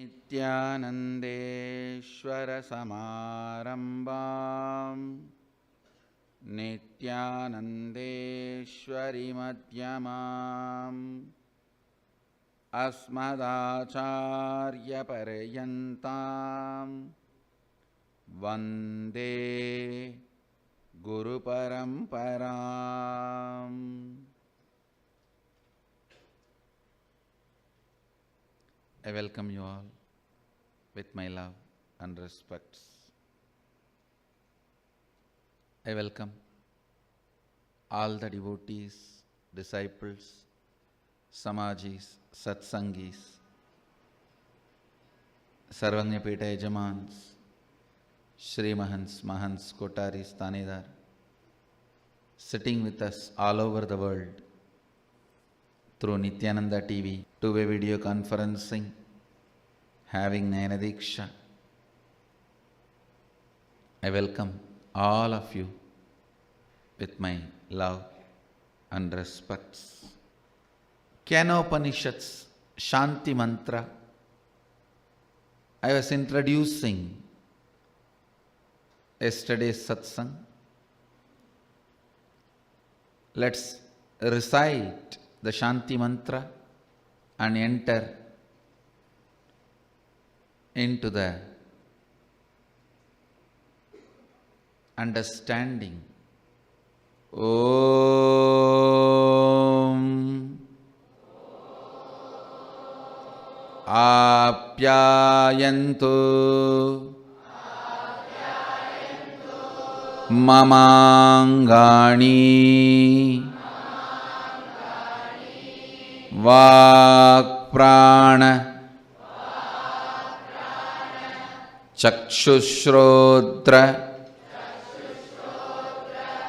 Nithyanandeshwara Samarambam Nithyanandeshwari Madhyamam Asmadacharya Paryantam Vande Guru Paramparam. I welcome you all with my love and respects. I welcome all the devotees, disciples, samajis, satsangis, Sarvanyapeta Yajamans, Shri Mahants, Mahants, Kotaris, Tanedar, sitting with us all over the world through Nithyananda TV, two-way video conferencing, having Nayana Diksha. I welcome all of you with my love and respects. Kenopanishads Shanti Mantra. I was introducing yesterday's satsang. Let's recite the Shanti Mantra and enter into the understanding. Om Apyayantu Mamangani Vak Prana Chakshusrodra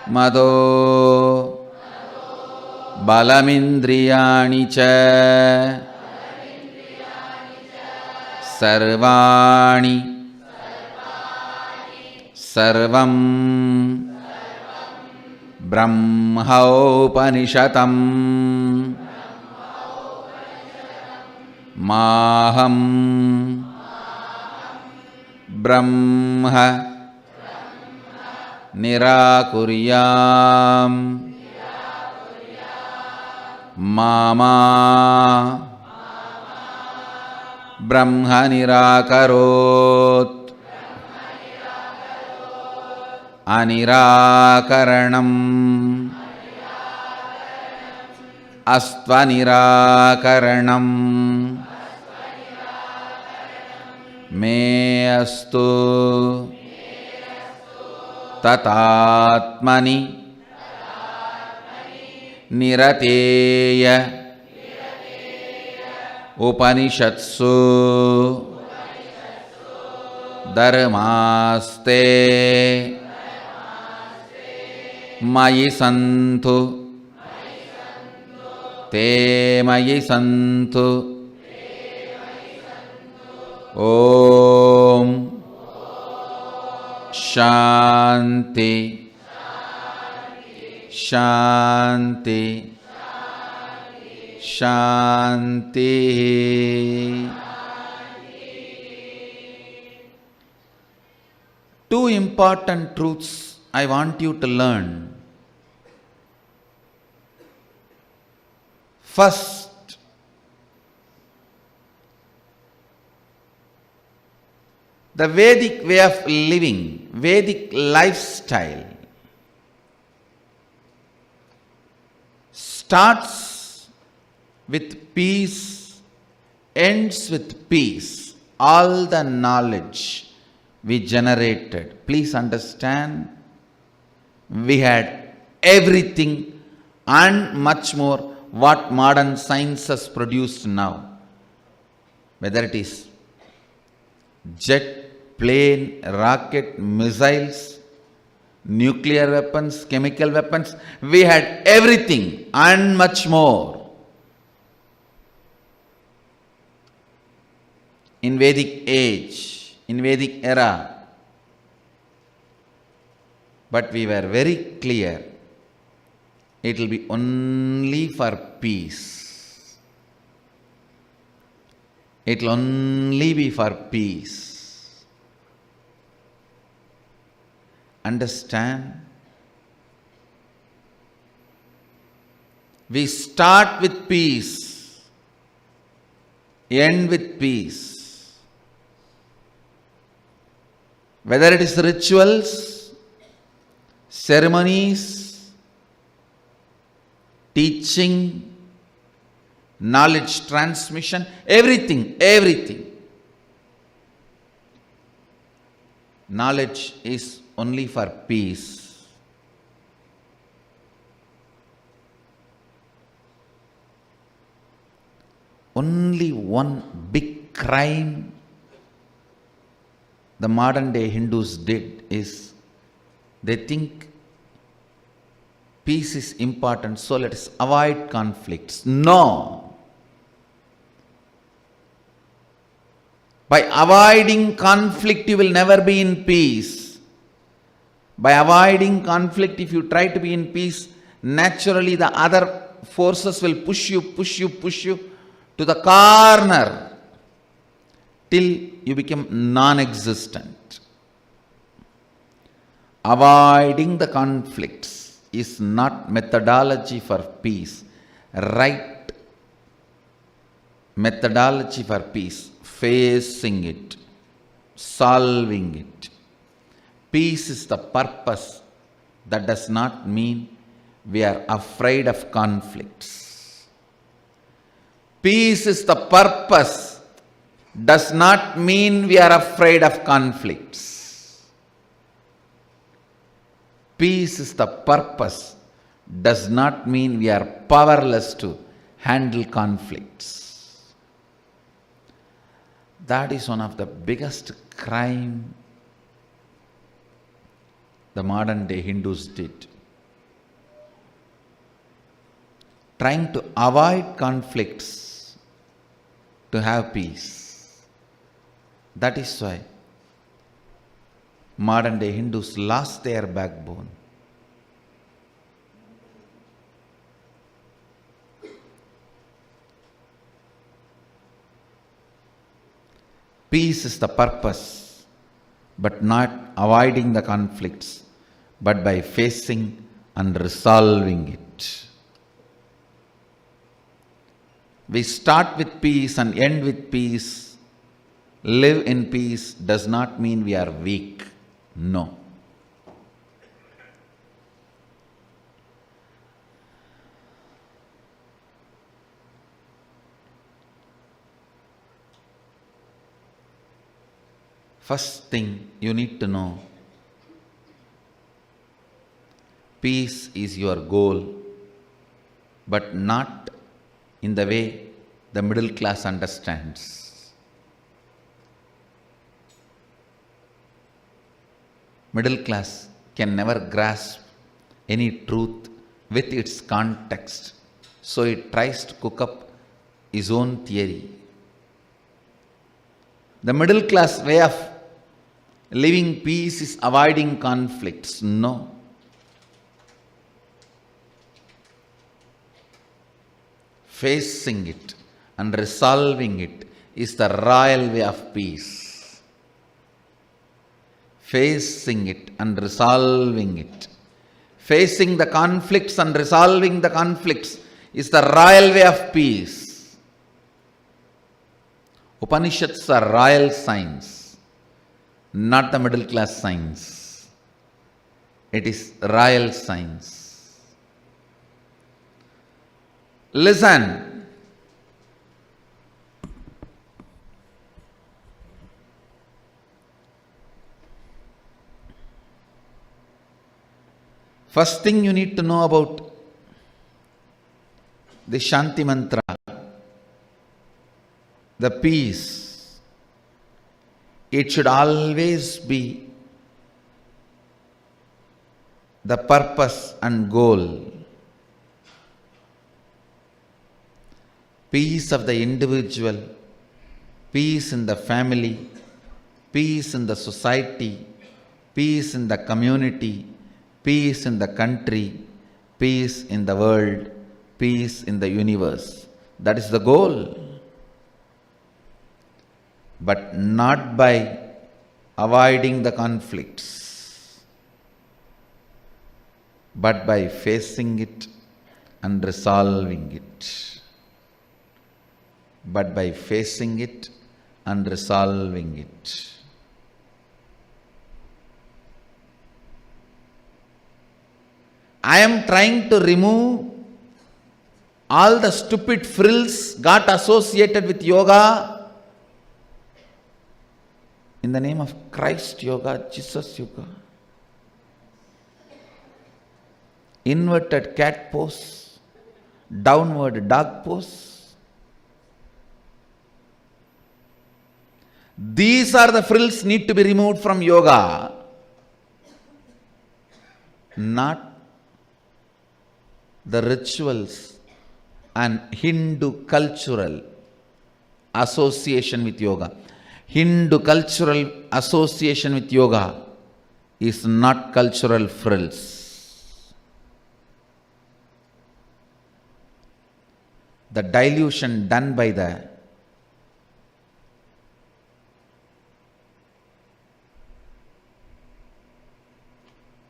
Mado Balamindriyani cha Sarvani Sarvam Brahmaupanishatam Maham Brahma Nirakuryam Mama Brahma Nirakarot Anirakaranam Astvanirakaranam Me astu Tatatmani Nirateya Upanishatsu Dharmaste Mayi Santu Te Mayi Santu Om Shanti Shanti Shanti. Two important truths I want you to learn. First, the Vedic way of living, Vedic lifestyle starts with peace, ends with peace. All the knowledge we generated, please understand, we had everything and much more what modern science has produced now. Whether it is jet, plane, rocket, missiles, nuclear weapons, chemical weapons, we had everything and much more. In Vedic age, in Vedic era. But we were very clear, it will be only for peace. It will only be for peace. Understand? We start with peace, end with peace. Whether it is rituals, ceremonies, teaching, knowledge transmission, everything. Knowledge is only for peace. Only one big crime the modern day Hindus did is they think peace is important, so let us avoid conflicts. No. By avoiding conflict, you will never be in peace. By avoiding conflict, if you try to be in peace, naturally the other forces will push you to the corner till you become non-existent. Avoiding the conflicts is not methodology for peace. Right methodology for peace, facing it, solving it. Peace is the purpose. That does not mean we are afraid of conflicts. Peace is the purpose, does not mean we are afraid of conflicts. Peace is the purpose, does not mean we are powerless to handle conflicts. That is one of the biggest crime the modern day Hindus did. Trying to avoid conflicts to have peace. That is why modern day Hindus lost their backbone. Peace is the purpose, but not avoiding the conflicts, but by facing and resolving it. We start with peace and end with peace. Live in peace does not mean we are weak. No. First thing you need to know, peace is your goal, but not in the way the middle class understands. Middle class can never grasp any truth with its context, so it tries to cook up his own theory. The middle class way of living peace is avoiding conflicts. No. Facing it and resolving it is the royal way of peace. Facing it and resolving it. Facing the conflicts and resolving the conflicts is the royal way of peace. Upanishads are royal science, not the middle class science. It is royal science. Listen. First thing you need to know about the Shanti Mantra, the peace, it should always be the purpose and goal. Peace of the individual, peace in the family, peace in the society, peace in the community, peace in the country, peace in the world, peace in the universe. That is the goal. but not by avoiding the conflicts, but by facing it and resolving it. But by facing it and resolving it. I am trying to remove all the stupid frills got associated with yoga in the name of Christ yoga, Jesus yoga. Inverted cat pose, downward dog pose. These are the frills need to be removed from yoga, not the rituals and Hindu cultural association with yoga. Hindu cultural association with yoga is not cultural frills. The dilution done by the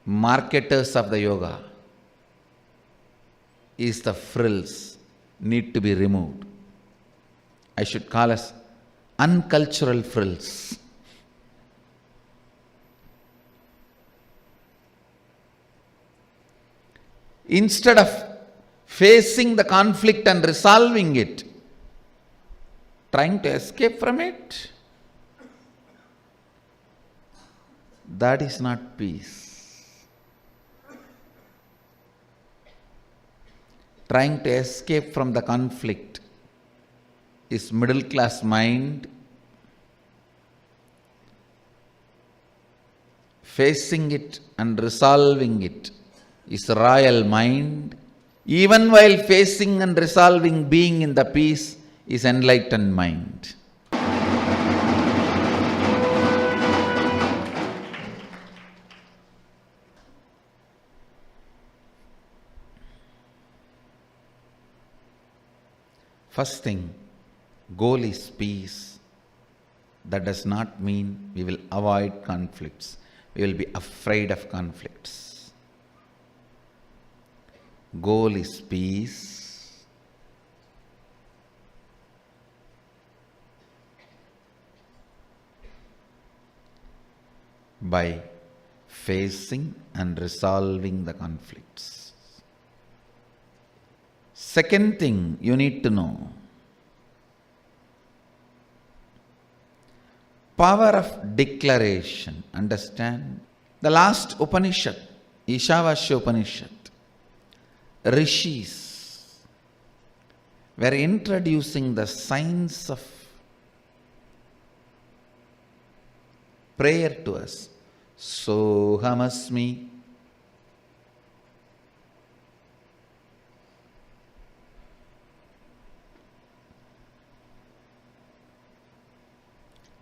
marketers of the yoga is the frills need to be removed. I should call us uncultural frills. Instead of facing the conflict and resolving it, trying to escape from it, that is not peace. Trying to escape from the conflict is middle class mind. Facing it and resolving it is royal mind. Even while facing and resolving, being in the peace is enlightened mind. First thing, goal is peace. That does not mean we will avoid conflicts. We will be afraid of conflicts. Goal is peace. By facing and resolving the conflicts. Second thing you need to know, power of declaration. Understand? The last Upanishad, Ishavasya Upanishad, Rishis were introducing the science of prayer to us. Sohamasmi.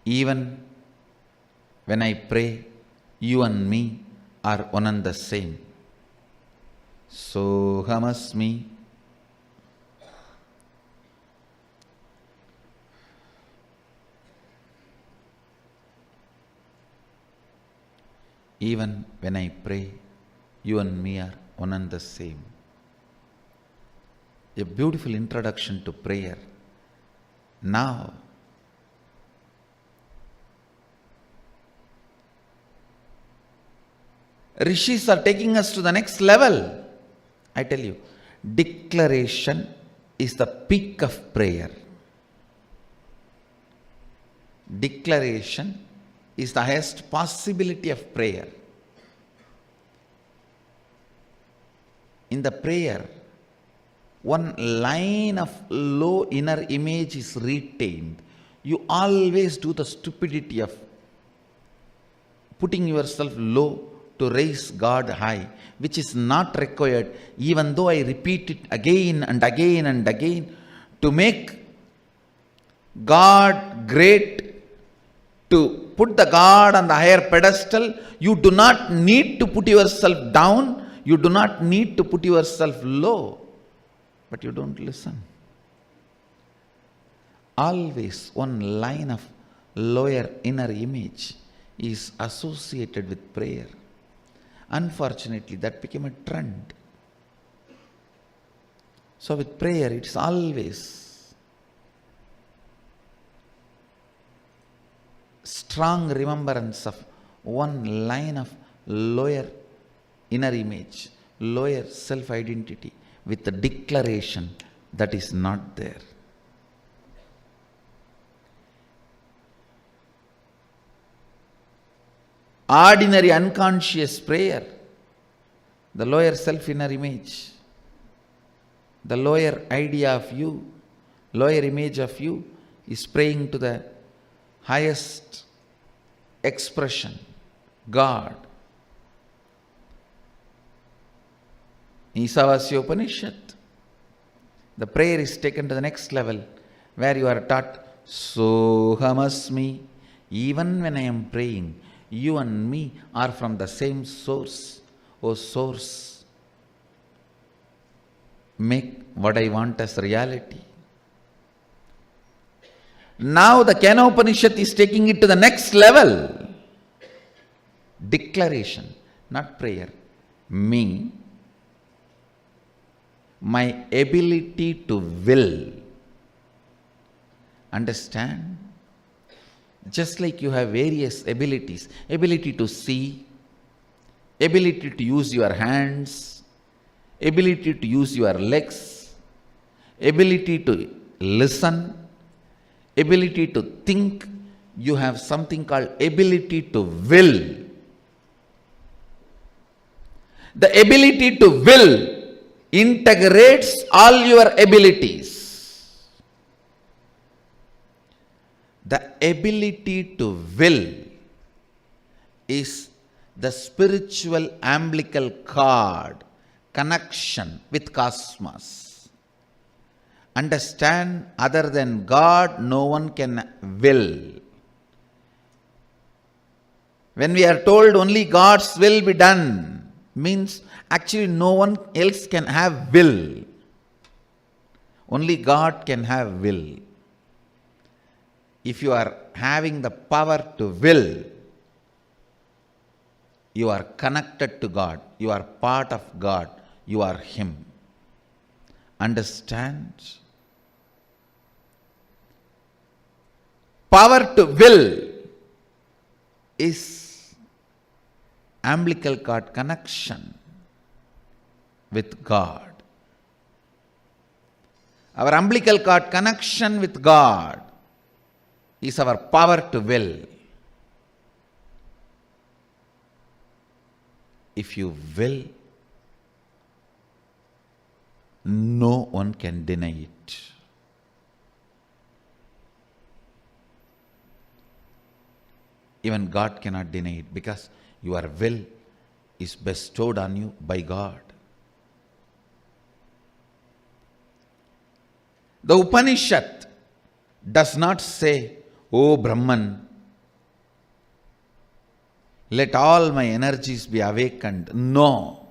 Even when I pray, you and me are one and the same. Sohamasmi. Even when I pray, you and me are one and the same. A beautiful introduction to prayer. Now, Rishis are taking us to the next level. I tell you, declaration is the peak of prayer. Declaration is the highest possibility of prayer. In the prayer, one line of low inner image is retained. You always do the stupidity of putting yourself low to raise God high, which is not required, even though I repeat it again and again and again, to make God great, to put the God on the higher pedestal. You do not need to put yourself down, you do not need to put yourself low, but you don't listen. Always one line of lower inner image is associated with prayer. Unfortunately, that became a trend. So with prayer, it's always strong remembrance of one line of lower inner image, lower self-identity with the declaration that is not there. Ordinary unconscious prayer, the lower self-inner image, the lower idea of you, lower image of you is praying to the highest expression, God. Isavasya Upanishad, the prayer is taken to the next level where you are taught, Sohamasmi. Even when I am praying, you and me are from the same source. O source, make what I want as reality. Now the Kena Upanishad is taking it to the next level. Declaration, not prayer. Me, my ability to will. Understand? Just like you have various abilities, ability to see, ability to use your hands, ability to use your legs, ability to listen, ability to think, you have something called ability to will. The ability to will integrates all your abilities. The ability to will is the spiritual umbilical cord connection with cosmos. Understand, other than God, no one can will. When we are told only God's will be done, means actually no one else can have will. Only God can have will. If you are having the power to will, you are connected to God. You are part of God. You are Him. Understand? Power to will is umbilical cord connection with God. Our umbilical cord connection with God is our power to will. If you will, no one can deny it. Even God cannot deny it, because your will is bestowed on you by God. The Upanishad does not say, O Brahman, let all my energies be awakened. No.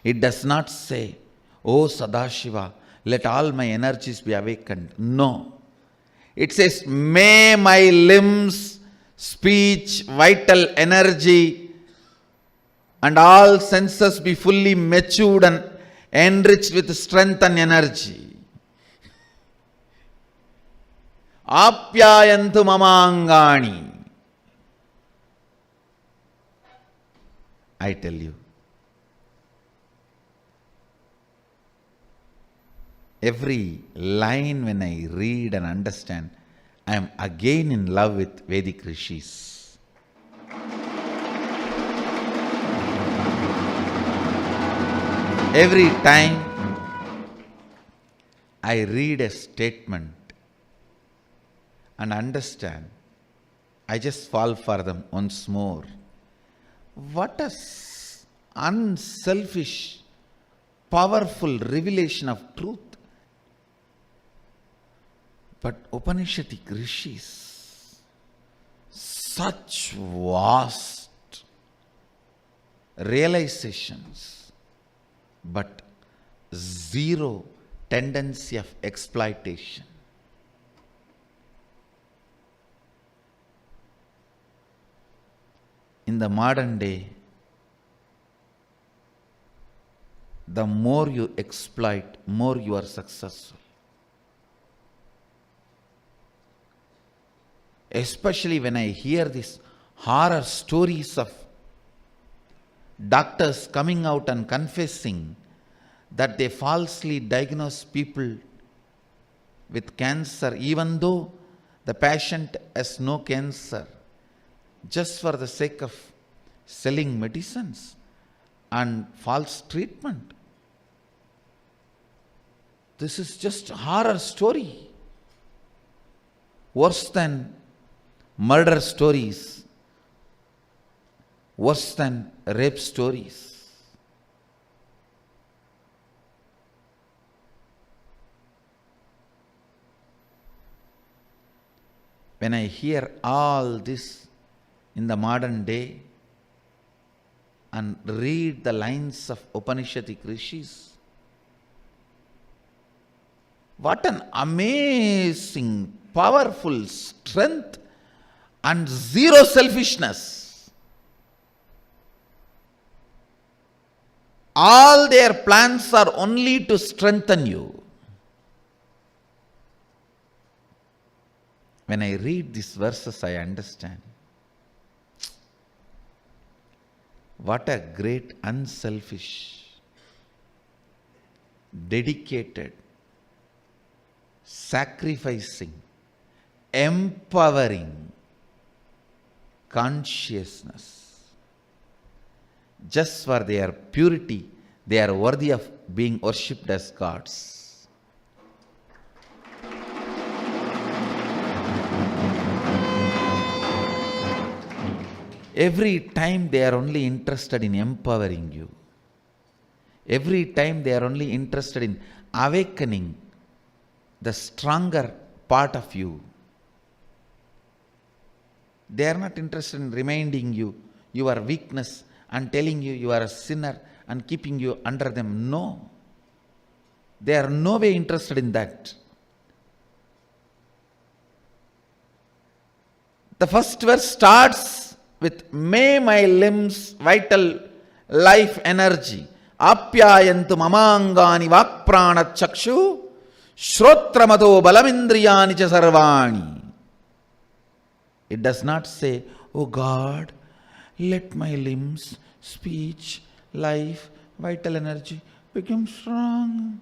It does not say, O Sadashiva, let all my energies be awakened. No. It says, may my limbs, speech, vital energy, and all senses be fully matured and enriched with strength and energy. Apyayantu mamangani. I tell you, every line when I read and understand, I am again in love with Vedic rishis. Every time I read a statement and understand, I just fall for them once more. What a unselfish, powerful revelation of truth. But Upanishadic rishis, such vast realizations, but zero tendency of exploitation. in the modern day, the more you exploit, more you are successful. Especially when I hear these horror stories of doctors coming out and confessing that they falsely diagnose people with cancer, even though the patient has no cancer, just for the sake of selling medicines and false treatment. This is just a horror story. Worse than murder stories, worse than rape stories. When I hear all this in the modern day and read the lines of Upanishadic rishis, what an amazing, powerful strength and zero selfishness. All their plans are only to strengthen you. When I read these verses, I understand. What a great, unselfish, dedicated, sacrificing, empowering consciousness. Just for their purity, they are worthy of being worshipped as gods. Every time they are only interested in empowering you. Every time they are only interested in awakening the stronger part of you. They are not interested in reminding you your weakness and telling you you are a sinner and keeping you under them. No. They are no way interested in that. The first verse starts with, may my limbs, vital life energy, apyayantu mamangani vakprana chakshu, shrotramato balamindriyani cha sarvani. It does not say, oh God, let my limbs, speech, life, vital energy become strong.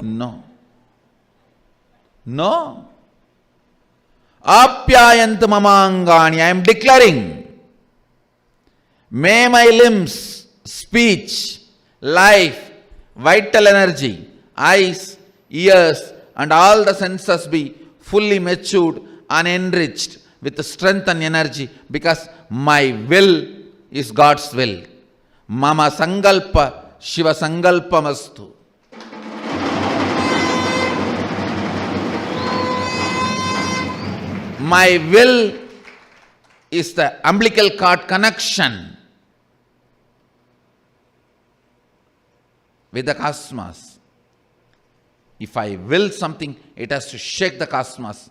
No. No. Apyayantu mamangani, I am declaring, may my limbs, speech, life, vital energy, eyes, ears, and all the senses be fully matured and enriched with strength and energy, because my will is God's will. Mama sangalpa, Shiva sangalpamastu. My will is the umbilical cord connection with the cosmos. If I will something, it has to shake the cosmos.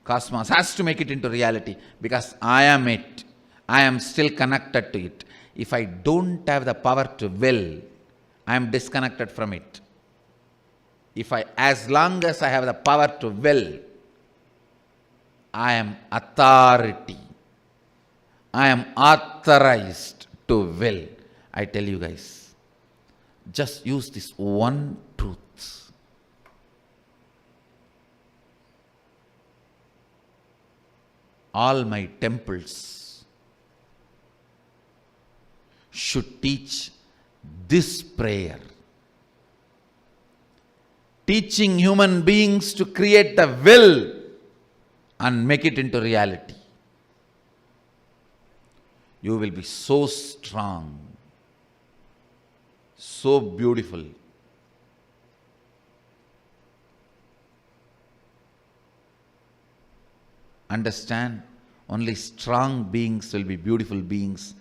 Cosmos has to make it into reality, because I am it. I am still connected to it. If I don't have the power to will, I am disconnected from it. As long as I have the power to will, I am authority. I am authorized to will. I tell you guys, just use this one truth. All my temples should teach this prayer, teaching human beings to create the will and make it into reality. You will be so strong, so beautiful. Understand, only strong beings will be beautiful beings.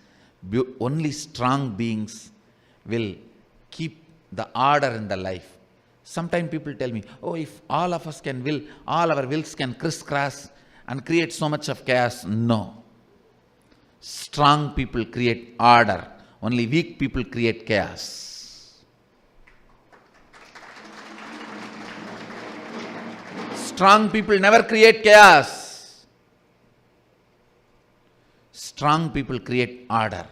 Only strong beings will keep the order in the life. Sometimes people tell me, oh, if all of us can will, all our wills can crisscross and create so much of chaos. No. Strong people create order. Only weak people create chaos. Strong people never create chaos. Strong people create order.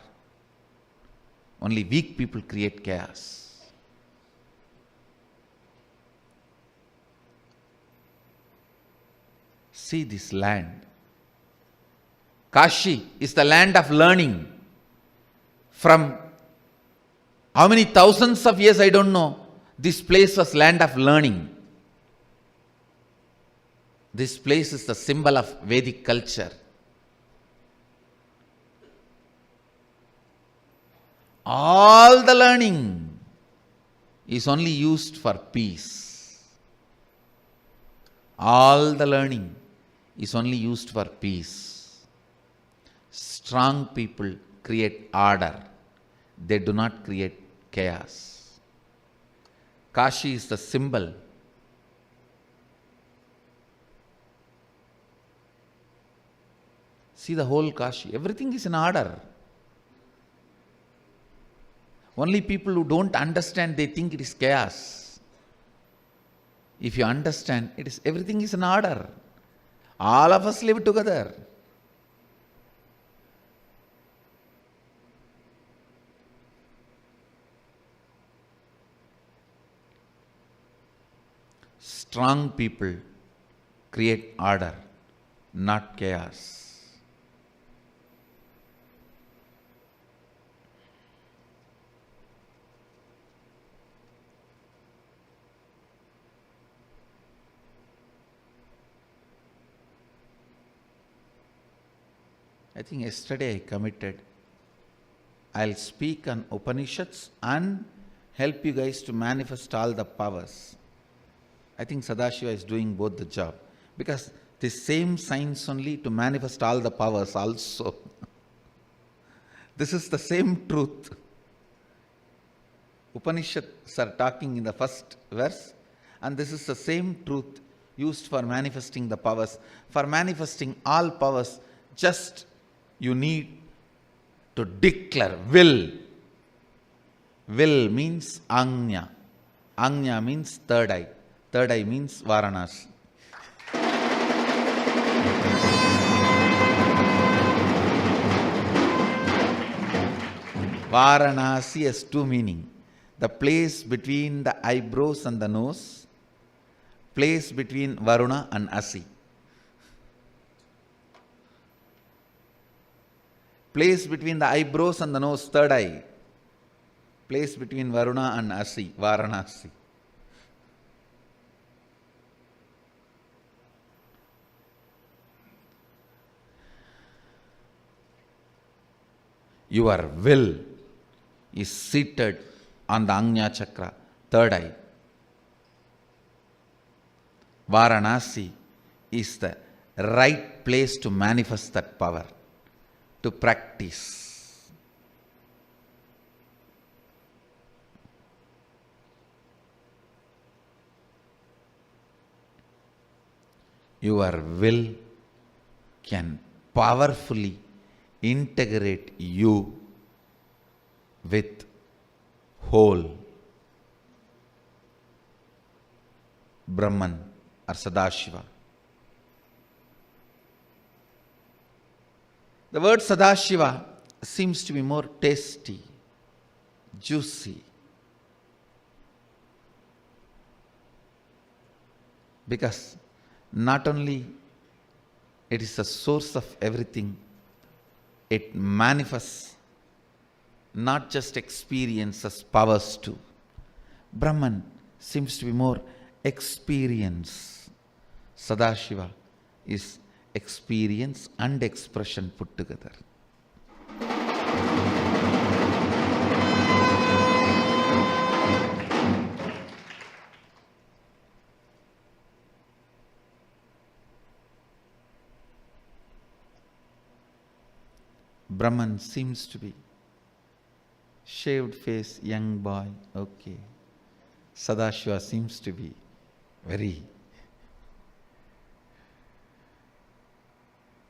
Only weak people create chaos. See this land. Kashi is the land of learning. From how many thousands of years, I don't know, this place was land of learning. This place is the symbol of Vedic culture. All the learning is only used for peace. All the learning is only used for peace. Strong people create order. They do not create chaos. Kashi is the symbol. See the whole Kashi. Everything is in order. Only people who don't understand, they think it is chaos. If you understand, everything is in order. All of us live together. Strong people create order, not chaos. I think yesterday I committed, I'll speak on Upanishads and help you guys to manifest all the powers. I think Sadashiva is doing both the job, because the same science only to manifest all the powers also. This is the same truth. Upanishads are talking in the first verse, and this is the same truth used for manifesting the powers. For manifesting all powers, just you need to declare will. Will means Anya. Anya means third eye. Third eye means Varanasi. Varanasi has two meanings. The place between the eyebrows and the nose, place between Varuna and Asi. Place between the eyebrows and the nose, third eye. Place between Varuna and Asi, Varanasi. Your will is seated on the Anya Chakra, third eye. Varanasi is the right place to manifest that power, to practice. Your will can powerfully integrate you with whole Brahman or Sadashiva. The word Sadashiva seems to be more tasty, juicy, because not only it is the source of everything, it manifests not just experiences, powers too. Brahman seems to be more experience. Sadashiva is experience and expression put together. Brahman seems to be shaved face, young boy, okay. Sadashiva seems to be very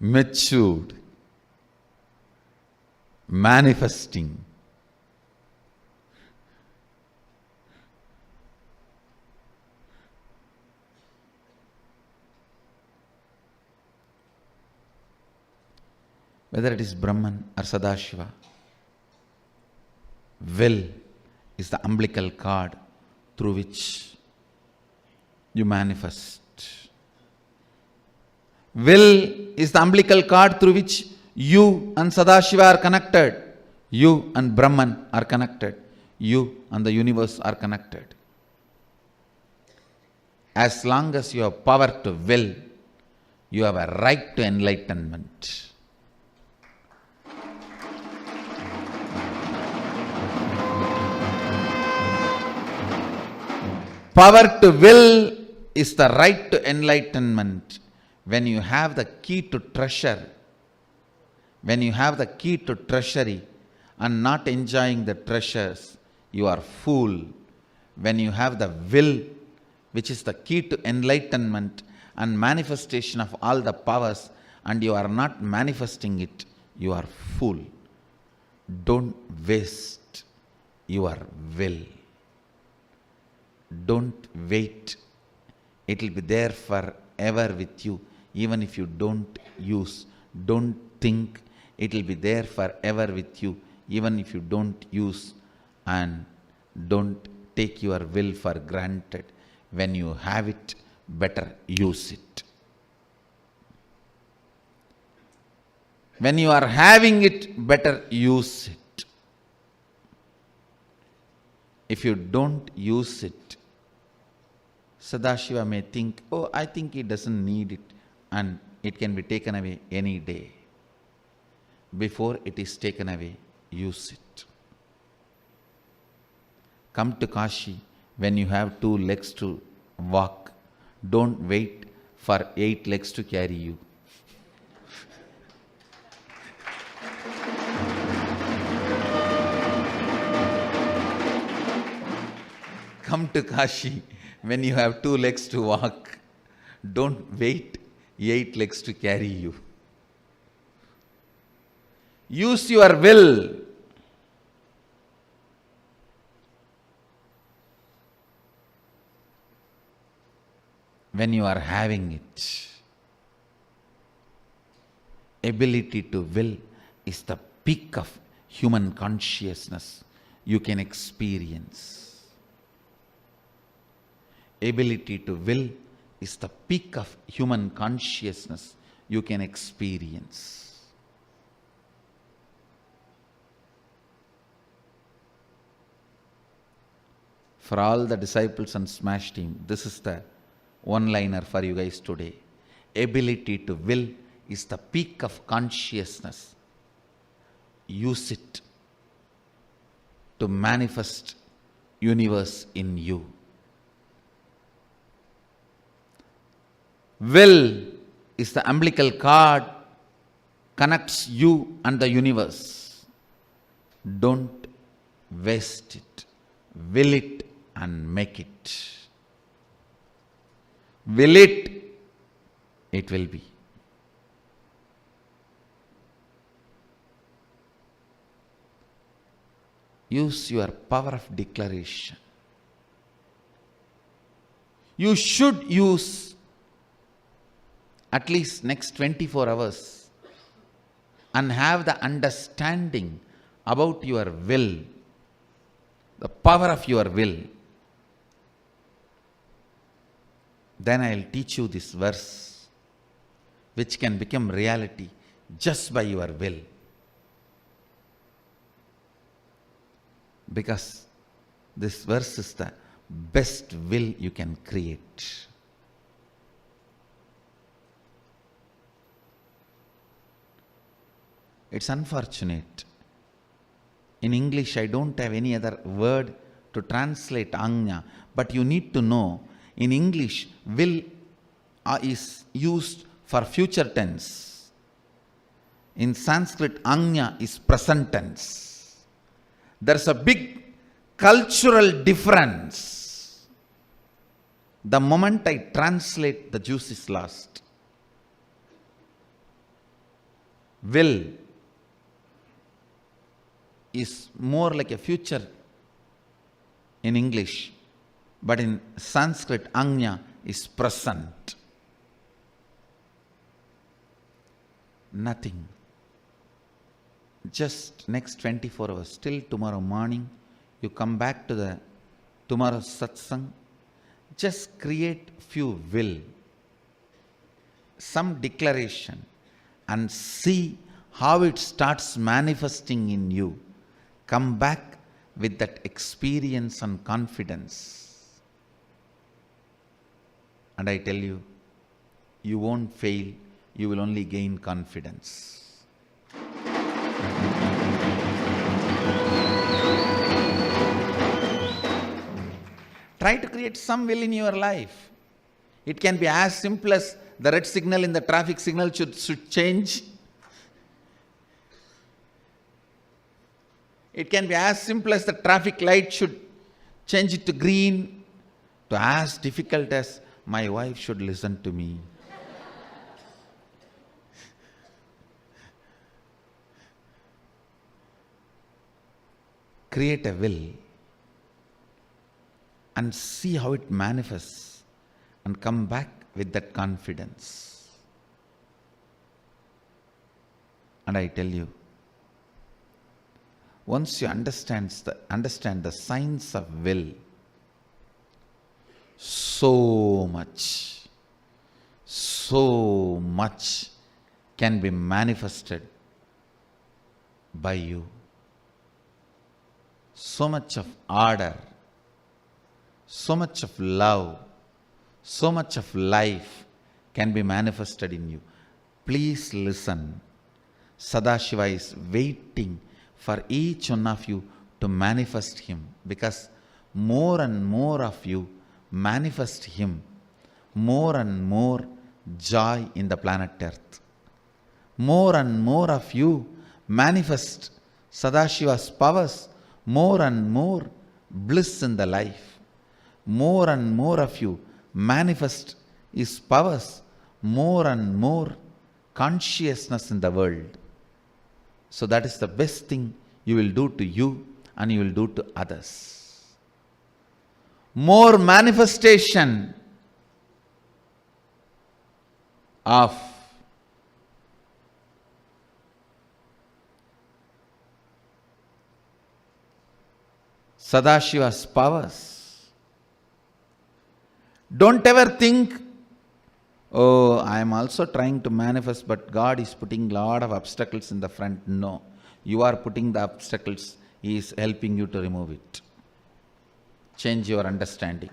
matured. manifesting. Whether it is Brahman or Sadashiva, will is the umbilical cord through which you manifest. Will is the umbilical cord through which you and Sadashiva are connected. You and Brahman are connected. You and the universe are connected. As long as you have power to will, you have a right to enlightenment. Power to will is the right to enlightenment. When you have the key to treasure, when you have the key to treasury and not enjoying the treasures, you are fool. When you have the will, which is the key to enlightenment and manifestation of all the powers, and you are not manifesting it, you are fool. Don't waste your will. Don't wait. It will be there forever with you, even if you don't use. Don't think. It will be there forever with you, even if you don't use. And don't take your will for granted. When you have it, better use it. When you are having it, better use it. If you don't use it, Sadashiva may think, oh, I think he doesn't need it, and it can be taken away any day. Before it is taken away, use it. Come to Kashi when you have 2 legs to walk. Don't wait for 8 legs to carry you. Come to Kashi when you have 2 legs to walk. Don't wait 8 legs to carry you. Use your will. When you are having it. Ability to will is the peak of human consciousness you can experience. Ability to will is the peak of human consciousness you can experience. For all the disciples and Smash team, this is the one-liner for you guys today. Ability to will is the peak of consciousness. Use it to manifest universe in you. Will is the umbilical cord, connects you and the universe. Don't waste it. Will it and make it. Will it, it will be. Use your power of declaration. You should use at least next 24 hours and have the understanding about your will, the power of your will. Then I will teach you this verse, which can become reality just by your will. Because this verse is the best will you can create. It's unfortunate. In English, I don't have any other word to translate Agnya, but you need to know, in English, will is used for future tense. In Sanskrit, Agnya is present tense. There's a big cultural difference. The moment I translate, the juice is lost. Will is more like a future in English, but in Sanskrit, Anya is present. Nothing. Just next 24 hours, till tomorrow morning, you come back to the tomorrow's satsang, just create few will, some declaration, and see how it starts manifesting in you. Come back with that experience and confidence. And I tell you, you won't fail, you will only gain confidence. Try to create some will in your life. It can be as simple as the red signal in the traffic signal should change. It can be as simple as the traffic light should change it to green, to as difficult as my wife should listen to me. Create a will and see how it manifests, and come back with that confidence. And I tell you, once you understand the science of will, so much can be manifested by you. So much of ardor, so much of love, so much of life can be manifested in you. Please listen. Sadashiva is waiting for each one of you to manifest Him, because more and more of you manifest Him, more and more joy in the planet Earth. More and more of you manifest Sadashiva's powers, more and more bliss in the life. More and more of you manifest His powers, more and more consciousness in the world. So that is the best thing you will do to you and you will do to others. More manifestation of Sadashiva's powers. Don't ever think, oh, I am also trying to manifest, but God is putting a lot of obstacles in the front. No, you are putting the obstacles. He is helping you to remove it. Change your understanding.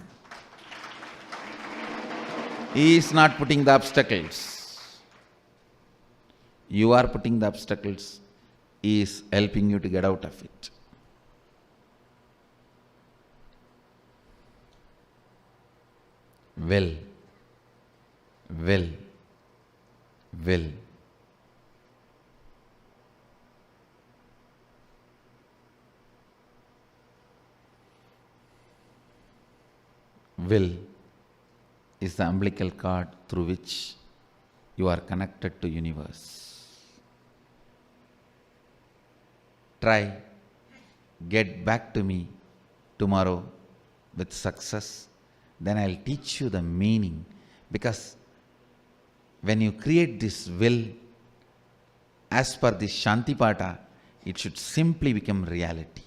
He is not putting the obstacles. You are putting the obstacles. He is helping you to get out of it. Will. Will is the umbilical cord through which you are connected to universe. Try, get back to me tomorrow with success. Then I'll teach you the meaning. Because when you create this will, as per this Shantipata, it should simply become reality.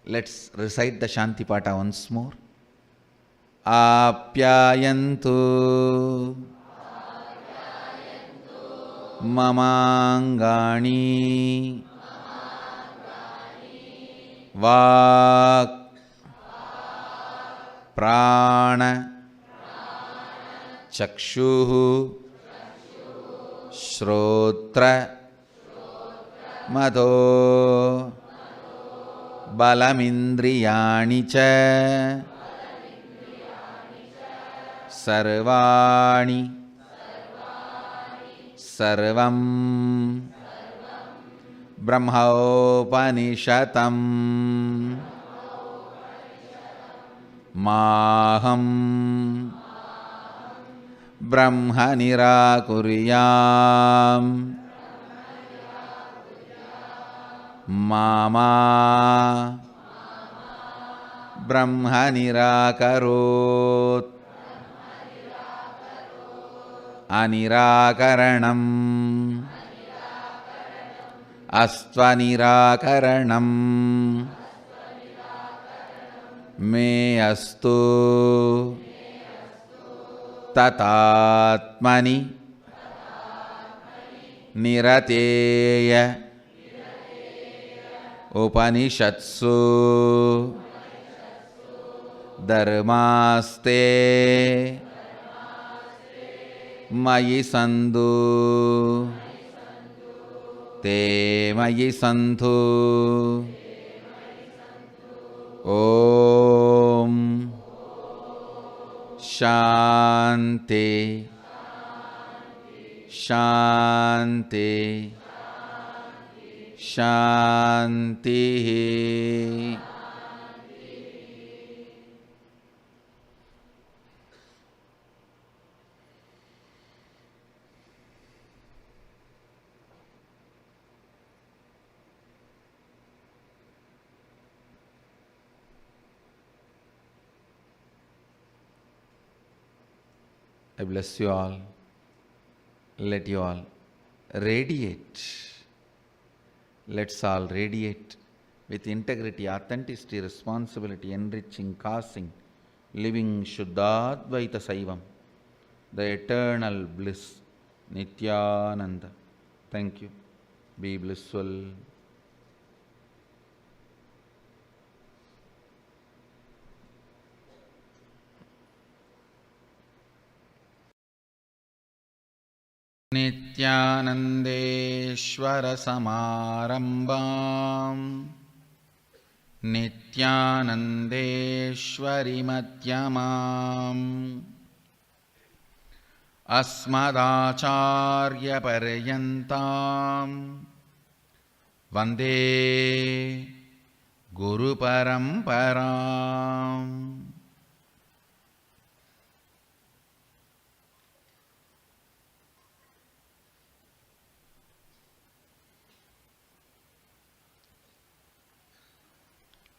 Let's recite the Shantipata once more. Apyayantu mamangani vak prana chakshuhu shrotra madho balamindriyani cha sarvani sarvam brahmaopanishatam maham brahma nirakuryam mama brahma nirakarot anirakaranam astva nirakaranam me astu tatatmani nirateya upanishatsu dharmaste mayi sandhu te mayi sandhu om shanti shanti shanti. I bless you all. Let you all radiate. Let's all radiate with integrity, authenticity, responsibility, enriching, causing, living Shuddhadvaita Saivam, the eternal bliss, Nithyananda. Thank you. Be blissful. Nithyanandeshwara Samarambam Nithyanandeshwari Madhyamam Asmadacharya Paryantam Vande Guru Paramparam.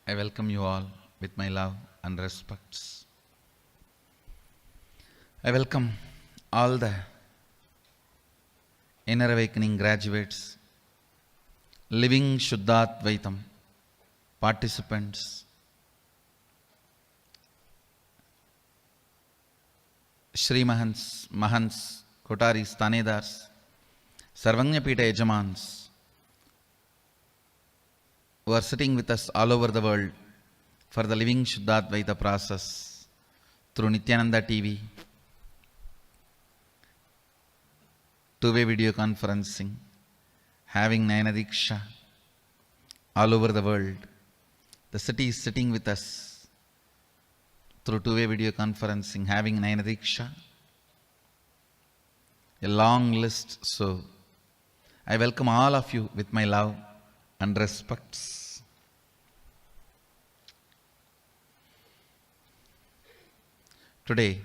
I welcome you all with my love and respects. I welcome all the inner awakening graduates, living Shuddhadvaitam participants, Shri Mahants, Mahants, Kotaris, Tanedars, Sarvanyapita Yajamans, who are sitting with us all over the world for the living Shuddhadvaita process through Nithyananda TV, two-way video conferencing, having Nayana Diksha all over the world. The city is sitting with us through two-way video conferencing, having Nayana Diksha. A long list, so I welcome all of you with my love and respects. Today,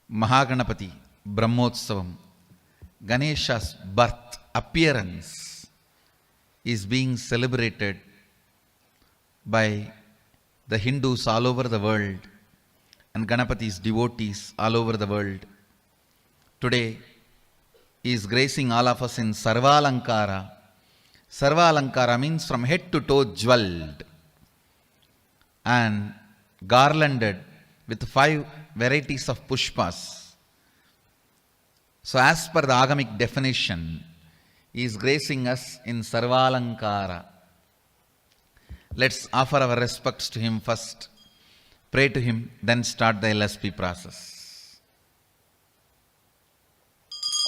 Mahaganapati Brahmotsavam, Ganesha's birth, appearance is being celebrated by the Hindus all over the world and Ganapati's devotees all over the world. Today, he is gracing all of us in Sarvalankara. Sarvalankara means from head to toe jeweled and garlanded with 5 varieties of pushpas. So as per the agamic definition, he is gracing us in Sarvalankara. Let's offer our respects to him first, pray to him, then start the LSP process.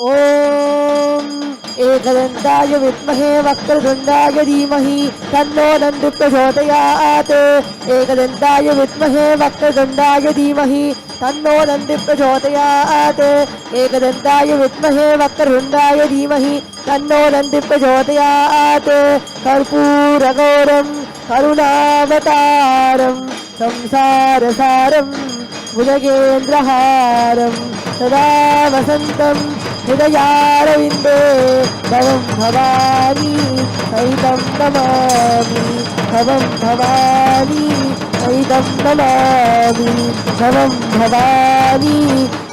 ॐ एकदन्ताय विद्महे वक्रतुण्डाय धीमहि तन्नो नन्दी प्रचोदयात्। एकदन्ताय विद्महे वक्रतुण्डाय धीमहि तन्नो नन्दी प्रचोदयात्। एकदन्ताय विद्महे वक्रतुण्डाय धीमहि तन्नो नन्दी प्रचोदयात्। कर्पूरगौरं करुणावतारं संसारसारं भुजगेन्द्रहारं सदा वसन्तं हृदयारविन्दे भवं भवानी सहितं नमामि भवं भवानी सहितं नमामि भवं भवानी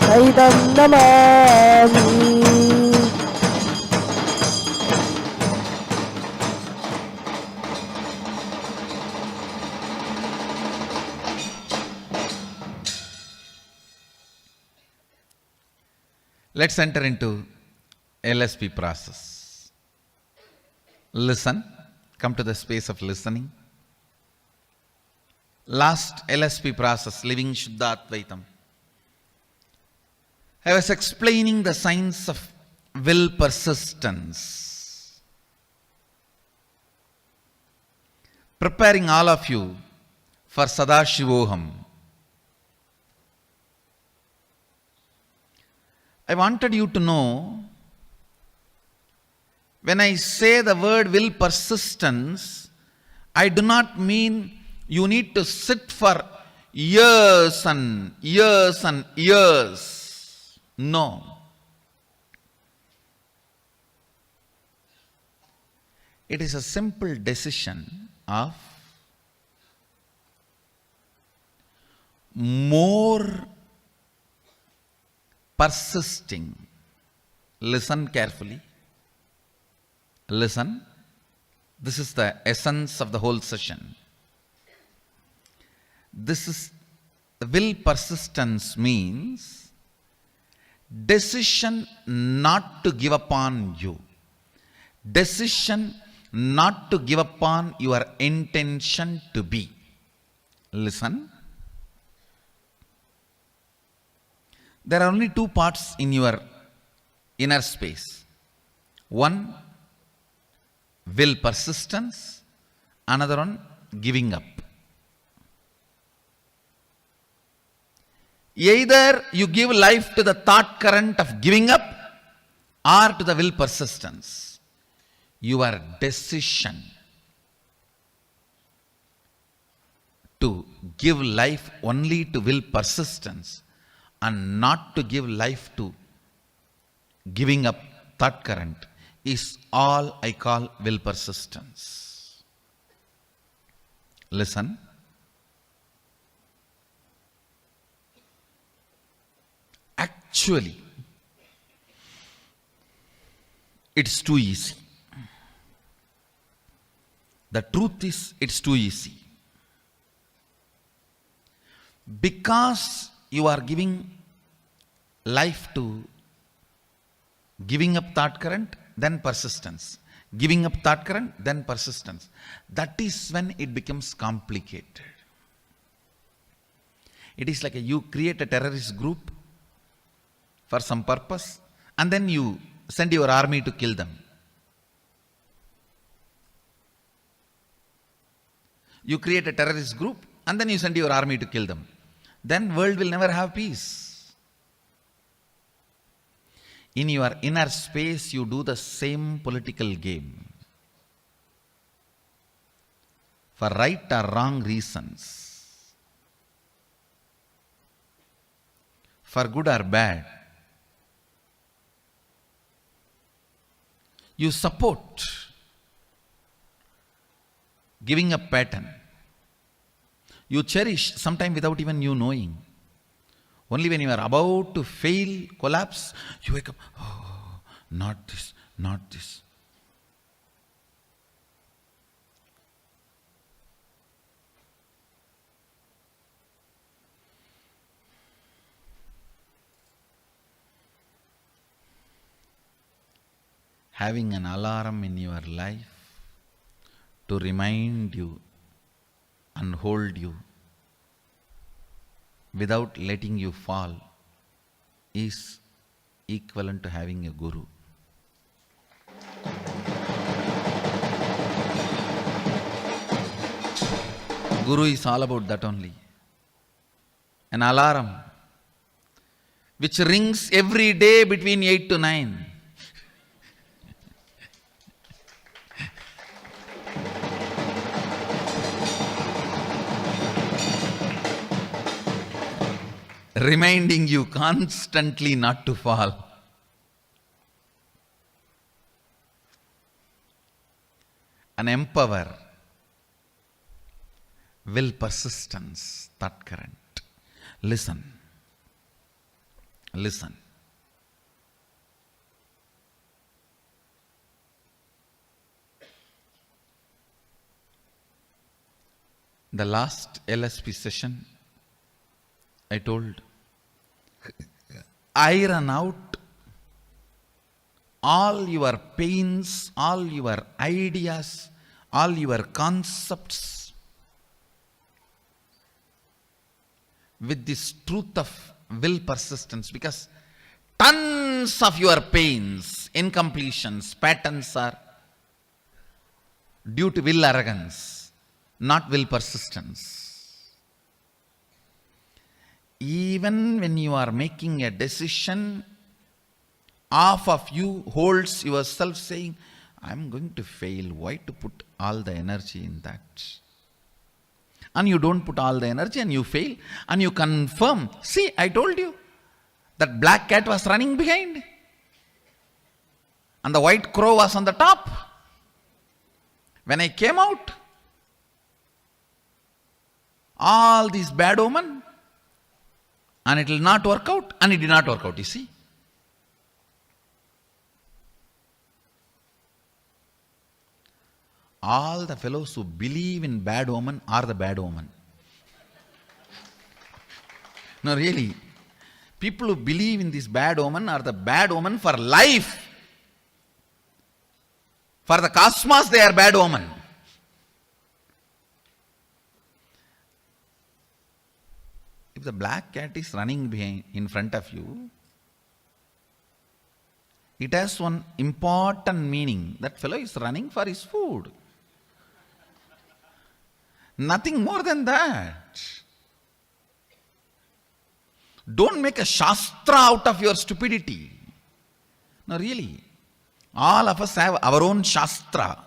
सहितं Namami. Let's enter into LSP process. Listen, come to the space of listening. Last LSP process, living Shuddha Advaitam, I was explaining the science of will persistence, preparing all of you for Sadashivoham. I wanted you to know, when I say the word will persistence, I do not mean you need to sit for years and years and years. No. It is a simple decision of more persisting. Listen carefully. Listen. This is the essence of the whole session. This is the will persistence means decision not to give up on you. Decision not to give up on your intention to be. Listen. There are only two parts in your inner space. One, will persistence. Another one, giving up. Either you give life to the thought current of giving up or to the will persistence. Your decision to give life only to will persistence and not to give life to giving up thought current is all I call will persistence. Listen. Actually, it's too easy. The truth is, it's too easy. Because you are giving life to giving up thought current, then persistence. Giving up thought current, then persistence. That is when it becomes complicated. It is like you create a terrorist group for some purpose and then you send your army to kill them. You create a terrorist group and then you send your army to kill them. Then world will never have peace. In your inner space, you do the same political game. For right or wrong reasons. For good or bad. You support giving up pattern. You cherish, sometime without even you knowing. Only when you are about to fail, collapse, you wake up, oh, not this, not this. Having an alarm in your life to remind you and hold you without letting you fall is equivalent to having a guru. Guru is all about that only. An alarm which rings every day between 8 to 9. Reminding you constantly not to fall. and empower will persistence, that current. Listen. Listen. The last LSP session, I told, iron out all your pains, all your ideas, all your concepts with this truth of will persistence, because tons of your pains, incompletions, patterns are due to will arrogance, not will persistence. Even when you are making a decision, half of you holds yourself saying, I am going to fail, why to put all the energy in that? And you don't put all the energy and you fail and you confirm, see, I told you that black cat was running behind and the white crow was on the top. When I came out, all these bad omen, and it will not work out, and it did not work out, you see. All the fellows who believe in bad omen are the bad omen. No, really. People who believe in this bad omen are the bad omen for life. For the cosmos, they are bad omen. If the black cat is running behind, in front of you, it has one important meaning. That fellow is running for his food. Nothing more than that. Don't make a shastra out of your stupidity. No, really. All of us have our own shastra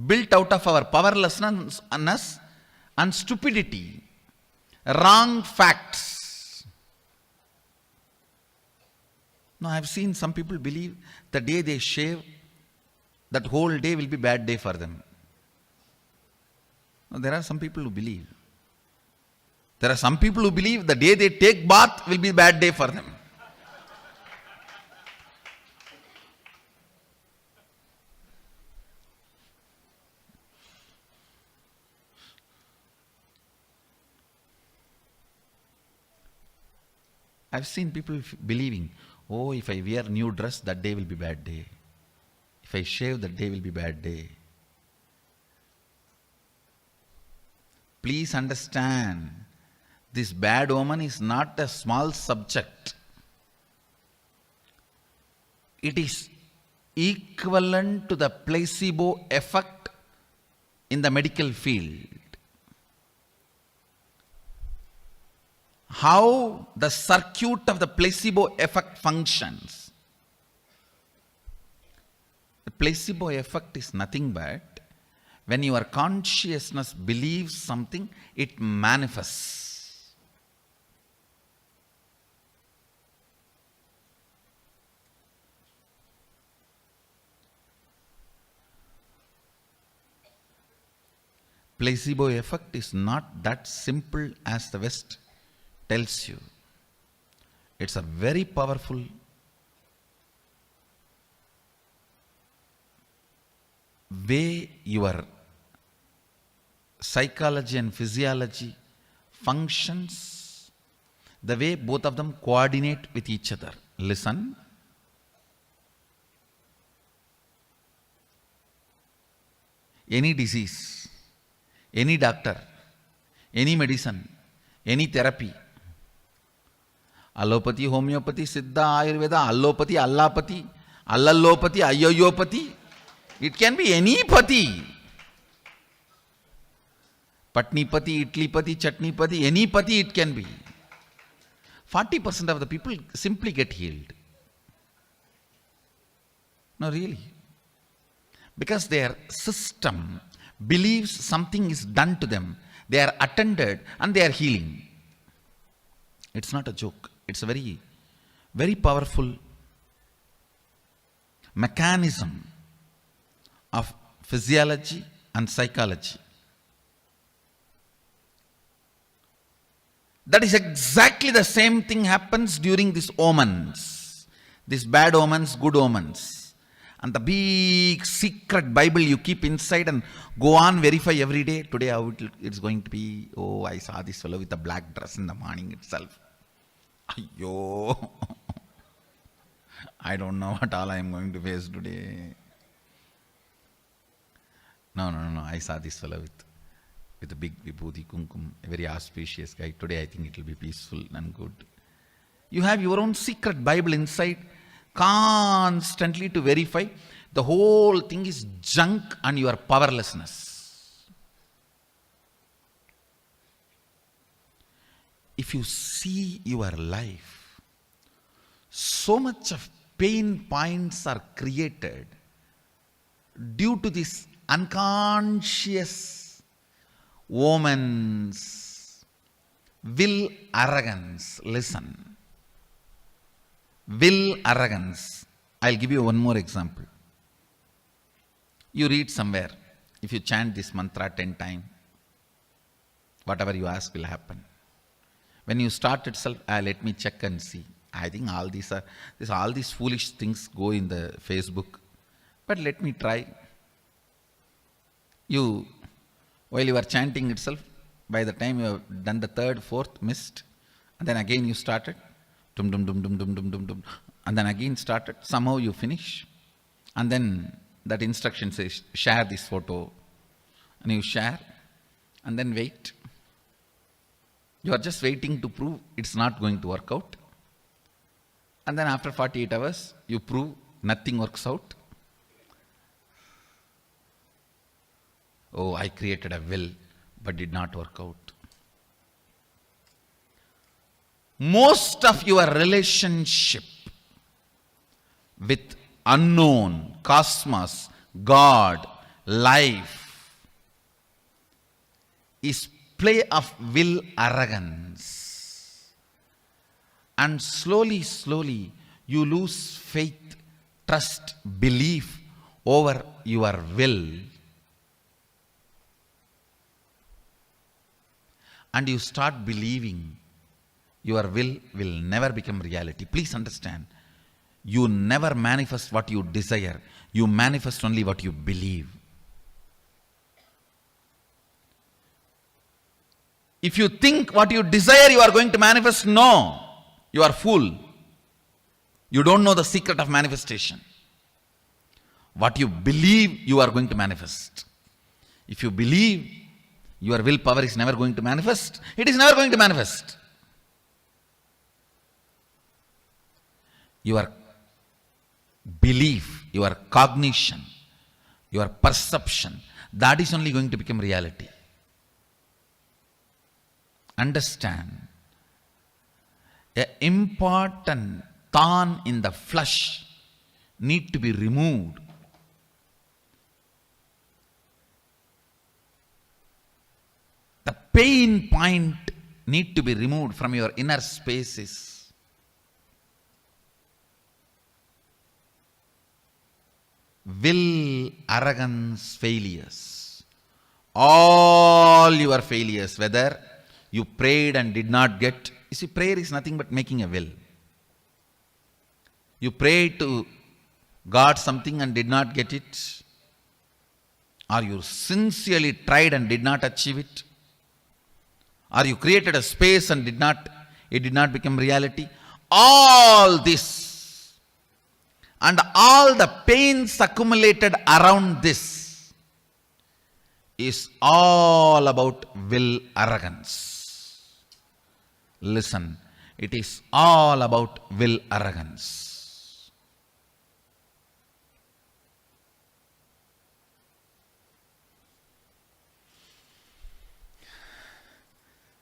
built out of our powerlessness and stupidity. Wrong facts. Now, I have seen some people believe the day they shave, that whole day will be bad day for them. Now, there are some people who believe. There are some people who believe the day they take bath will be bad day for them. I've seen people believing, oh, if I wear new dress, that day will be bad day. If I shave, that day will be bad day. Please understand, this bad omen is not a small subject. It is equivalent to the placebo effect in the medical field. How the circuit of the placebo effect functions. The placebo effect is nothing but when your consciousness believes something, it manifests. Placebo effect is not that simple as the West tells you. It's a very powerful way your psychology and physiology functions, the way both of them coordinate with each other. Listen. Any disease, any doctor, any medicine, any therapy, allopathy, homeopathy, siddha, ayurveda, allopathy, allapathy, allallopathy, ayoyopathy, it can be any pati. Patnipati, Itlipati, Chatnipati, any pati it can be. 40% of the people simply get healed. No, really. Because their system believes something is done to them. They are attended and they are healing. It's not a joke. It's a very, very powerful mechanism of physiology and psychology. That is exactly the same thing happens during these omens. These bad omens, good omens. And the big secret Bible you keep inside and go on verify every day. Today how it's going to be. Oh, I saw this fellow with a black dress in the morning itself. Ayyo. I don't know what all I am going to face today. No. I saw this fellow with a big vibhuti kumkum, a very auspicious guy. Today I think it will be peaceful and good. You have your own secret Bible inside, constantly to verify. The whole thing is junk and your powerlessness. If you see your life, so much of pain points are created due to this unconscious woman's will arrogance. Listen. Will arrogance. I'll give you one more example. You read somewhere, if you chant this mantra 10 times, whatever you ask will happen. When you start itself, let me check and see. I think all these foolish things go in the Facebook. But let me try. While you are chanting itself, by the time you have done the third, fourth, missed, and then again you started, dum dum dum dum dum dum dum dum, and then again started, somehow you finish, and then that instruction says, share this photo, and you share, and then wait. You are just waiting to prove it's not going to work out. And then after 48 hours, you prove nothing works out. Oh, I created a will, but did not work out. Most of your relationship with unknown, cosmos, God, life is play of will arrogance. And slowly you lose faith, trust, belief over your will. And you start believing your will never become reality. Please understand, you never manifest what you desire. You manifest only what you believe. If you think what you desire you are going to manifest, no, you are fool. You don't know the secret of manifestation. What you believe you are going to manifest. If you believe your willpower is never going to manifest, it is never going to manifest. Your belief, your cognition, your perception, that is only going to become reality. Understand, an important thorn in the flesh need to be removed. The pain point need to be removed from your inner spaces. Will, arrogance, failures. All your failures, whether you prayed and did not get. You see, prayer is nothing but making a will. You prayed to God something and did not get it. Or you sincerely tried and did not achieve it. Or you created a space and it did not become reality. All this and all the pains accumulated around this is all about will arrogance. Listen, it is all about will arrogance.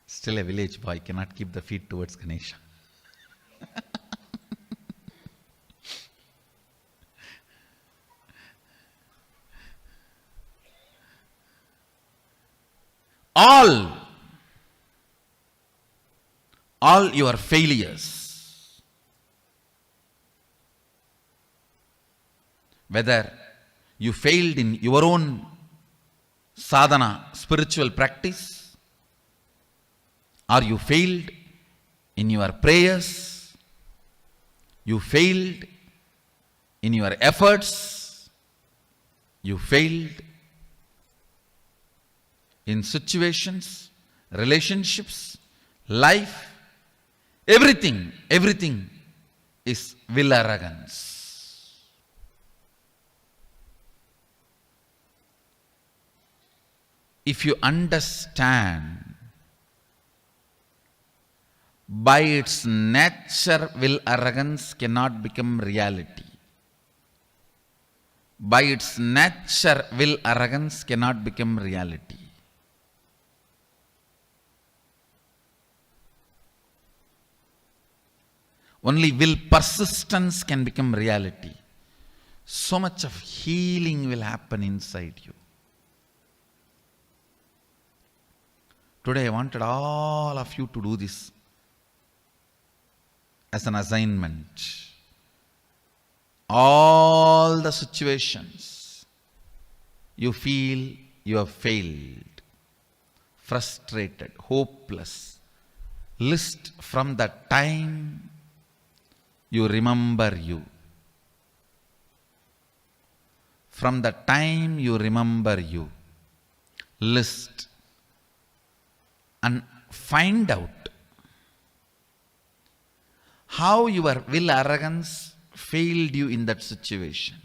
Still a village boy cannot keep the feet towards Ganesha. all your failures, whether You failed in your own sadhana, spiritual practice, or you failed in your prayers, you failed in your efforts, you failed in situations, relationships, life, everything is will arrogance. If you understand by its nature, will arrogance cannot become reality. By its nature, will arrogance cannot become reality. Only will persistence can become reality. So much of healing will happen inside you. Today I wanted all of you to do this as an assignment. All the situations you feel you have failed, frustrated, hopeless, list from the time you remember you. From the time you remember you, list and find out how your will arrogance failed you in that situation.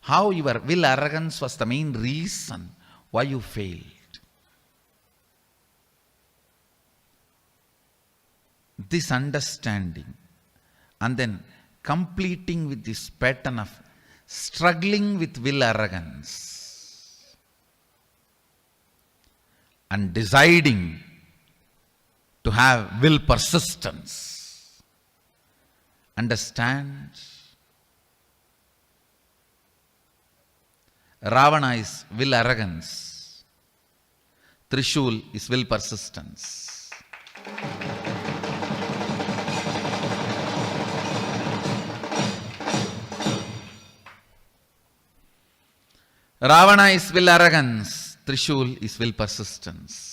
How your will arrogance was the main reason why you failed. This understanding and then completing with this pattern of struggling with will arrogance and deciding to have will persistence. Understand? Ravana is will arrogance. Trishul is will persistence. Ravana is will arrogance. Trishul is will persistence.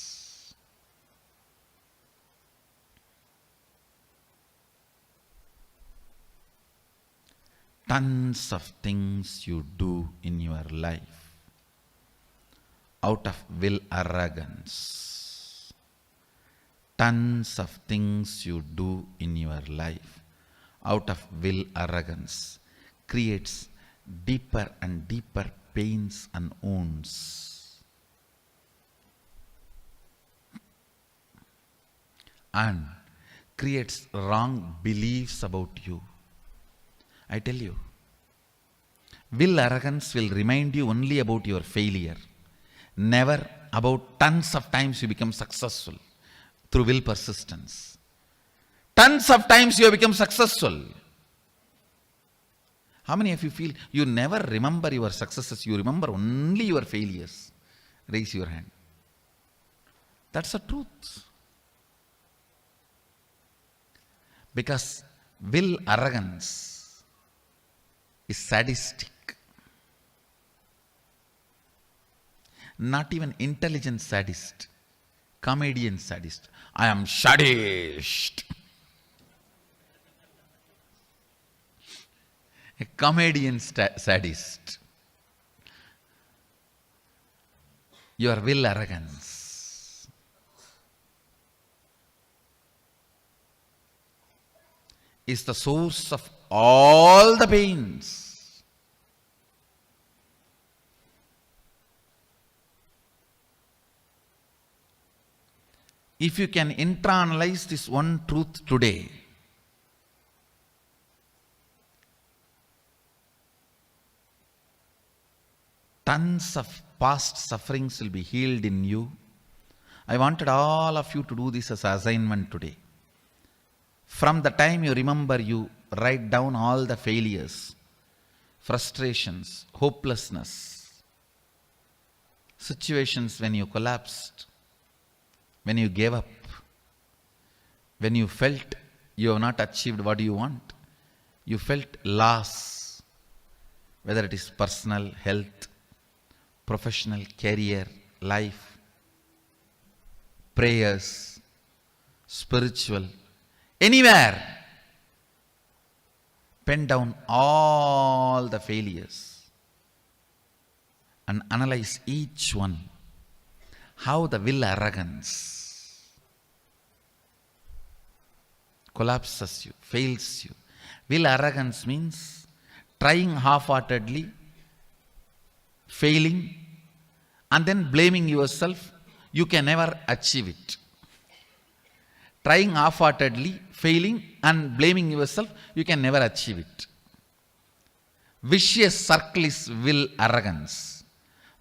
Tons of things you do in your life out of will arrogance. Tons of things you do in your life out of will arrogance creates deeper and deeper pains and wounds. And creates wrong beliefs about you. I tell you, will arrogance will remind you only about your failure, never about tons of times you become successful through will persistence. Tons of times you have become successful. How many of you feel you never remember your successes, you remember only your failures? Raise your hand. That's the truth. Because will arrogance is sadistic. Not even intelligent sadist, comedian sadist. I am sadist. A comedian sadist. Your will arrogance. Is the source of all the pains. If you can internalize this one truth today, tons of past sufferings will be healed in you. I wanted all of you to do this as an assignment today. From the time you remember, you write down all the failures, frustrations, hopelessness, situations when you collapsed, when you gave up, when you felt you have not achieved what you want, you felt loss, whether it is personal, health, professional, career, life, prayers, spiritual, anywhere. Pen down all the failures and analyze each one. How the will arrogance collapses you, fails you. Will arrogance means trying half-heartedly, failing, and then blaming yourself. You can never achieve it. Trying half-heartedly, failing, and blaming yourself, you can never achieve it. Vicious circle is will arrogance.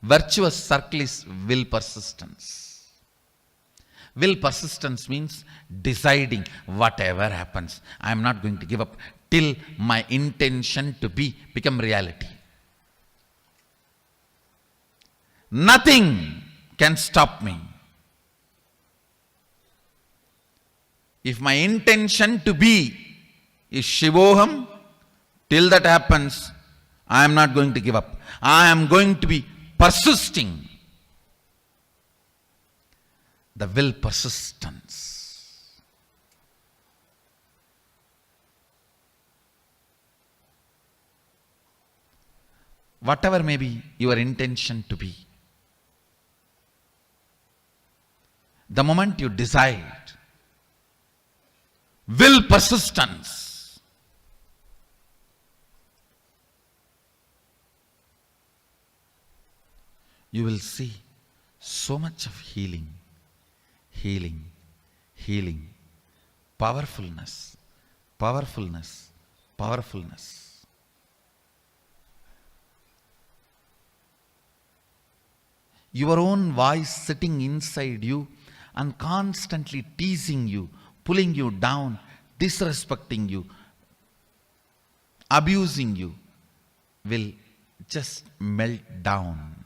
Virtuous circle is will persistence. Will persistence means deciding whatever happens, I am not going to give up till my intention to become reality. Nothing can stop me. If my intention to be is Shivoham, till that happens, I am not going to give up. I am going to be persisting. The will persistence. Whatever may be your intention to be, the moment you decide, will persistence, you will see so much of healing, healing, healing, powerfulness, powerfulness, powerfulness. Your own voice sitting inside you and constantly teasing you, pulling you down, disrespecting you, abusing you, will just melt down.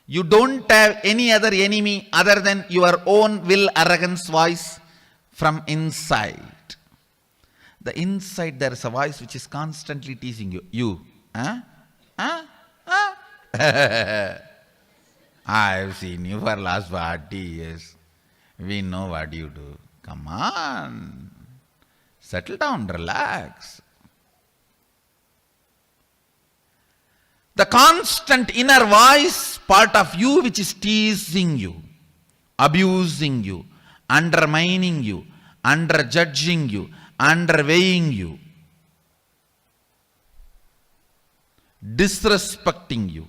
You don't have any other enemy other than your own will arrogance voice from inside. The inside there is a voice which is constantly teasing you. You, huh? Huh? Huh? I have seen you for last 40 years. We know what you do. Come on. Settle down, relax. The constant inner voice, part of you which is teasing you, abusing you, undermining you, underjudging you, underweighing you, disrespecting you.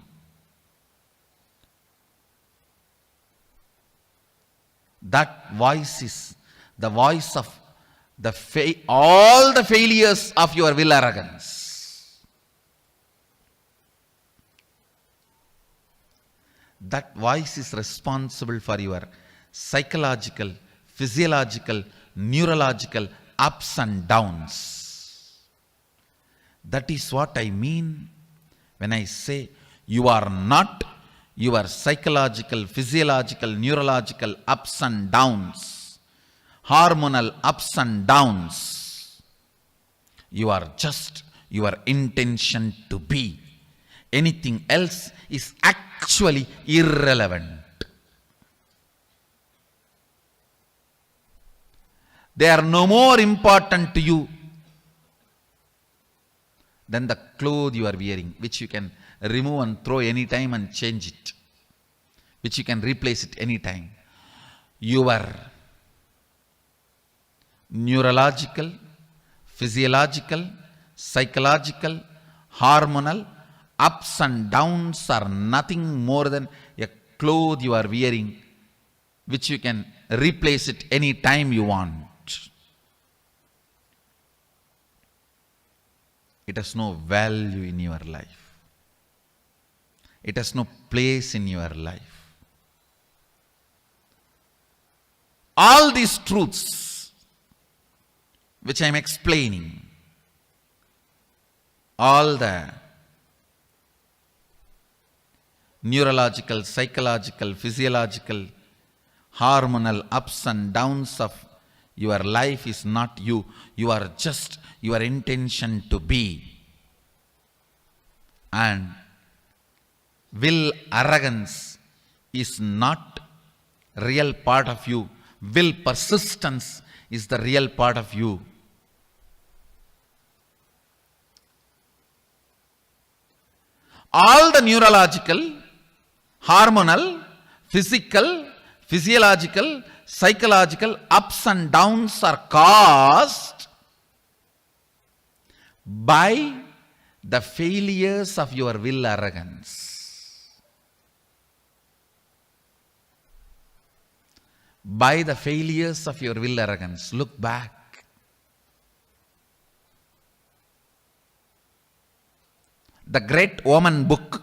That voice is the voice of all the failures of your will arrogance. That voice is responsible for your psychological, physiological, neurological ups and downs. That is what I mean when I say you are not your psychological, physiological, neurological ups and downs, hormonal ups and downs. You are just your intention to be. Anything else is actually irrelevant. They are no more important to you than the clothes you are wearing, which you can remove and throw any time and change it, which you can replace it any time. Your neurological, physiological, psychological, hormonal ups and downs are nothing more than a cloth you are wearing, which you can replace it any time you want. It has no value in your life. It has no place in your life. All these truths which I am explaining, all the neurological, psychological, physiological, hormonal ups and downs of your life is not you. You are just your intention to be. And Will arrogance is not real part of you. Will persistence is the real part of you. All the neurological, hormonal, physical, physiological, psychological ups and downs are caused by the failures of your will arrogance. By the failures of your will arrogance. Look back. The great omen book,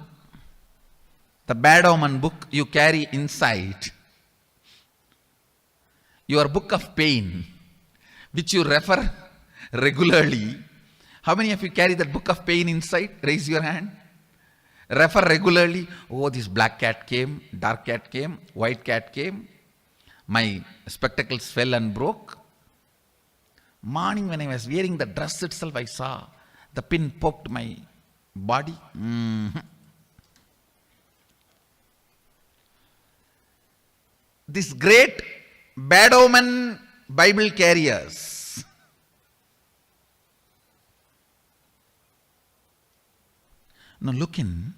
the bad omen book you carry inside, your book of pain, which you refer regularly. How many of you carry that book of pain inside? Raise your hand. Refer regularly. Oh, this black cat came, dark cat came, white cat came. My spectacles fell and broke. Morning when I was wearing the dress itself, I saw the pin poked my body. This great bad omen Bible carriers, now look in.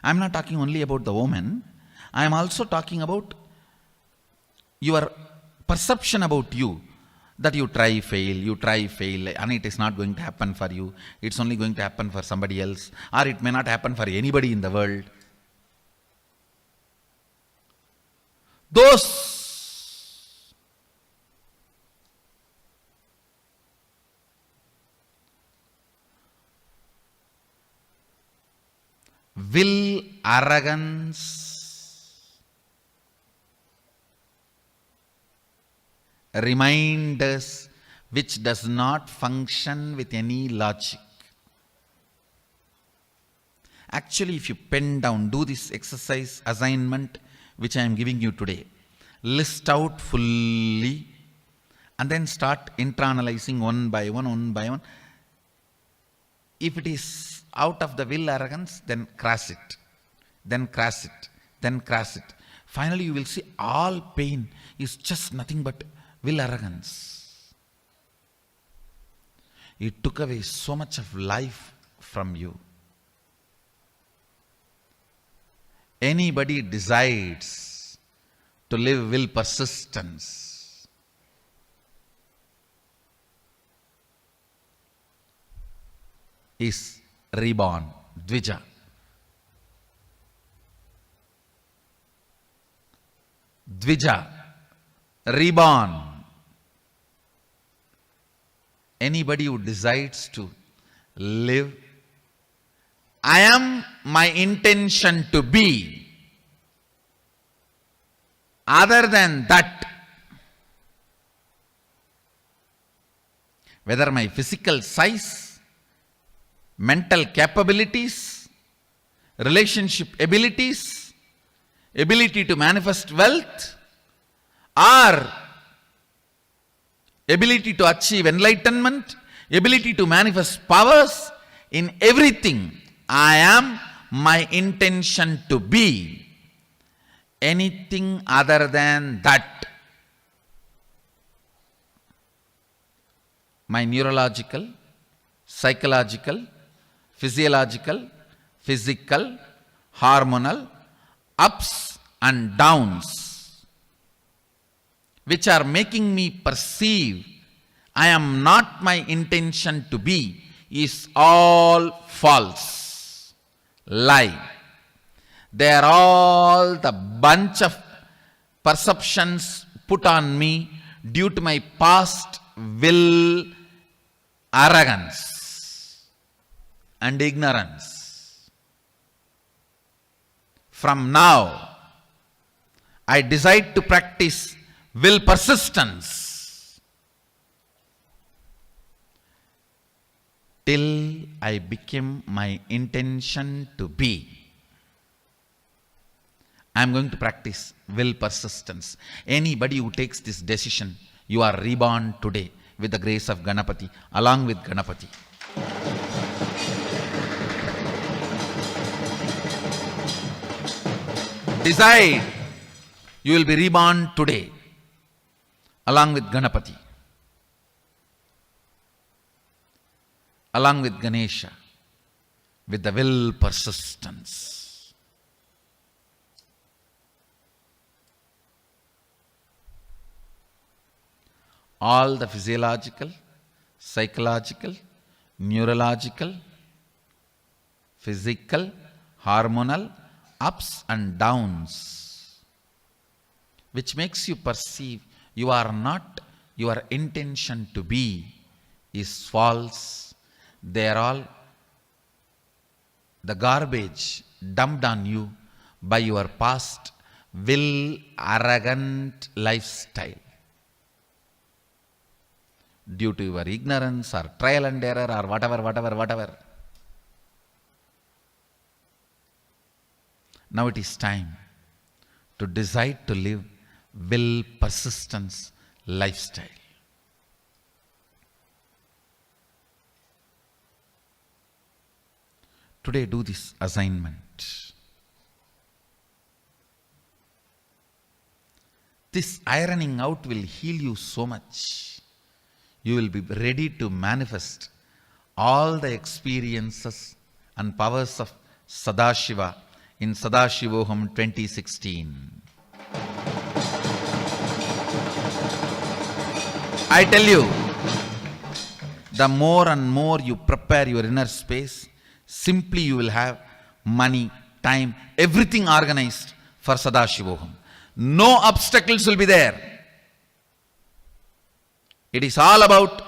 I am not talking only about the omen. I am also talking about your perception about you, that you try, fail, and it is not going to happen for you. It's only going to happen for somebody else, or it may not happen for anybody in the world. Those will arrogance reminders which does not function with any logic. Actually, if you pen down, do this exercise assignment which I am giving you today. List out fully and then start internalizing one by one. If it is out of the will arrogance, then crash it. Then crash it. Finally, you will see all pain is just nothing but will arrogance. It took away so much of life from you. Anybody decides to live will persistence, is reborn, Dvija. Dvija, reborn. Anybody who decides to live, I am my intention to be. Other than that, whether my physical size, mental capabilities, relationship abilities, ability to manifest wealth, or ability to achieve enlightenment, ability to manifest powers, in everything, I am my intention to be. Anything other than that, my neurological, psychological, physiological, physical, hormonal, ups and downs, which are making me perceive I am not my intention to be, is all false, lie. They are all the bunch of perceptions put on me due to my past will arrogance and ignorance. From now, I decide to practice will persistence till I became my intention to be. I am going to practice will persistence. Anybody who takes this decision, you are reborn today with the grace of Ganapati, along with Ganapati. decide, you will be reborn today, along with Ganapati, along with Ganesha, with the will persistence. All the physiological, psychological, neurological, physical, hormonal ups and downs, which makes you perceive you are not your intention to be, is false. They are all the garbage dumped on you by your past will arrogant lifestyle, due to your ignorance or trial and error or whatever. Now it is time to decide to live will persistence lifestyle. Today do this assignment. This ironing out will heal you so much. You will be ready to manifest all the experiences and powers of Sadashiva in Sadashivoham 2016. I tell you, the more and more you prepare your inner space, simply you will have money, time, everything organized for Sadashivoham. No obstacles will be there. It is all about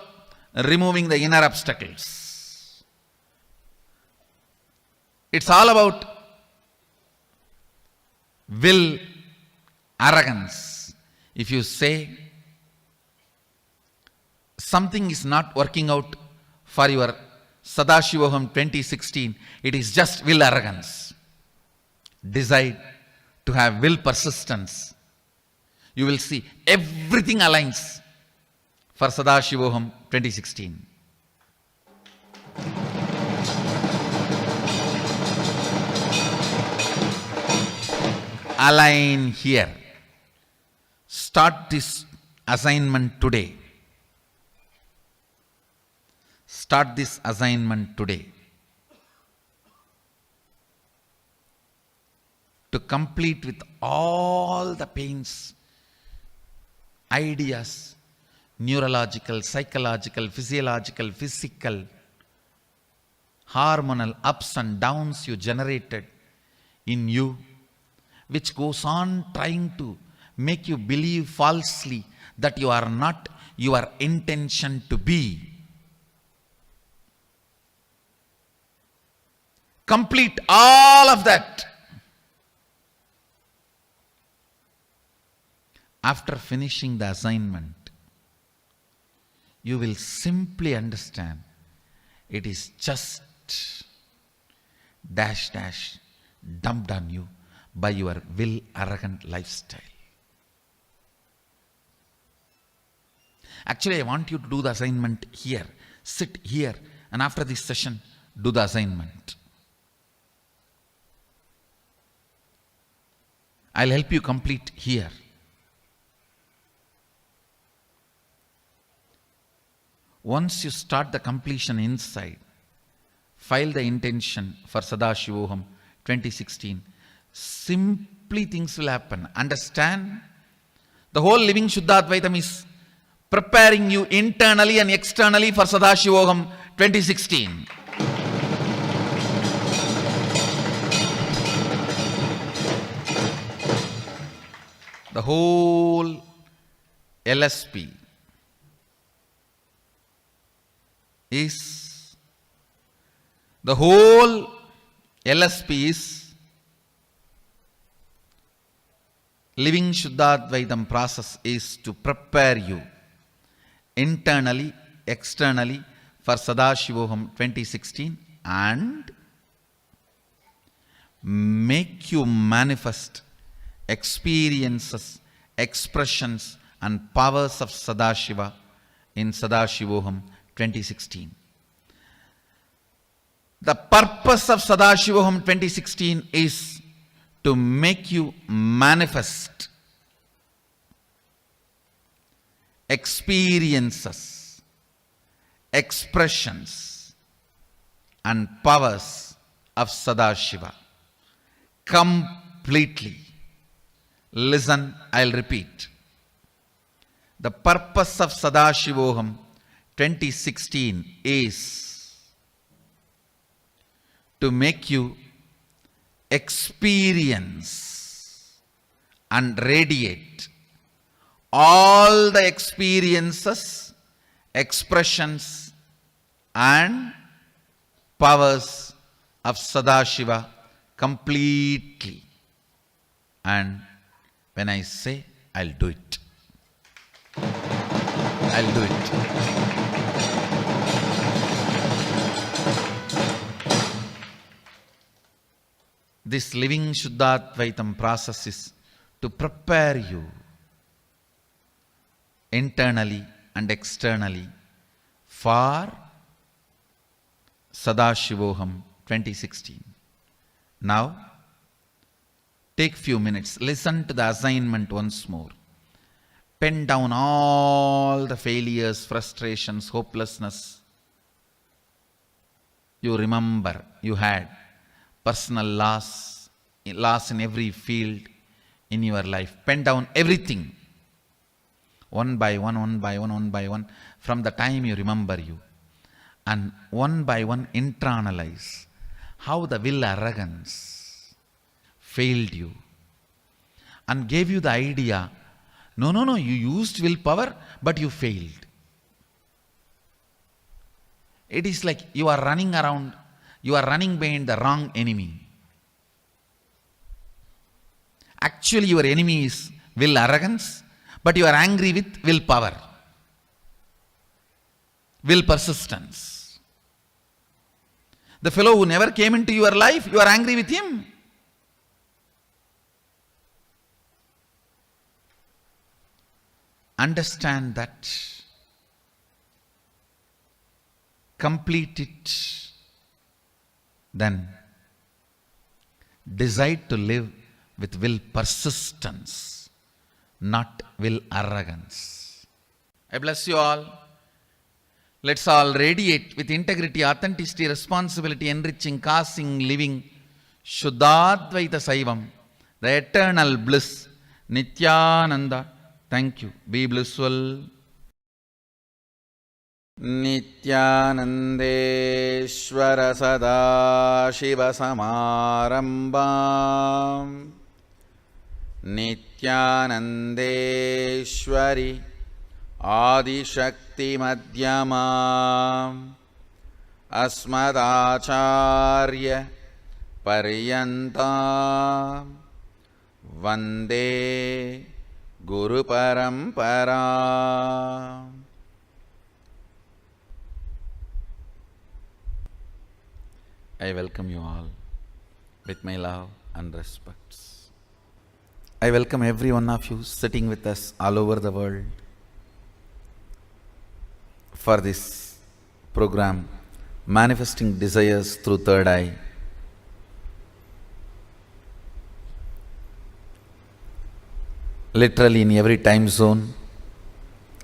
removing the inner obstacles. It's all about will, arrogance. If you say something is not working out for your Sadashivoham 2016, it is just will arrogance. Decide to have will persistence. You will see everything aligns for Sadashivoham 2016. Align here. Start this assignment today. Start this assignment today. To complete with all the pains, ideas, neurological, psychological, physiological, physical, hormonal ups and downs you generated in you, which goes on trying to make you believe falsely that you are not your intention to be. Complete all of that. After finishing the assignment, you will simply understand it is just dumped on you by your will arrogant lifestyle. Actually, I want you to do the assignment here. Sit here, and after this session, do the assignment. I'll help you complete here. Once you start the completion inside, file the intention for Sadashivoham 2016. Simply things will happen. Understand? The whole living Shuddhadvaitam is preparing you internally and externally for Sadashivoham 2016. The whole LSP is living Shuddhadvaitam process is to prepare you internally, externally for Sadashivoham 2016 and make you manifest experiences, expressions and powers of Sadashiva in Sadashivoham 2016. The purpose of Sadashivoham 2016 is to make you manifest experiences, expressions and powers of Sadashiva completely. Listen, I'll repeat. The purpose of Sadashivoham 2016 is to make you experience and radiate all the experiences, expressions and powers of Sadashiva completely. And when I say, I'll do it. I'll do it. This living Shuddhadvaitam process is to prepare you internally and externally for Sadashivoham 2016. Now, take few minutes, listen to the assignment once more. Pen down all the failures, frustrations, hopelessness you remember you had, personal loss in every field in your life. Pen down everything, one by one, one by one, one by one, from the time you remember you. And one by one internalize how the will arrogance failed you and gave you the idea, no, you used willpower, but you failed. It is like you are running around, you are running behind the wrong enemy. Actually, your enemy is will arrogance, but you are angry with willpower, will persistence. The fellow who never came into your life, you are angry with him. Understand that. Complete it. Then decide to live with will persistence, not will arrogance. I bless you all. Let's all radiate with integrity, authenticity, responsibility, enriching, causing, living Shuddhadvaita Saivam, the eternal bliss, Nithyananda. Thank you. Be blissful. Nithyanandeshwara Sadashiva Samarambam Nithyanandeshwari Adishakti Madhyamam Asmadacharya Paryantam Vande Guru Parampara. I welcome you all with my love and respects. I welcome every one of you sitting with us all over the world for this program, Manifesting Desires Through Third Eye. Literally in every time zone,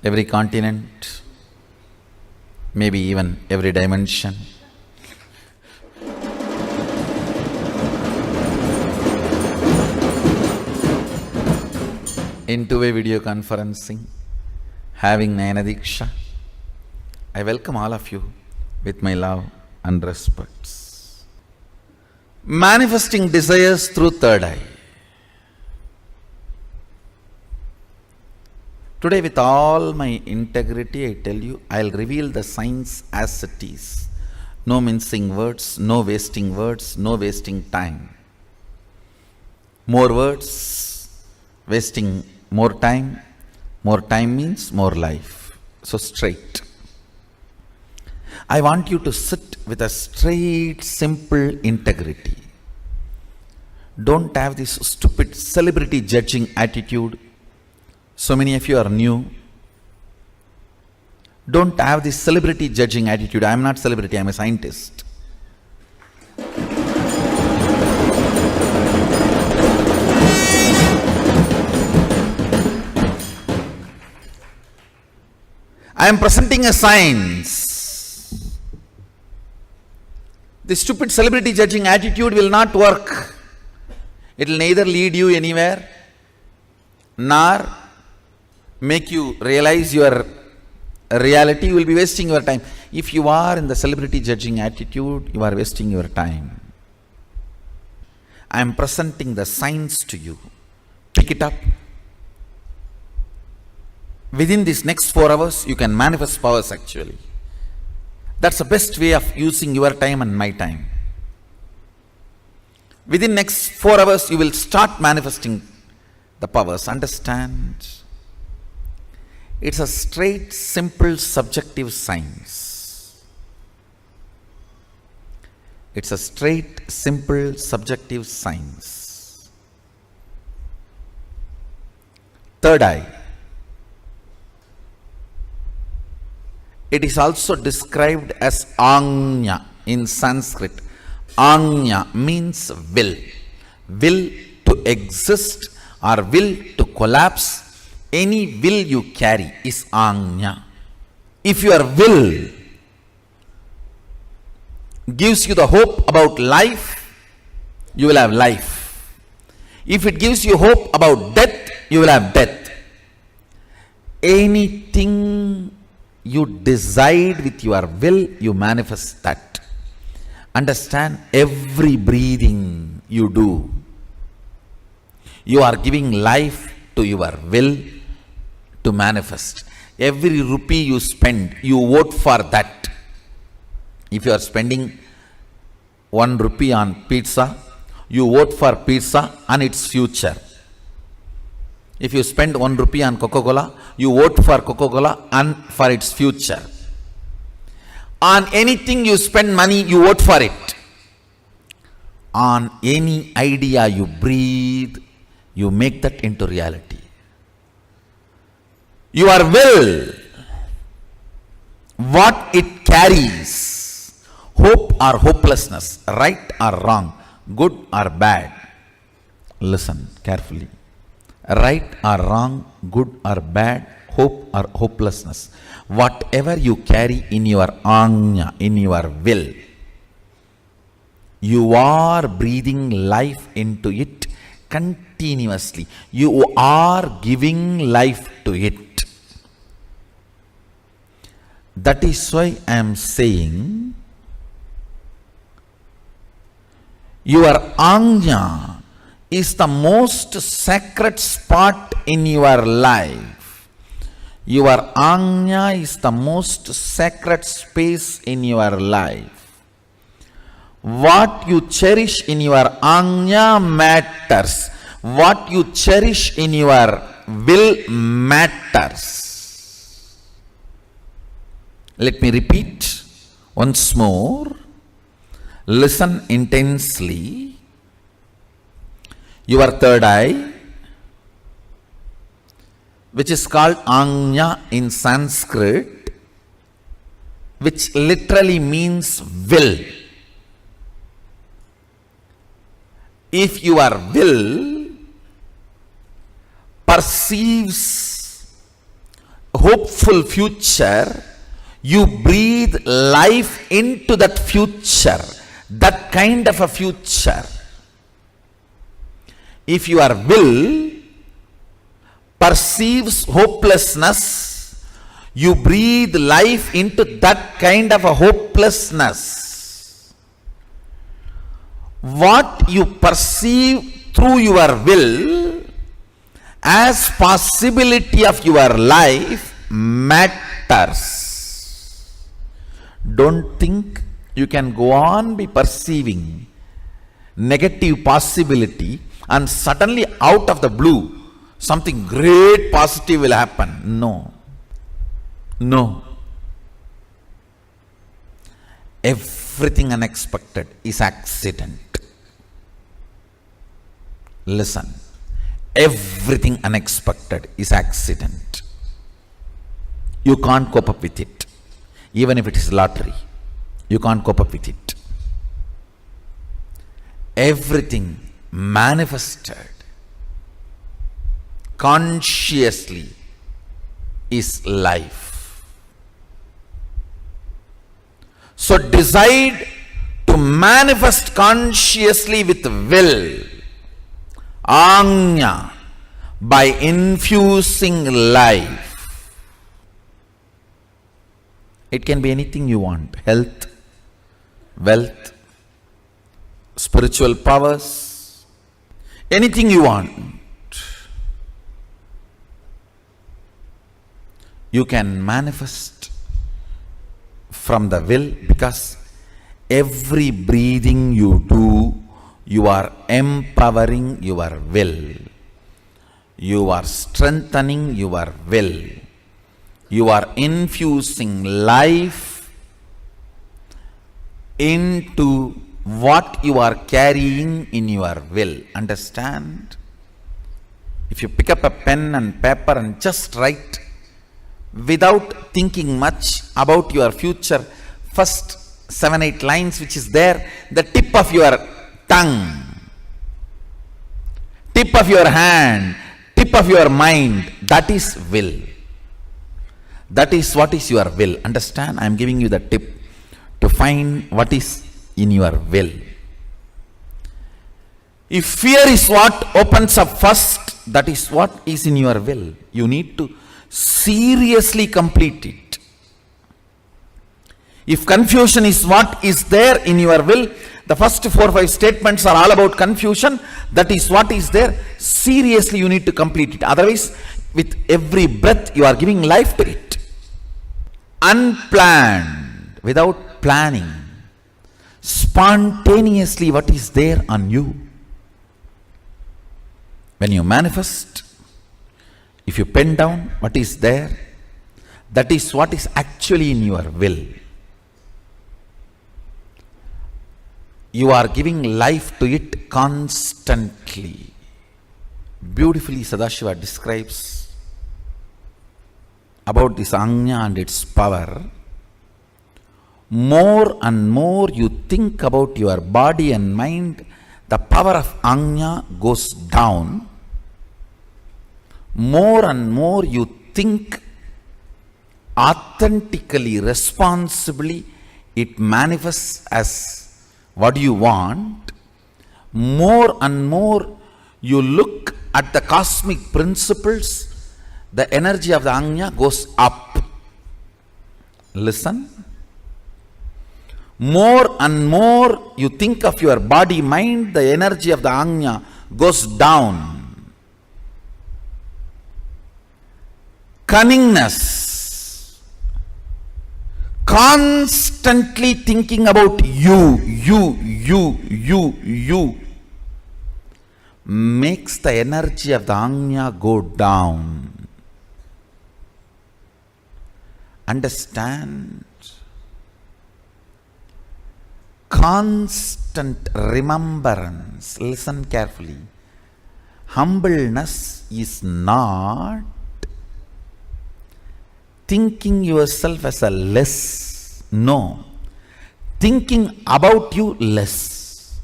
every continent, maybe even every dimension. In two-way video conferencing, having Nayana Diksha. I welcome all of you with my love and respects. Manifesting desires through third eye. Today, with all my integrity, I tell you, I'll reveal the science as it is. No mincing words, no wasting words, no wasting time. More words, wasting more time means more life. So straight. I want you to sit with a straight, simple integrity. Don't have this stupid celebrity judging attitude. So many of you are new. Don't have this celebrity judging attitude. I am not celebrity, I am a scientist. I am presenting a science. The stupid celebrity judging attitude will not work. It will neither lead you anywhere nor make you realize your reality. You will be wasting your time. If you are in the celebrity judging attitude, you are wasting your time. I am presenting the science to you. Pick it up. Within these next 4 hours, you can manifest powers actually. That's the best way of using your time and my time. Within next 4 hours, you will start manifesting the powers. Understand? It's a straight, simple, subjective science. It's a straight, simple, subjective science. Third eye. It is also described as Anya in Sanskrit. Anya means will. Will to exist or will to collapse. Any will you carry is Anya. If your will gives you the hope about life, you will have life. If it gives you hope about death, you will have death. Anything you decide with your will, you manifest that. Understand, every breathing you do, you are giving life to your will to manifest. Every rupee you spend, you vote for that. If you are spending 1 rupee on pizza, you vote for pizza and its future. If you spend 1 rupee on Coca-Cola, you vote for Coca-Cola and for its future. On anything you spend money, you vote for it. On any idea you breathe, you make that into reality. Your will, what it carries, hope or hopelessness, right or wrong, good or bad. Listen carefully. Right or wrong, good or bad, hope or hopelessness. Whatever you carry in your anya, in your will, you are breathing life into it continuously. You are giving life to it. That is why I am saying your anya is the most sacred spot in your life. Your anya is the most sacred space in your life. What you cherish in your anya matters. What you cherish in your will matters. Let me repeat once more. Listen intensely. Your third eye, which is called Anya in Sanskrit, which literally means will. If your will perceives hopeful future, you breathe life into that future, that kind of a future. If your will perceives hopelessness, you breathe life into that kind of a hopelessness. What you perceive through your will as possibility of your life matters. Don't think you can go on be perceiving negative possibility and suddenly out of the blue something great positive will happen. No. No. Everything unexpected is accident. Listen. Everything unexpected is accident. You can't cope up with it. Even if it is lottery, you can't cope up with it. Everything manifested consciously is life. So decide to manifest consciously with will, Anya, by infusing life. It can be anything you want: health, wealth, spiritual powers, anything you want. You can manifest from the will, because every breathing you do, you are empowering your will. You are strengthening your will. You are infusing life into what you are carrying in your will. Understand? If you pick up a pen and paper and just write without thinking much about your future, first 7-8 lines which is there, the tip of your tongue, tip of your hand, tip of your mind, that is will. That is what is your will. Understand? I am giving you the tip to find what is in your will. If fear is what opens up first, that is what is in your will. You need to seriously complete it. If confusion is what is there in your will, the first 4 or 5 statements are all about confusion. That is what is there. Seriously you need to complete it. Otherwise, with every breath you are giving life to it. Unplanned, without planning, spontaneously what is there on you. When you manifest, if you pen down what is there, that is what is actually in your will. You are giving life to it constantly. Beautifully Sadashiva describes about this Anya and its power. More and more you think about your body and mind, the power of Anya goes down. More and more you think authentically, responsibly, it manifests as what you want. More and more you look at the cosmic principles, the energy of the Anya goes up. Listen. More and more you think of your body, mind, the energy of the Anya goes down. Cunningness, constantly thinking about you, makes the energy of the Anya go down. Understand? Constant remembrance. Listen carefully. Humbleness is not thinking yourself as a less. No. Thinking about you less.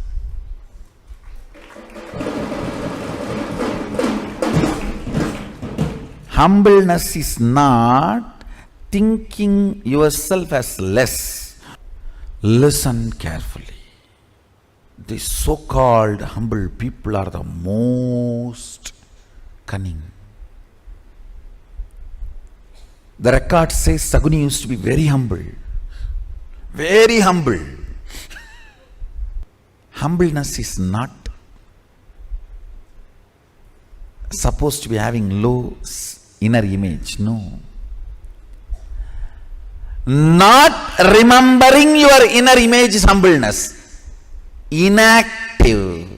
Humbleness is not thinking yourself as less. Listen carefully. These so-called humble people are the most cunning. The record says Saguni used to be very humble. Very humble. Humbleness is not supposed to be having low inner image. No. Not remembering your inner image is humbleness. Inactive,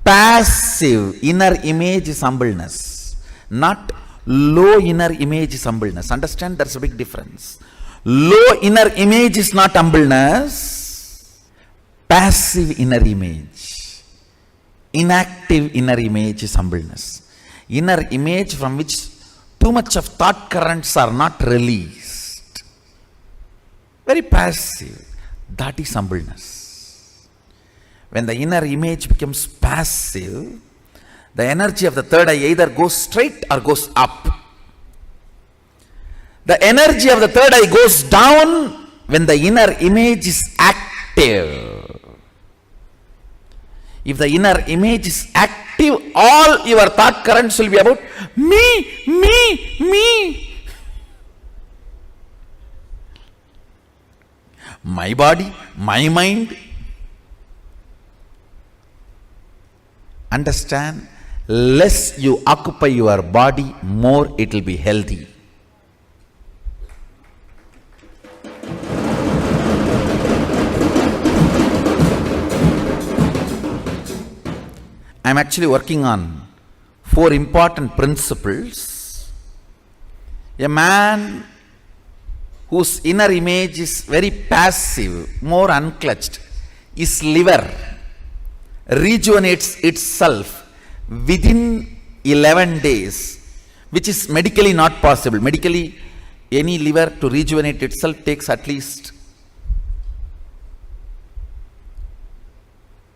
passive inner image is humbleness. Not low inner image is humbleness. Understand? There's a big difference. Low inner image is not humbleness. Passive inner image, inactive inner image is humbleness. Inner image from which too much of thought currents are not released. Very passive. That is humbleness. When the inner image becomes passive, the energy of the third eye either goes straight or goes up. The energy of the third eye goes down when the inner image is active. If the inner image is active, all your thought currents will be about me. My body, my mind. Understand, less you occupy your body, more it will be healthy. I am actually working on 4 important principles. A man whose inner image is very passive, more unclutched, his liver rejuvenates itself within 11 days, which is medically not possible. Medically, any liver to rejuvenate itself takes at least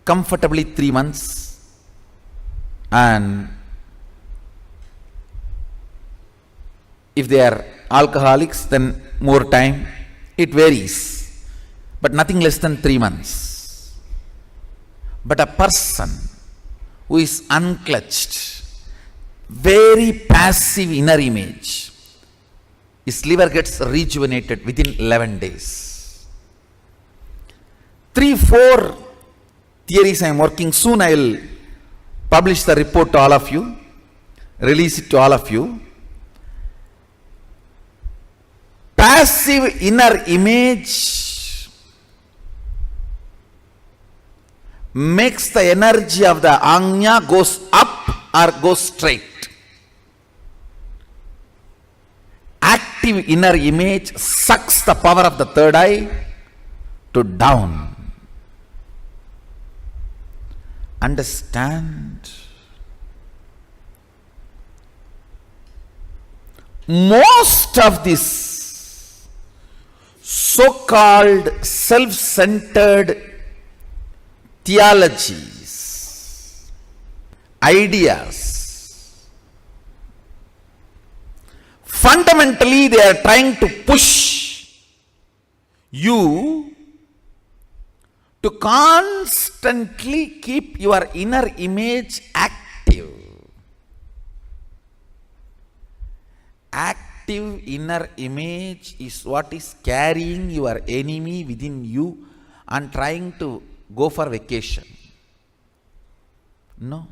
comfortably 3 months. And if they are alcoholics, then more time. It varies, but nothing less than 3 months. But a person who is unclutched, very passive inner image, his liver gets rejuvenated within 11 days. 3-4 theories I am working. Soon I will publish the report to all of you, release it to all of you. Passive inner image makes the energy of the Ajna goes up or goes straight. Active inner image sucks the power of the third eye to down. Understand? Most of this so-called self-centered theologies, ideas, fundamentally they are trying to push you to constantly keep your inner image active. Active inner image is what is carrying your enemy within you and trying to go for vacation. No.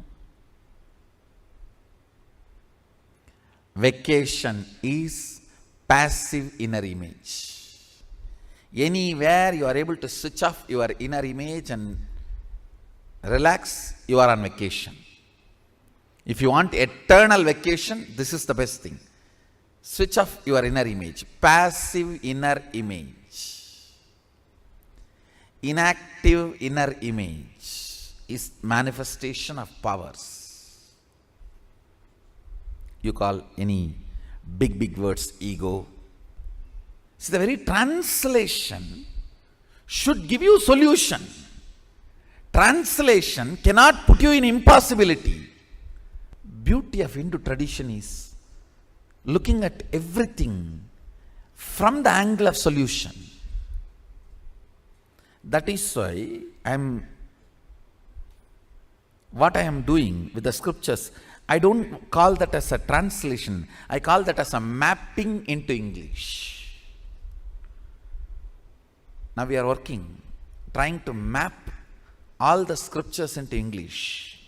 Vacation is passive inner image. Anywhere you are able to switch off your inner image and relax, you are on vacation. If you want eternal vacation, this is the best thing. Switch off your inner image. Passive inner image. Inactive inner image is manifestation of powers. You call any big words ego. See, the very translation should give you solution. Translation cannot put you in impossibility. Beauty of Hindu tradition is looking at everything from the angle of solution. That is why what I am doing with the scriptures, I don't call that as a translation. I call that as a mapping into English. Now we are working, trying to map all the scriptures into English,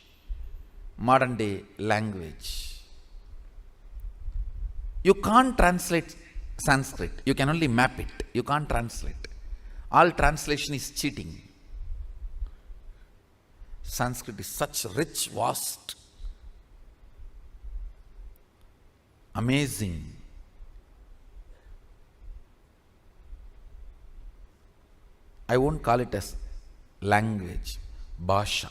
modern day language. You can't translate Sanskrit, you can only map it, you can't translate. All translation is cheating. Sanskrit is such rich, vast, amazing. I won't call it as language, Bhasha.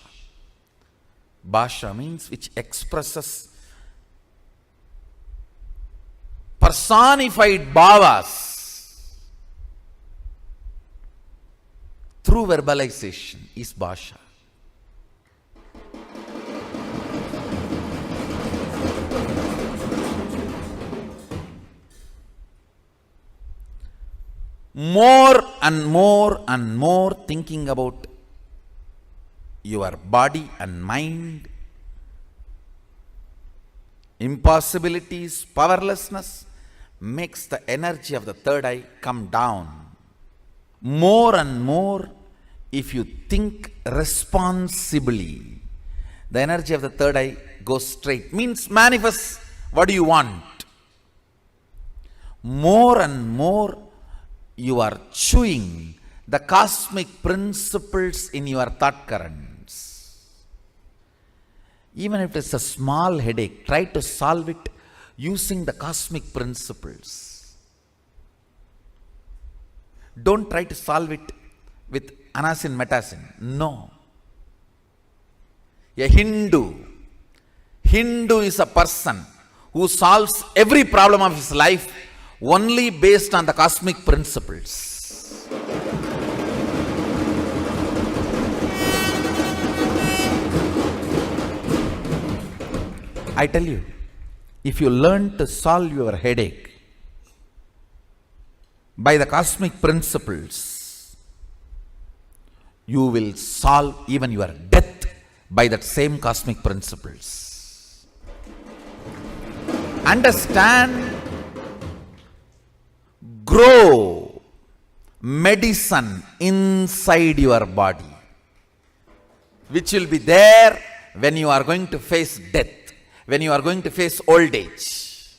Bhasha means which expresses personified bhavas through verbalization is Bhasha. more and more and more thinking about your body and mind, impossibilities, powerlessness, makes the energy of the third eye come down. More and more, if you think responsibly, the energy of the third eye goes straight. Means manifest what do you want. More and more, you are chewing the cosmic principles in your thought currents. Even if it's a small headache, try to solve it using the cosmic principles. Don't try to solve it with anasin metasin. No. A Hindu is a person who solves every problem of his life only based on the cosmic principles. I tell you, if you learn to solve your headache by the cosmic principles, you will solve even your death by that same cosmic principles. Understand, grow medicine inside your body, which will be there when you are going to face death, when you are going to face old age.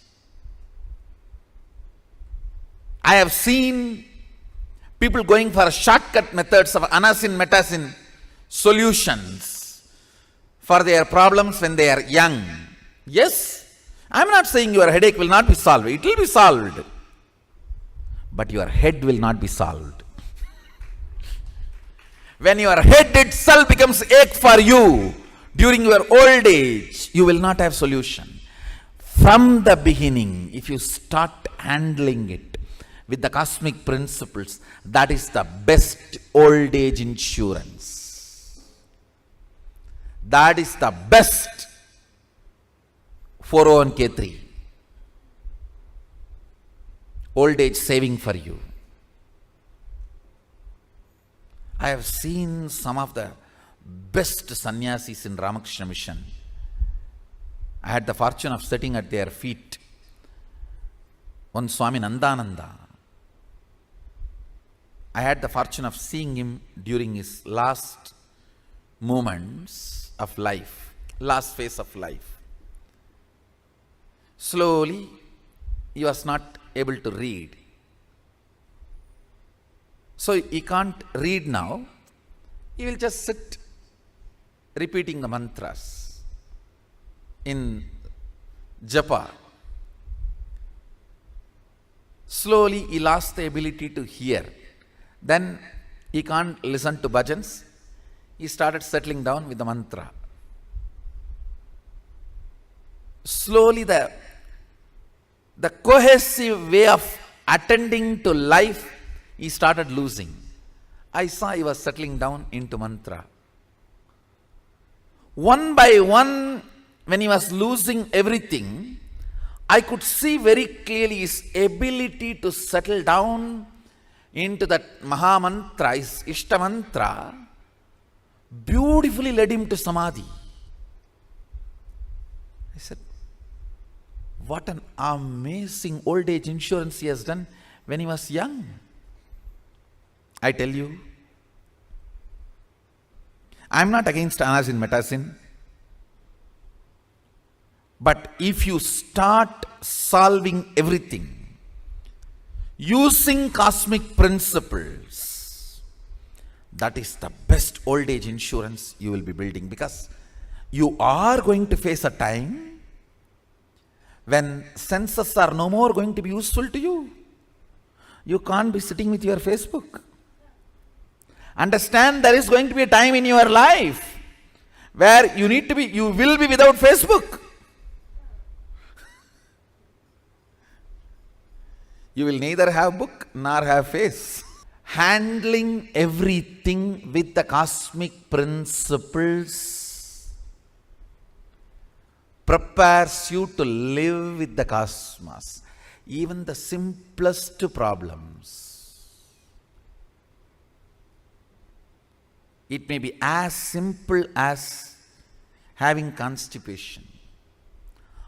I have seen people going for shortcut methods of anasin metasin solutions for their problems when they are young. Yes, I am not saying your headache will not be solved. It will be solved. But your head will not be solved. When your head itself becomes ache for you during your old age, you will not have solution. From the beginning, if you start handling it with the cosmic principles, that is the best old age insurance. That is the best 401k3. Old age saving for you. I have seen some of the best sannyasis in Ramakrishna Mission. I had the fortune of sitting at their feet. One Swami Nandananda. I had the fortune of seeing him during his last moments of life, last phase of life. Slowly, he was not able to read. So he can't read now. He will just sit repeating the mantras in japa. Slowly he lost the ability to hear. Then he can't listen to bhajans. He started settling down with the mantra. Slowly the cohesive way of attending to life he started losing. I saw he was settling down into mantra. One by one, when he was losing everything, I could see very clearly his ability to settle down into that Maha Mantra, his Ishta Mantra, beautifully led him to Samadhi. I said, what an amazing old age insurance he has done when he was young. I tell you, I am not against anasin metasin. But if you start solving everything using cosmic principles, that is the best old age insurance you will be building, because you are going to face a time when senses are no more going to be useful to you. You can't be sitting with your Facebook. Understand, there is going to be a time in your life where you will be without Facebook. You will neither have book nor have face. Handling everything with the cosmic principles prepares you to live with the cosmos. Even the simplest problems. It may be as simple as having constipation,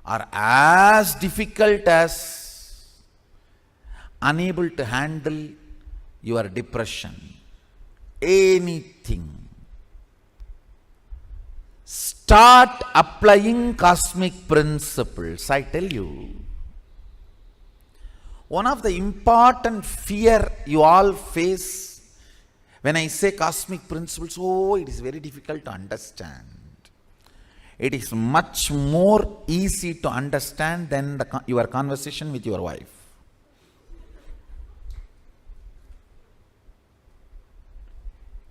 or as difficult as unable to handle your depression. Anything. Start applying cosmic principles, I tell you. One of the important fear you all face when I say cosmic principles, it is very difficult to understand. It is much more easy to understand than your conversation with your wife.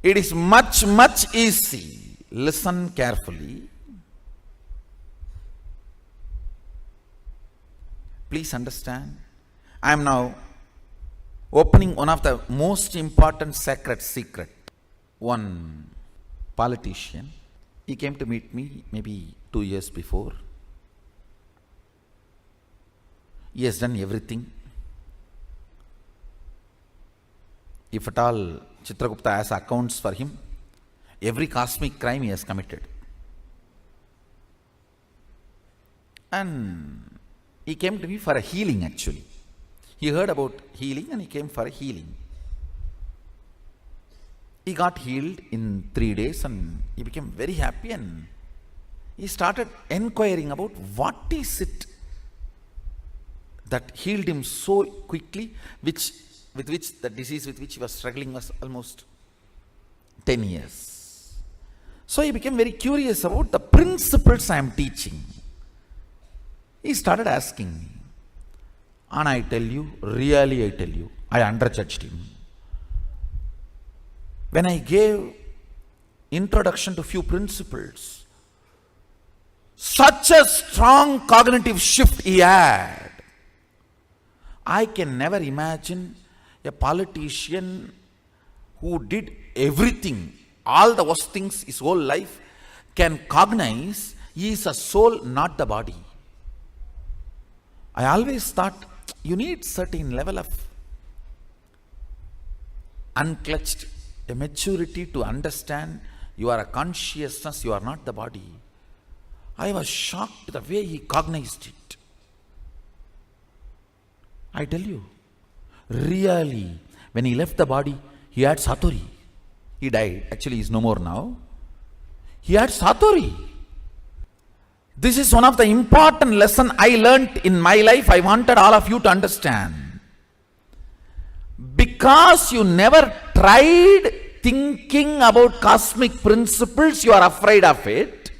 It is much easy. Listen carefully. Please understand. I am now opening one of the most important sacred secret. One politician, he came to meet me maybe 2 years before. He has done everything. If at all Chitragupta has accounts for him, every cosmic crime he has committed. And he came to me for a healing actually. He heard about healing and he came for a healing. He got healed in 3 days and he became very happy, and he started inquiring about what is it that healed him so quickly, with which the disease with which he was struggling was almost 10 years. So he became very curious about the principles I am teaching. He started asking me, and I tell you, really I tell you, I underjudged him. When I gave introduction to few principles, such a strong cognitive shift he had. I can never imagine a politician who did everything, all the worst things his whole life, can cognize he is a soul, not the body. I always thought you need certain level of unclutched a maturity to understand you are a consciousness, you are not the body. I was shocked the way he cognized it. I tell you, really, when he left the body, he had satori. He died. Actually, he is no more now. He had satori. This is one of the important lessons I learnt in my life. I wanted all of you to understand. Because you never tried thinking about cosmic principles, you are afraid of it.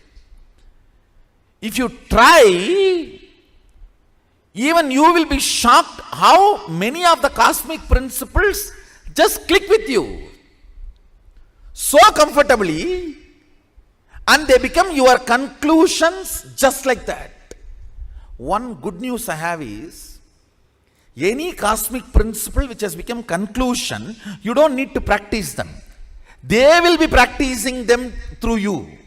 If you try, even you will be shocked how many of the cosmic principles just click with you so comfortably, and they become your conclusions just like that. One good news I have is, any cosmic principle which has become conclusion, you don't need to practice them. They will be practicing them through you.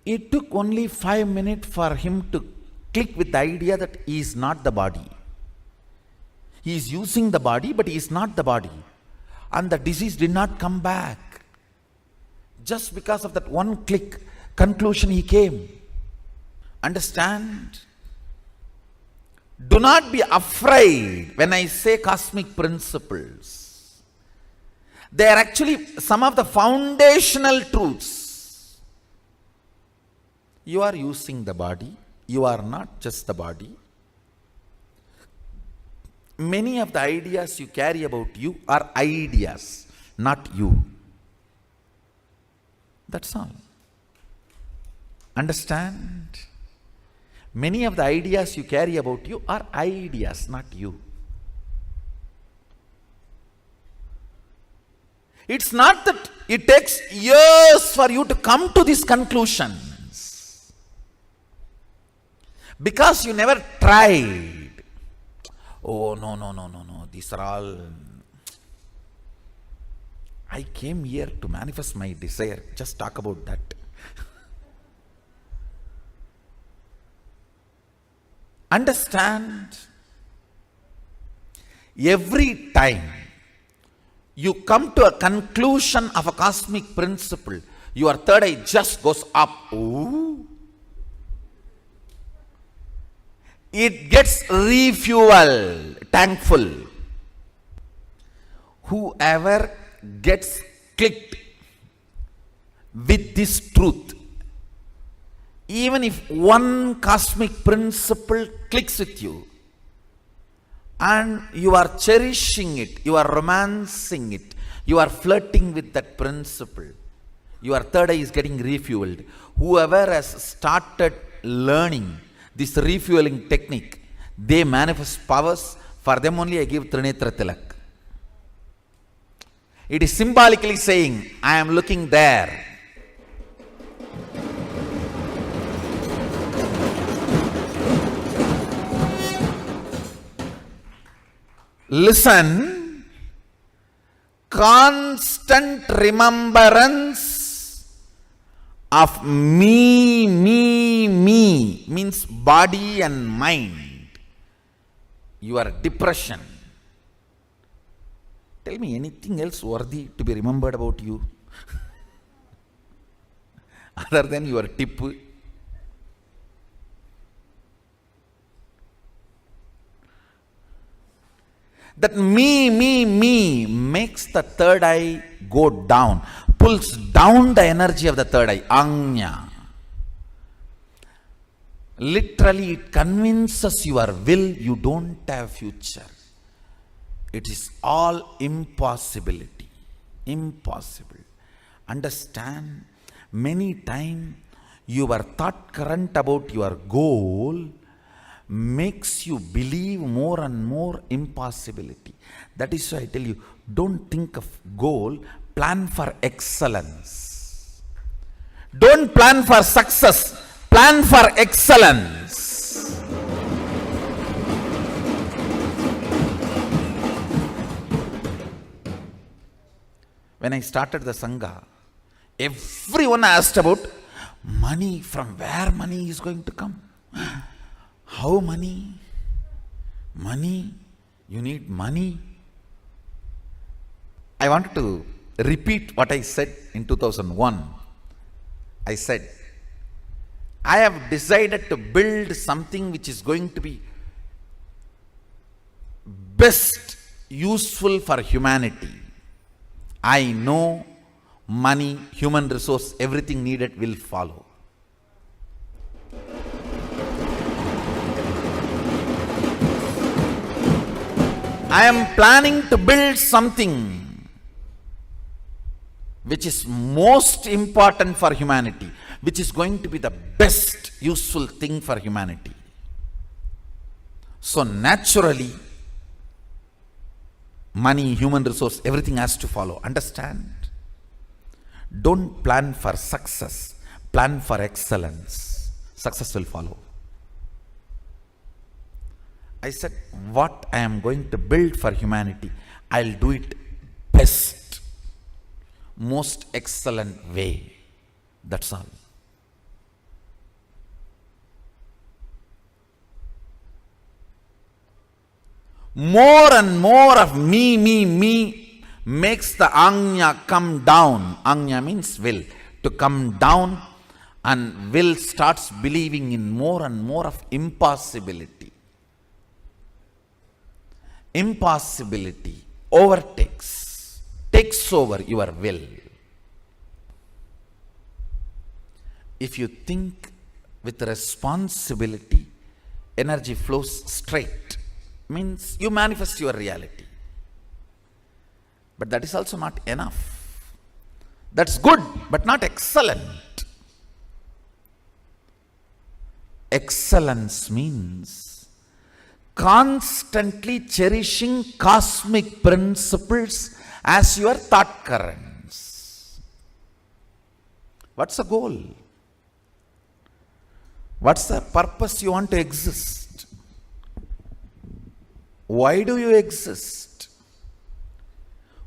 It took only 5 minutes for him to click with the idea that he is not the body. He is using the body, but he is not the body. And the disease did not come back. Just because of that one click, conclusion he came. Understand? Do not be afraid when I say cosmic principles. They are actually some of the foundational truths. You are using the body. You are not just the body. Many of the ideas you carry about you are ideas, not you. That's all. Understand? Many of the ideas you carry about you are ideas, not you. It's not that it takes years for you to come to these conclusions, because you never tried. Oh, no. These are all. I came here to manifest my desire. Just talk about that. Understand, every time you come to a conclusion of a cosmic principle, your third eye just goes up. Ooh. It gets refueled, tank full. Whoever gets clicked with this truth, even if one cosmic principle clicks with you, and you are cherishing it, you are romancing it, you are flirting with that principle, your third eye is getting refueled. Whoever has started learning this refueling technique, they manifest powers. For them only I give Trinetra Tilak. It is symbolically saying, I am looking there. Listen, constant remembrance of me means body and mind. Your depression. Tell me anything else worthy to be remembered about you other than your tip. That me makes the third eye go down, pulls down the energy of the third eye, anya. Literally, it convinces your will you don't have future. It is all impossibility. Impossible. Understand, many times your thought current about your goal makes you believe more and more impossibility. That is why I tell you, don't think of goal, plan for excellence. Don't plan for success, plan for excellence. When I started the Sangha, everyone asked about money, from where money is going to come. How money? Money? You need money? I wanted to repeat what I said in 2001. I said, I have decided to build something which is going to be best useful for humanity. I know money, human resource, everything needed will follow. I am planning to build something which is most important for humanity, which is going to be the best useful thing for humanity. So naturally, money, human resource, everything has to follow. Understand? Don't plan for success, plan for excellence. Success will follow. I said, what I am going to build for humanity, I'll do it best, most excellent way. That's all. More and more of me makes the anya come down. Anya means will. To come down, and will starts believing in more and more of impossibility. Impossibility overtakes, takes over your will. If you think with responsibility, energy flows straight. Means you manifest your reality. But that is also not enough. That's good, but not excellent. Excellence means constantly cherishing cosmic principles as your thought currents. What's the goal? What's the purpose you want to exist? Why do you exist?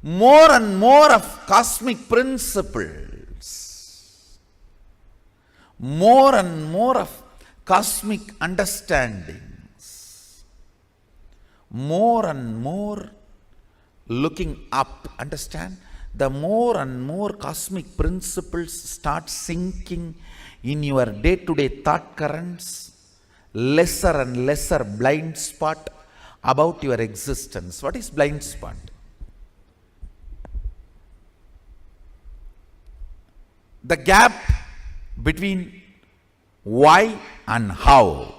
More and more of cosmic principles. More and more of cosmic understandings. more and more looking up, understand? The more and more cosmic principles start sinking in your day-to-day thought currents, lesser and lesser blind spot about your existence. What is blind spot? The gap between why and how.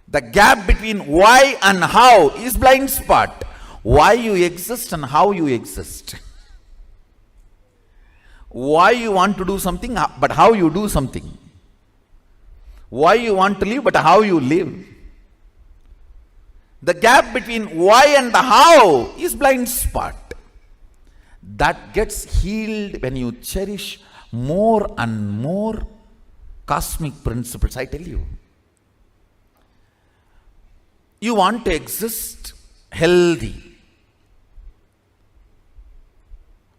The gap between why and how is blind spot. Why you exist and how you exist. Why you want to do something, but how you do something. Why you want to live, but how you live. The gap between why and the how is blind spot. That gets healed when you cherish more and more cosmic principles, I tell you. You want to exist healthy.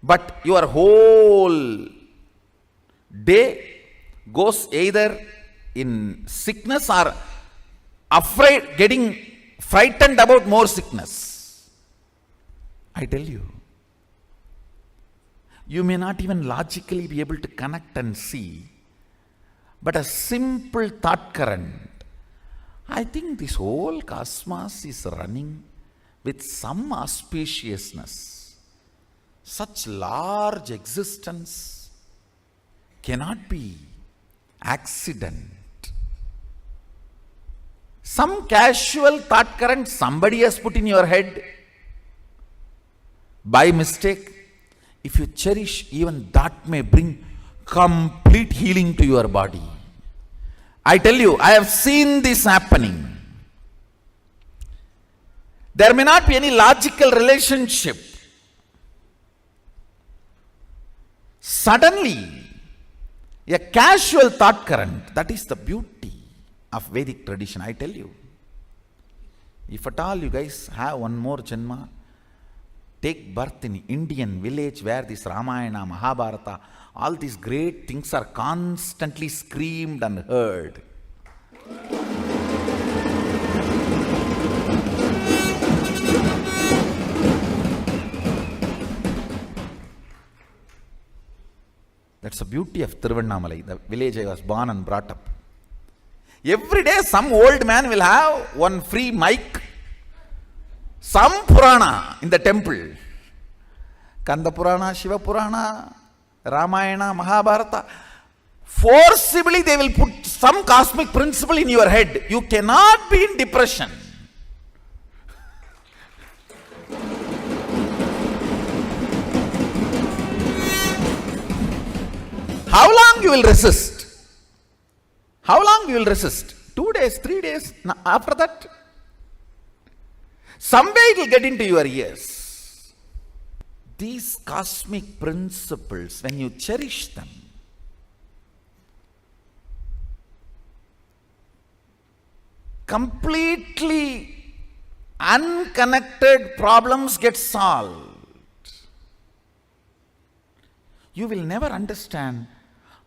But your whole day goes either in sickness or afraid, getting frightened about more sickness. I tell you. You may not even logically be able to connect and see, but a simple thought current. I think this whole cosmos is running with some auspiciousness. Such large existence cannot be accident. Some casual thought current somebody has put in your head by mistake. If you cherish, even that may bring complete healing to your body. I tell you, I have seen this happening. There may not be any logical relationship. Suddenly, a casual thought current, that is the beauty of Vedic tradition, I tell you. If at all you guys have one more janma, take birth in Indian village where this Ramayana, Mahabharata, all these great things are constantly screamed and heard. That's the beauty of Tiruvannamalai, the village I was born and brought up. Every day some old man will have one free mic, some Purana in the temple. Kanda Purana, Shiva Purana, Ramayana, Mahabharata. Forcibly they will put some cosmic principle in your head. You cannot be in depression. How long you will resist? How long you will resist? 2 days, 3 days, after that? Someday it will get into your ears. These cosmic principles, when you cherish them, completely unconnected problems get solved. You will never understand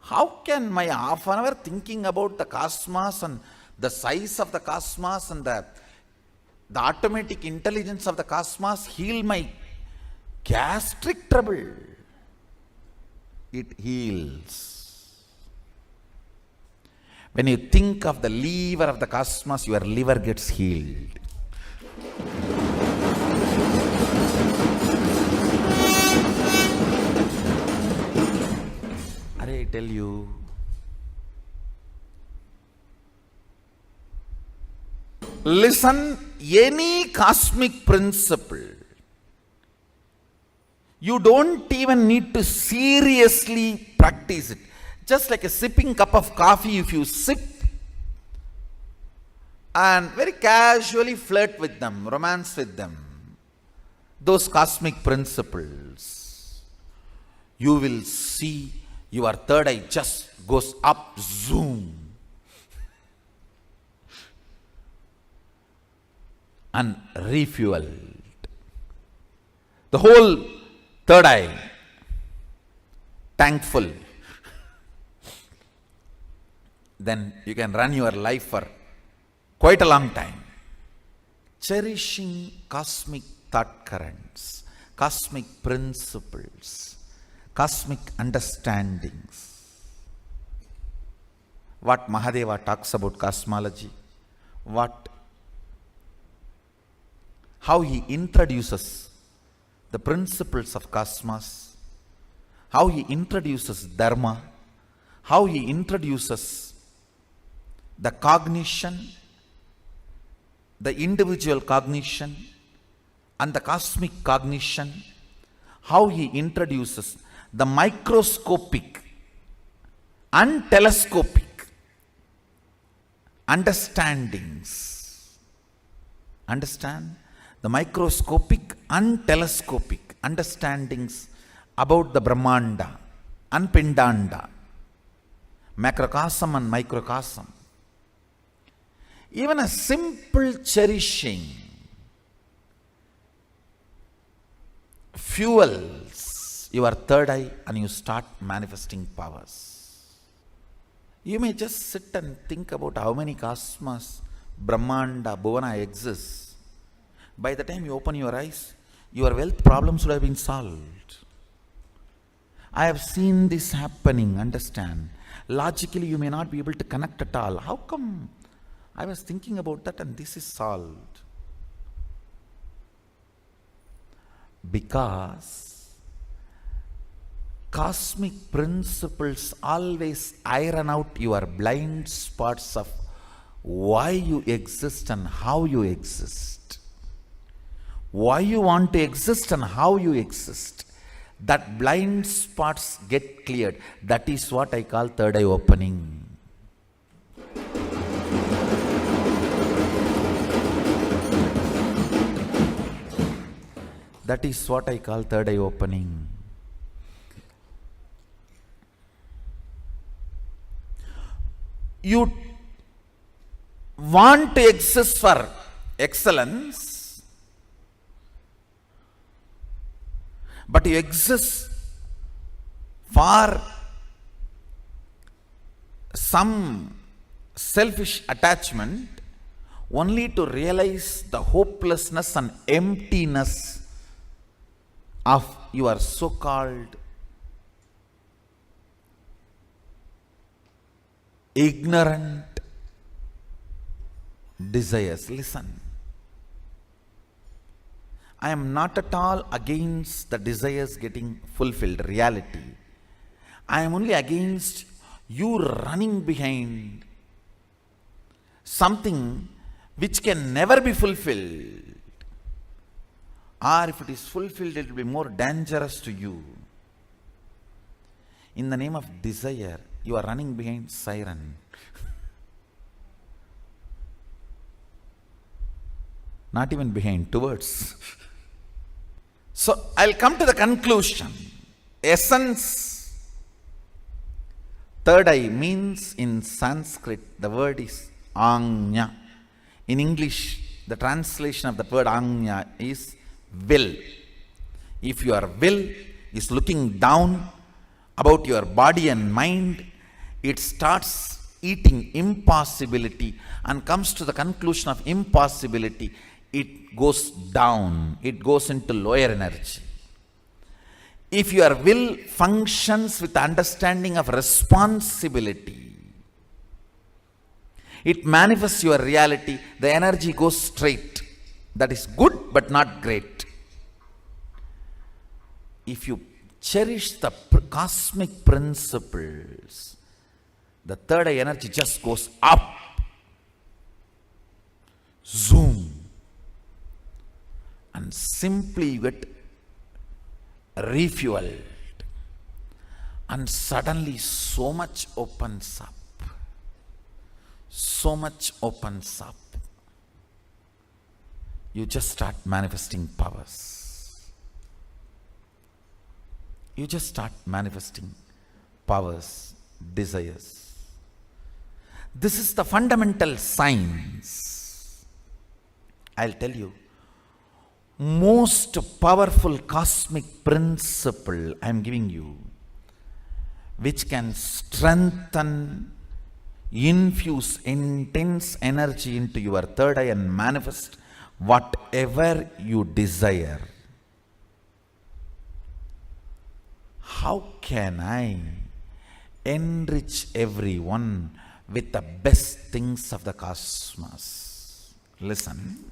how can my half an hour thinking about the cosmos and the size of the cosmos and the automatic intelligence of the cosmos heal my gastric trouble. It heals. When you think of the liver of the cosmos, your liver gets healed. I tell you, listen, any cosmic principle, you don't even need to seriously practice it. Just like a sipping cup of coffee, if you sip and very casually flirt with them, romance with them, those cosmic principles, you will see your third eye just goes up, zoom, and refueled. The whole third eye, tank full. Then you can run your life for quite a long time. cherishing cosmic thought currents, cosmic principles, cosmic understandings. What Mahadeva talks about cosmology, how he introduces the principles of cosmos, how he introduces dharma, how he introduces the cognition, the individual cognition and the cosmic cognition, how he introduces the microscopic and telescopic understandings. Understand? The microscopic and telescopic understandings about the Brahmanda and Pindanda, macrocosm and microcosm. Even a simple cherishing fuels your third eye and you start manifesting powers. You may just sit and think about how many cosmos, Brahmanda, Bhuvana exists. By the time you open your eyes, your wealth problems would have been solved. I have seen this happening, understand. Logically, you may not be able to connect at all. How come? I was thinking about that and this is solved. Because cosmic principles always iron out your blind spots of why you exist and how you exist. Why you want to exist and how you exist. That blind spots get cleared. That is what I call third eye opening. That is what I call third eye opening. You want to exist for excellence, but you exist for some selfish attachment only to realize the hopelessness and emptiness of your so-called ignorant desires. Listen. I am not at all against the desires getting fulfilled, reality. I am only against you running behind something which can never be fulfilled. Or if it is fulfilled, it will be more dangerous to you. In the name of desire, you are running behind siren. Not even behind, towards. So, I'll come to the conclusion. Essence, third eye means in Sanskrit, the word is Anya. In English, the translation of the word Anya is will. If your will is looking down about your body and mind, it starts eating impossibility and comes to the conclusion of impossibility. It goes down, it goes into lower energy. If your will functions with understanding of responsibility, it manifests your reality, the energy goes straight. That is good but not great. If you cherish the cosmic principles, the third eye energy just goes up. Zoom. And simply you get refueled. And suddenly so much opens up. So much opens up. You just start manifesting powers. You just start manifesting powers, desires. This is the fundamental science. I'll tell you, most powerful cosmic principle I am giving you, which can strengthen, infuse intense energy into your third eye and manifest whatever you desire. How can I enrich everyone with the best things of the cosmos? Listen.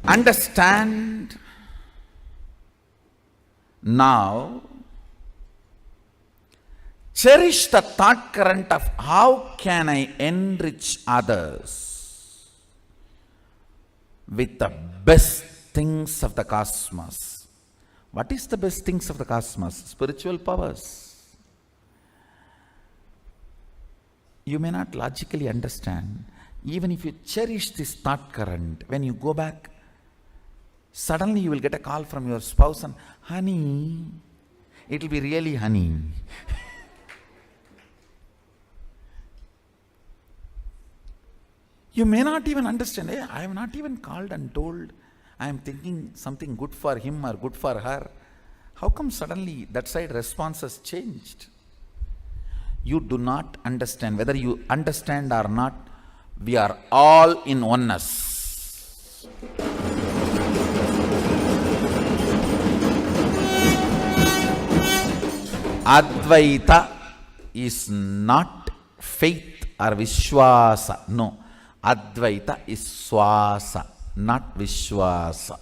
Understand now. Cherish the thought current of how can I enrich others with the best things of the cosmos. What is the best things of the cosmos? Spiritual powers. You may not logically understand. Even if you cherish this thought current, when you go back, suddenly you will get a call from your spouse and, honey, it will be really honey. You may not even understand. Hey, I have not even called and told I am thinking something good for him or good for her. How come suddenly that side response has changed? You do not understand. Whether you understand or not, we are all in oneness. Advaita is not faith or Vishwasa. No. Advaita is Swasa, not Vishwasa.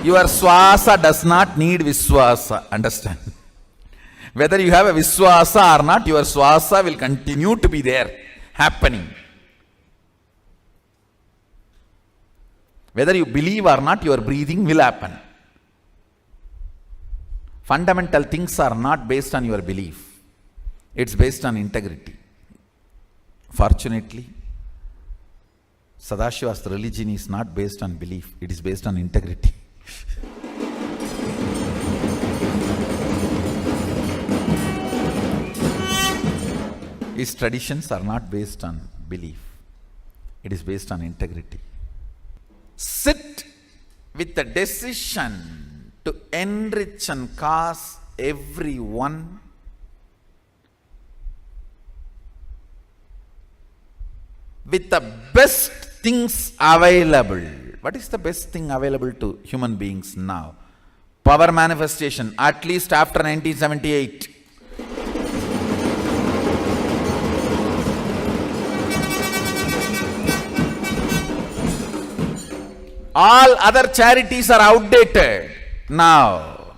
Your Swasa does not need Vishwasa. Understand? Whether you have a Vishwasa or not, your Swasa will continue to be there, happening. Whether you believe or not, your breathing will happen. Fundamental things are not based on your belief. It's based on integrity. Fortunately, Sadashiva's religion is not based on belief. It is based on integrity. His traditions are not based on belief. It is based on integrity. Sit with the decision to enrich and cause everyone with the best things available. What is the best thing available to human beings now? Power manifestation, at least after 1978. All other charities are outdated now.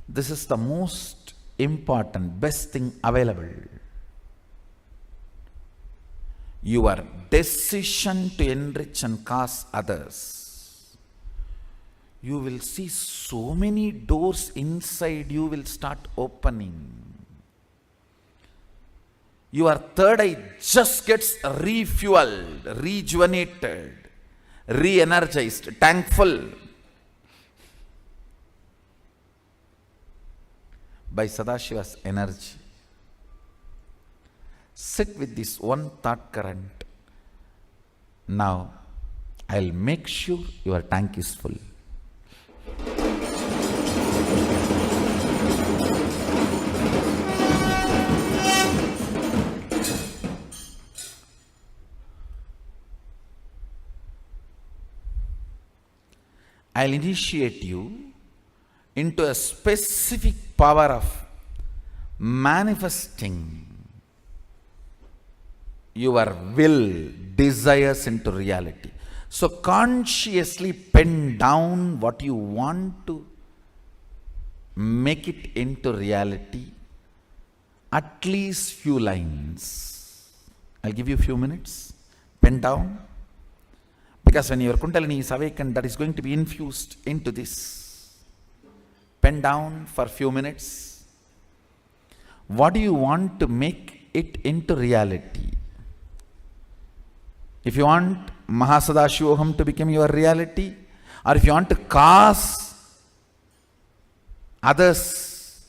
This is the most important, best thing available. Your decision to enrich and cause others. You will see so many doors inside you will start opening. Your third eye just gets refueled, rejuvenated, re-energized, thankful by Sadashiva's energy. Sit with this one thought current. Now, I'll make sure your tank is full. I'll initiate you into a specific power of manifesting your will, desires into reality. So consciously pen down what you want to make it into reality. At least few lines. I'll give you a few minutes. Pen down. Because when your Kundalini is awakened, that is going to be infused into this. Pen down for a few minutes. What do you want to make it into reality? If you want Mahasadashivoham to become your reality, or if you want to cause others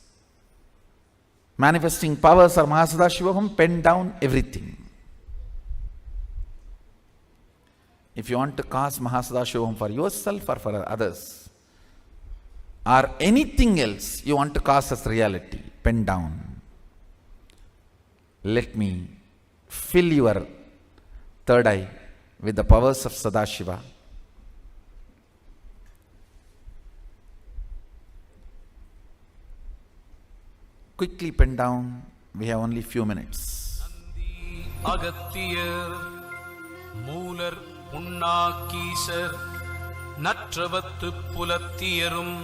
manifesting powers or Mahasadashivoham, pen down everything. If you want to cause Mahasadashivoham for yourself or for others, or anything else you want to cause as reality, pen down. Let me fill your third eye with the powers of Sadashiva. Quickly pen down, we have only few minutes. Agathiyar Moolar உண்ணாக்கீசர் நற்றவத்து புலத்தியரும்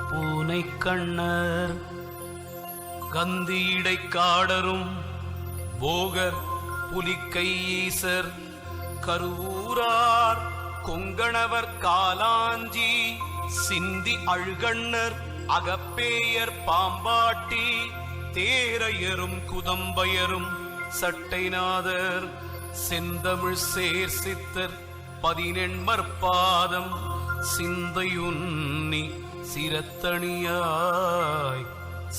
Poonaikannar கந்தியிடை காடரும் Bogar புலிக்கையீசர் Karuvurar Konganavar காலாஞ்சி சிந்தி அழ்கண்ணர் அகப்பேயர் பாம்பாட்டி தேரையரும் குதம்பயரும் சட்டைநாதர் செந்தமிழ் சேர் சித்தர் பதினெண்மற்பாதம் சிந்தையுன்னி சிரத்தணியாய்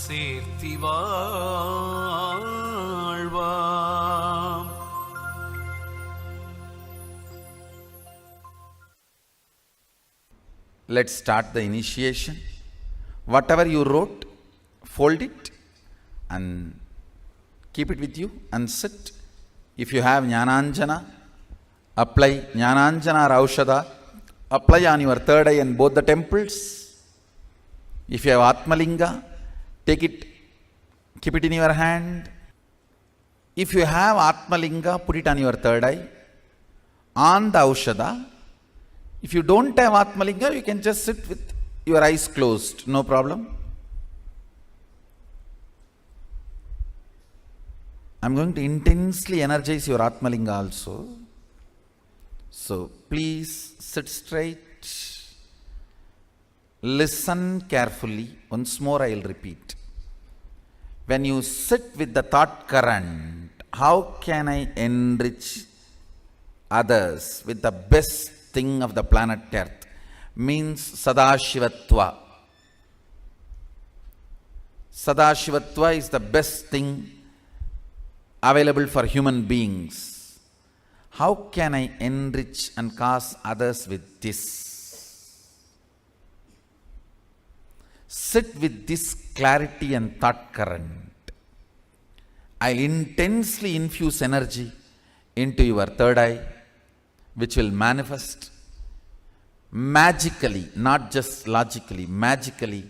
சேர்த்தி வாழ்வாம். Let's start the initiation. Whatever you wrote, fold it and keep it with you and sit. If you have Jnananjana, apply Jnananjana or Aushadha, apply on your third eye and both the temples. If you have Atmalinga, take it, keep it in your hand. If you have Atmalinga, put it on your third eye, on the Aushadha. If you don't have Atmalinga, you can just sit with your eyes closed, no problem. I'm going to intensely energize your Atmalinga also. So please sit straight. Listen carefully. Once more I will repeat. When you sit with the thought current, how can I enrich others with the best thing of the planet Earth? Means Sadashivatva. Sadashivatva is the best thing available for human beings. How can I enrich and cause others with this? Sit with this clarity and thought current. I'll intensely infuse energy into your third eye, which will manifest magically, not just logically, magically,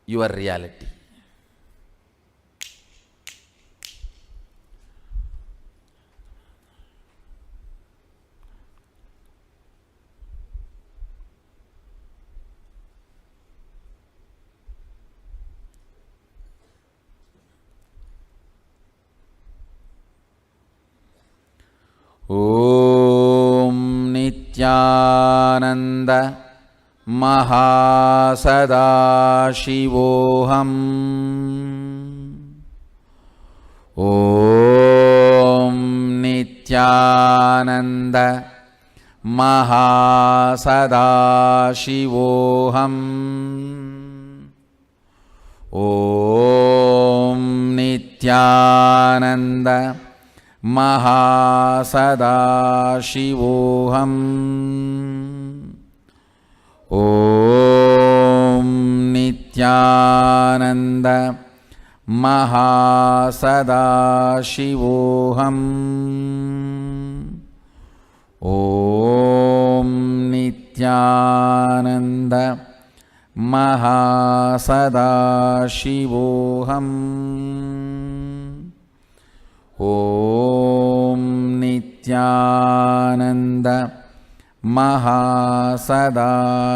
your reality. Om Nithyananda Satsang. Om Nithyananda Satsang. Om Nithyananda Satsang. Om Nithyananda Satsang. Om Nithyananda Satsang.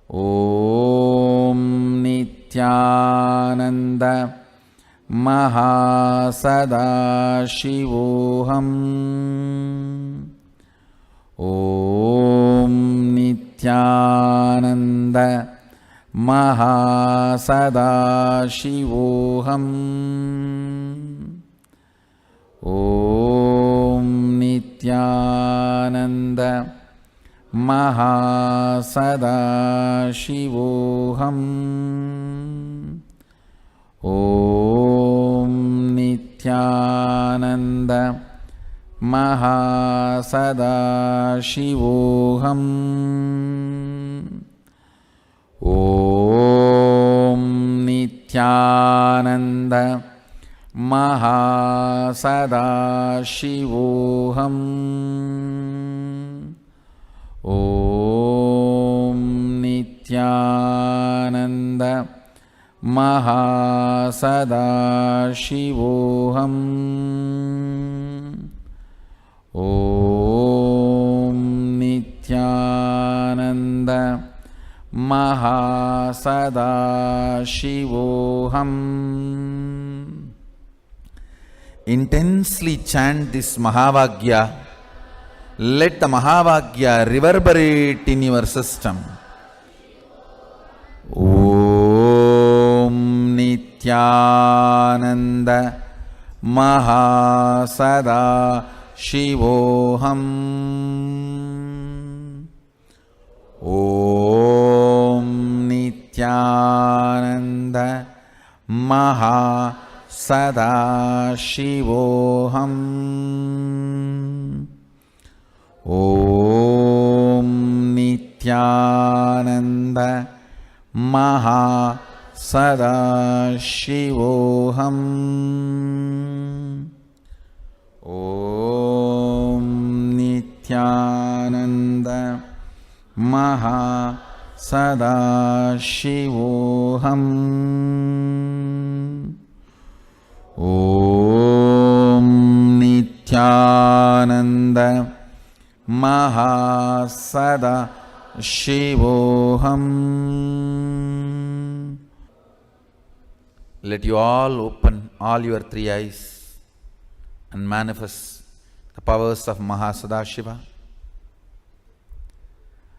Om Nithyananda Satsang. Om Nithyananda Satsang. Om Nithyananda Satsang. Om Nithyananda Satsang. Om Nithyananda Mahasadashivoham. Om Nithyananda Mahasadashivoham. Om Nithyananda Mahasadashivoham. Om Nithyananda Mahasadashivoham. Intensely chant this Mahavagya. Let the Mahavagya reverberate in your system. Om Nithyananda Mahasadashivoham. Om Nithyananda Mahasadashivoham. Om Nithyananda Mahasadashivoham. Om Nithyananda Mahasadashivoham. Om Nithyananda Mahasadashivoham. Let you all open all your three eyes and manifest the powers of Mahasadashiva.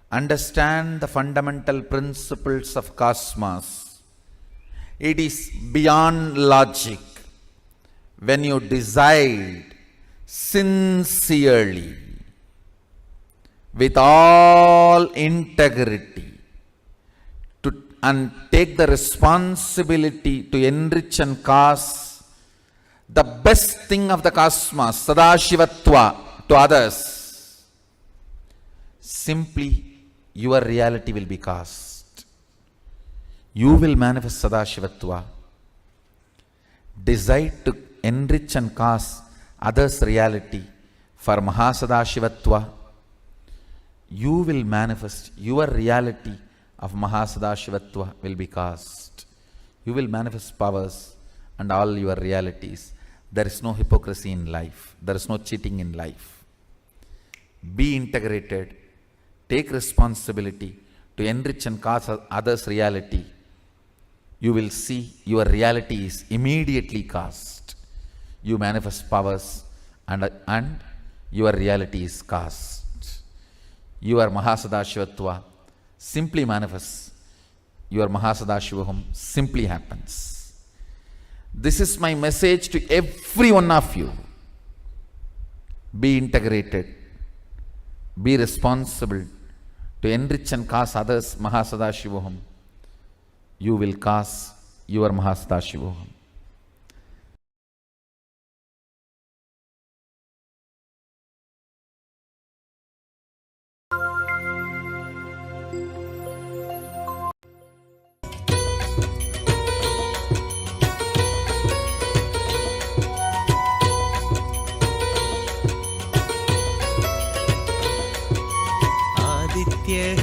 Understand the fundamental principles of cosmos. It is beyond logic when you decide sincerely, with all integrity, and take the responsibility to enrich and cause the best thing of the cosmos, Sadashivatva, to others, simply your reality will be cast. You will manifest Sadashivatva. Decide to enrich and cause others' reality for Mahasadashivatva. You will manifest your reality of Mahasadashivatva will be cast. You will manifest powers and all your realities. There is no hypocrisy in life. There is no cheating in life. Be integrated. Take responsibility to enrich and cause others' reality. You will see your reality is immediately cast. You manifest powers and your reality is cast. Your Mahasadashivatva simply manifests. Your Mahasadashivaham simply happens. This is my message to every one of you. Be integrated. Be responsible to enrich and cause others Mahasadashivaham. You will cause your Mahasadashivaham.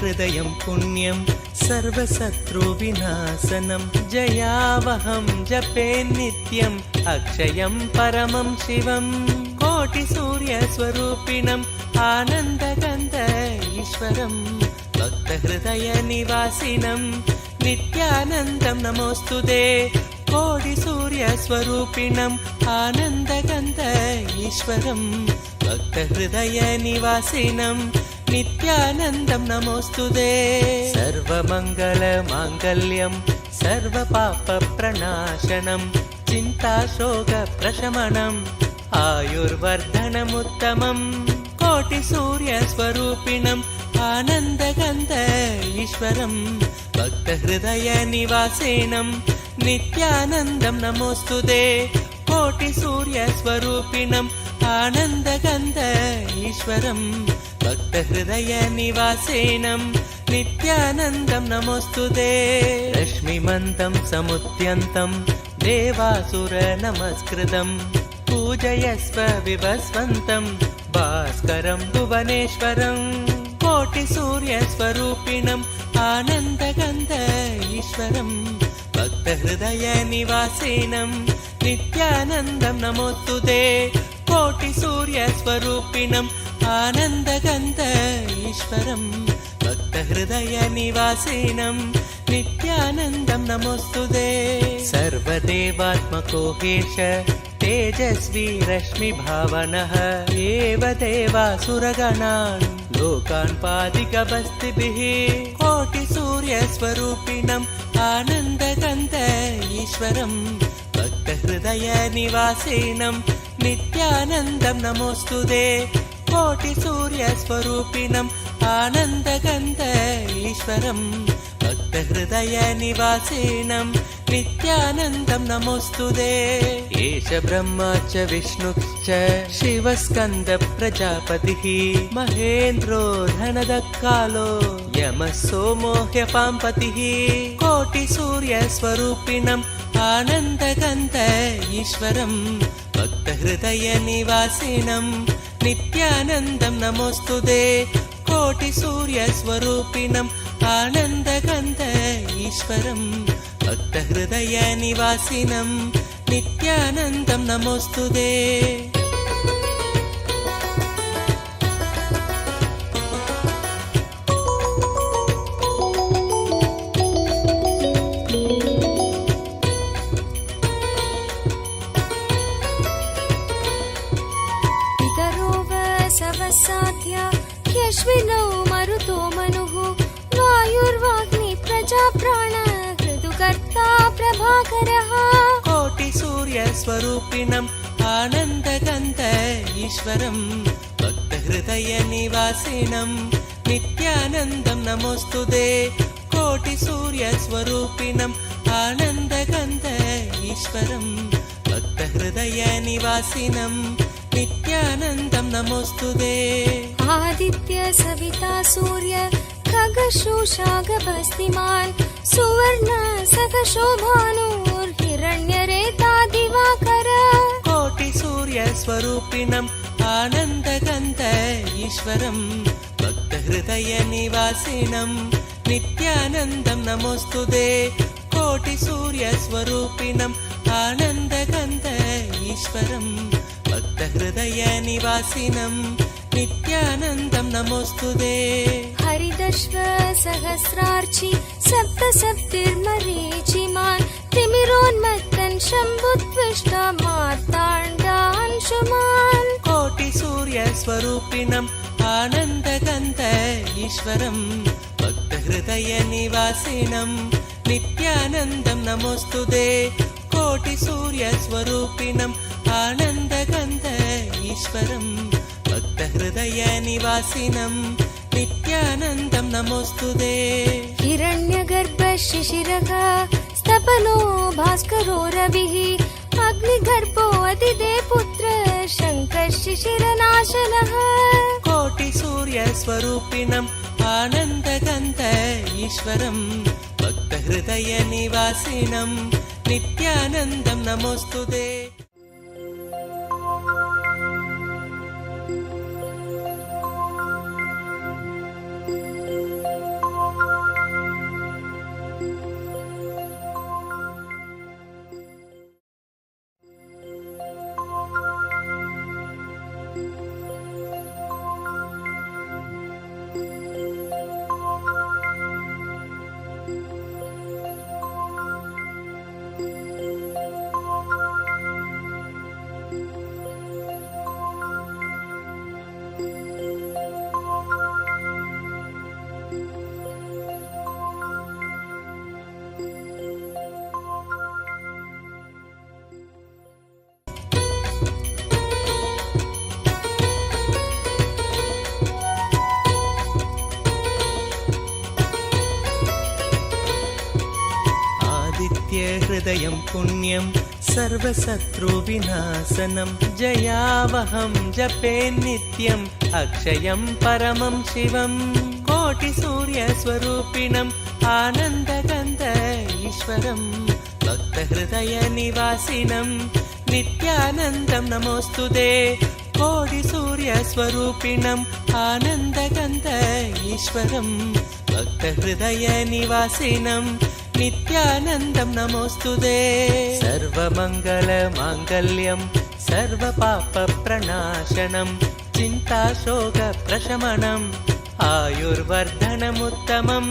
हृदयं पुण्यं सर्वशत्रुविनाशनं जयावहं जपे नित्यम् अक्षयं परमं शिवं कोटिसूर्यस्वरूपिणम् आनन्दगन्ध ईश्वरं भक्तहृदयनिवासिनं नित्यानन्दं नमोऽस्तुते कोटिसूर्यस्वरूपिणम् आनन्दगन्ध ईश्वरं भक्तहृदयनिवासिनं नित्यानन्दं नमोऽस्तुते सर्वमङ्गलमाङ्गल्यं सर्वपापप्रणाशनं चिन्ताशोकप्रशमनम् आयुर्वर्धनमुत्तमं कोटिसूर्यस्वरूपिणम् आनन्दगन्ध ईश्वरं भक्तहृदयनिवासिनं नित्यानन्दं नमोऽस्तुते कोटिसूर्यस्वरूपिणम् आनन्दगन्ध ईश्वरम् भक्तहृदयनिवासेनं नित्यानन्दं नमोऽस्तुते रश्मिमन्तं समुद्यन्तं देवासुरनमस्कृतं पूजयस्व विभस्वन्तं भास्करं भुवनेश्वरं कोटिसूर्यस्वरूपिणम् आनन्दगन्ध ईश्वरं भक्तहृदयनिवासेनं नित्यानन्दं नमोऽस्तुते कोटिसूर्यस्वरूपिणम् आनन्दगन्ध ईश्वरं भक्तहृदयनिवासेनं नित्यानन्दं नमोऽस्तुते सर्वदेवात्मको हेश तेजस्वी रश्मिभावनः एव देवासुरगणान् लोकान् पादिकवस्तिभिः कोटिसूर्यस्वरूपिणम् आनन्दगन्ध ईश्वरं भक्तहृदयनिवासेनं नित्यानन्दं नमोऽस्तुते कोटिसूर्यस्वरूपिणम् आनन्दगन्ध ईश्वरं भक्तहृदयनिवासेनं नित्यानन्दं नमोऽस्तुते एष ब्रह्मा च विष्णुश्च शिवस्कन्द प्रजापतिः महेन्द्रो धनदकालो यमः सोमो ह्यपाम्पतिः कोटिसूर्यस्वरूपिणम् आनन्दगन्ध ईश्वरं भक्तहृदयनिवासिनं नित्यानन्दं नमोऽस्तुते कोटिसूर्यस्वरूपिणम् आनन्दगन्ध ईश्वरं भक्तहृदयनिवासिनं नित्यानन्दं नमोऽस्तुते साध्या ह्यश्विनौ मरुतो मनुः वायुर्वाग्नि प्रजाप्राण ऋतुकर्ता प्रभाकरः कोटिसूर्यस्वरूपिणम् आनन्दगन्ध ईश्वरं भक्तहृदयनिवासिनं नित्यानन्दं नमोऽस्तुते कोटिसूर्यस्वरूपिणम् आनन्दगन्ध ईश्वरं भक्तहृदयनिवासिनं नित्यानन्दं नमोऽस्तुते आदित्य सविता सूर्य खगशोषागभस्तिमान् सुवर्ण सखशोभानुर्हिरण्यरेता दिवाकर कोटिसूर्यस्वरूपिणम् आनन्दगन्ध ईश्वरं भक्तहृदयनिवासिनं नित्यानन्दं नमोऽस्तुते कोटिसूर्यस्वरूपिणम् आनन्दगन्ध ईश्वरं भक्तहृदयनिवासिनं नित्यानन्दं नमोऽस्तुते हरिदश्व सहस्रार्चि सप्तसप्तिर्मरीचिमान् तिमिरोन्मत्तन् शम्भुत्विष्ट मार्ताण्डांशुमान् कोटिसूर्यस्वरूपिणम् आनन्दगन्ध ईश्वरं भक्तहृदयनिवासिनं नित्यानन्दं नमोऽस्तुते कोटिसूर्यस्वरूपिणम् आनन्दगन्ध ईश्वरं भक्तहृदयनिवासिनं नित्यानन्दं नमोऽस्तुते हिरण्यगर्भ शिशिरः स्तपनो भास्करो रविः अग्निगर्भो अदिते पुत्र शङ्कर शिशिरनाशनः कोटिसूर्यस्वरूपिणम् आनन्दगन्ध ईश्वरं भक्तहृदयनिवासिनं नित्यानन्दं नमोऽस्तुते हृदयं पुण्यं सर्वशत्रुविनाशनं जयावहं जपे नित्यम् अक्षयं परमं शिवं कोटिसूर्यस्वरूपिणम् आनन्दगन्ध ईश्वरं भक्तहृदयनिवासिनं नित्यानन्दं नमोऽस्तुते कोटिसूर्यस्वरूपिणम् आनन्दगन्ध ईश्वरं भक्तहृदयनिवासिनं नित्यानन्दं नमोऽस्तुते सर्वमङ्गलमाङ्गल्यं सर्वपापप्रणाशनं चिन्ताशोकप्रशमनम् आयुर्वर्धनमुत्तमं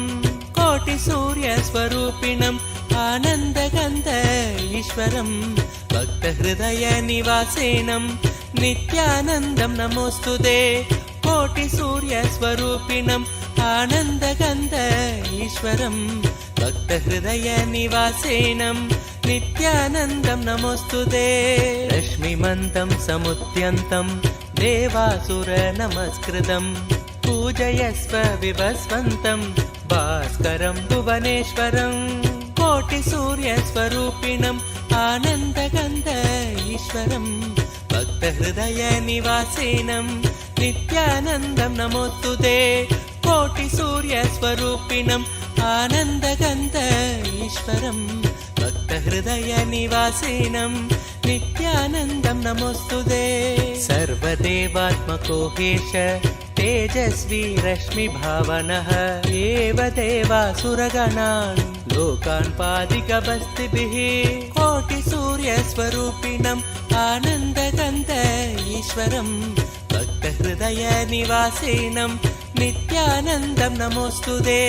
कोटिसूर्यस्वरूपिणम् आनन्दगन्ध ईश्वरं भक्तहृदयनिवासिनं नित्यानन्दं नमोऽस्तुते कोटिसूर्यस्वरूपिणम् आनन्दगन्ध ईश्वरं भक्तहृदयनिवासिनं नित्यानन्दं नमोऽस्तुते रश्मिमन्तं समुद्यन्तं देवासुरनमस्कृतं पूजयस्व विभस्वन्तं भास्करं भुवनेश्वरं कोटिसूर्यस्वरूपिणम् आनन्दगन्ध ईश्वरं भक्तहृदयनिवासिनं नित्यानन्दं नमोऽस्तुते कोटिसूर्यस्वरूपिणम् आनन्दगन्ध ईश्वरं भक्तहृदयनिवासिनं नित्यानन्दं नमोऽस्तुते सर्वदेवात्मको हेश तेजस्वी रश्मिभावनः एव देवासुरगणान् लोकान् पादिकबस्तिभिः कोटिसूर्यस्वरूपिणम् आनन्दगन्ध ईश्वरं भक्तहृदयनिवासिनं नित्यानन्दं नमोऽस्तुते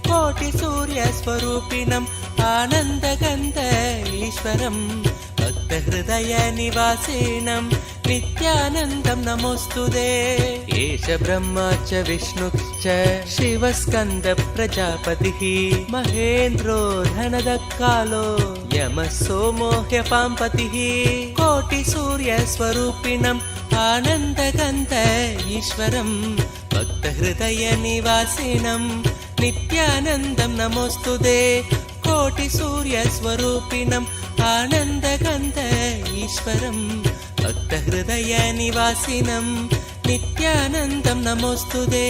कोटिसूर्यस्वरूपिणम् आनन्दगन्ध ईश्वरं भक्तहृदयनिवासिनं नित्यानन्दं नमोऽस्तुते एष ब्रह्मा च विष्णुश्च शिवस्कन्द प्रजापतिः महेन्द्रो धनदकालो यमः सोमो ह्यपाम्पतिः कोटिसूर्यस्वरूपिणम् आनन्दगन्ध ईश्वरं भक्तहृदयनिवासिनं नित्यानन्दं नमोऽस्तुते कोटिसूर्यस्वरूपिणम् आनन्दगन्ध ईश्वरं भक्तहृदयनिवासिनं नित्यानन्दं नमोऽस्तुते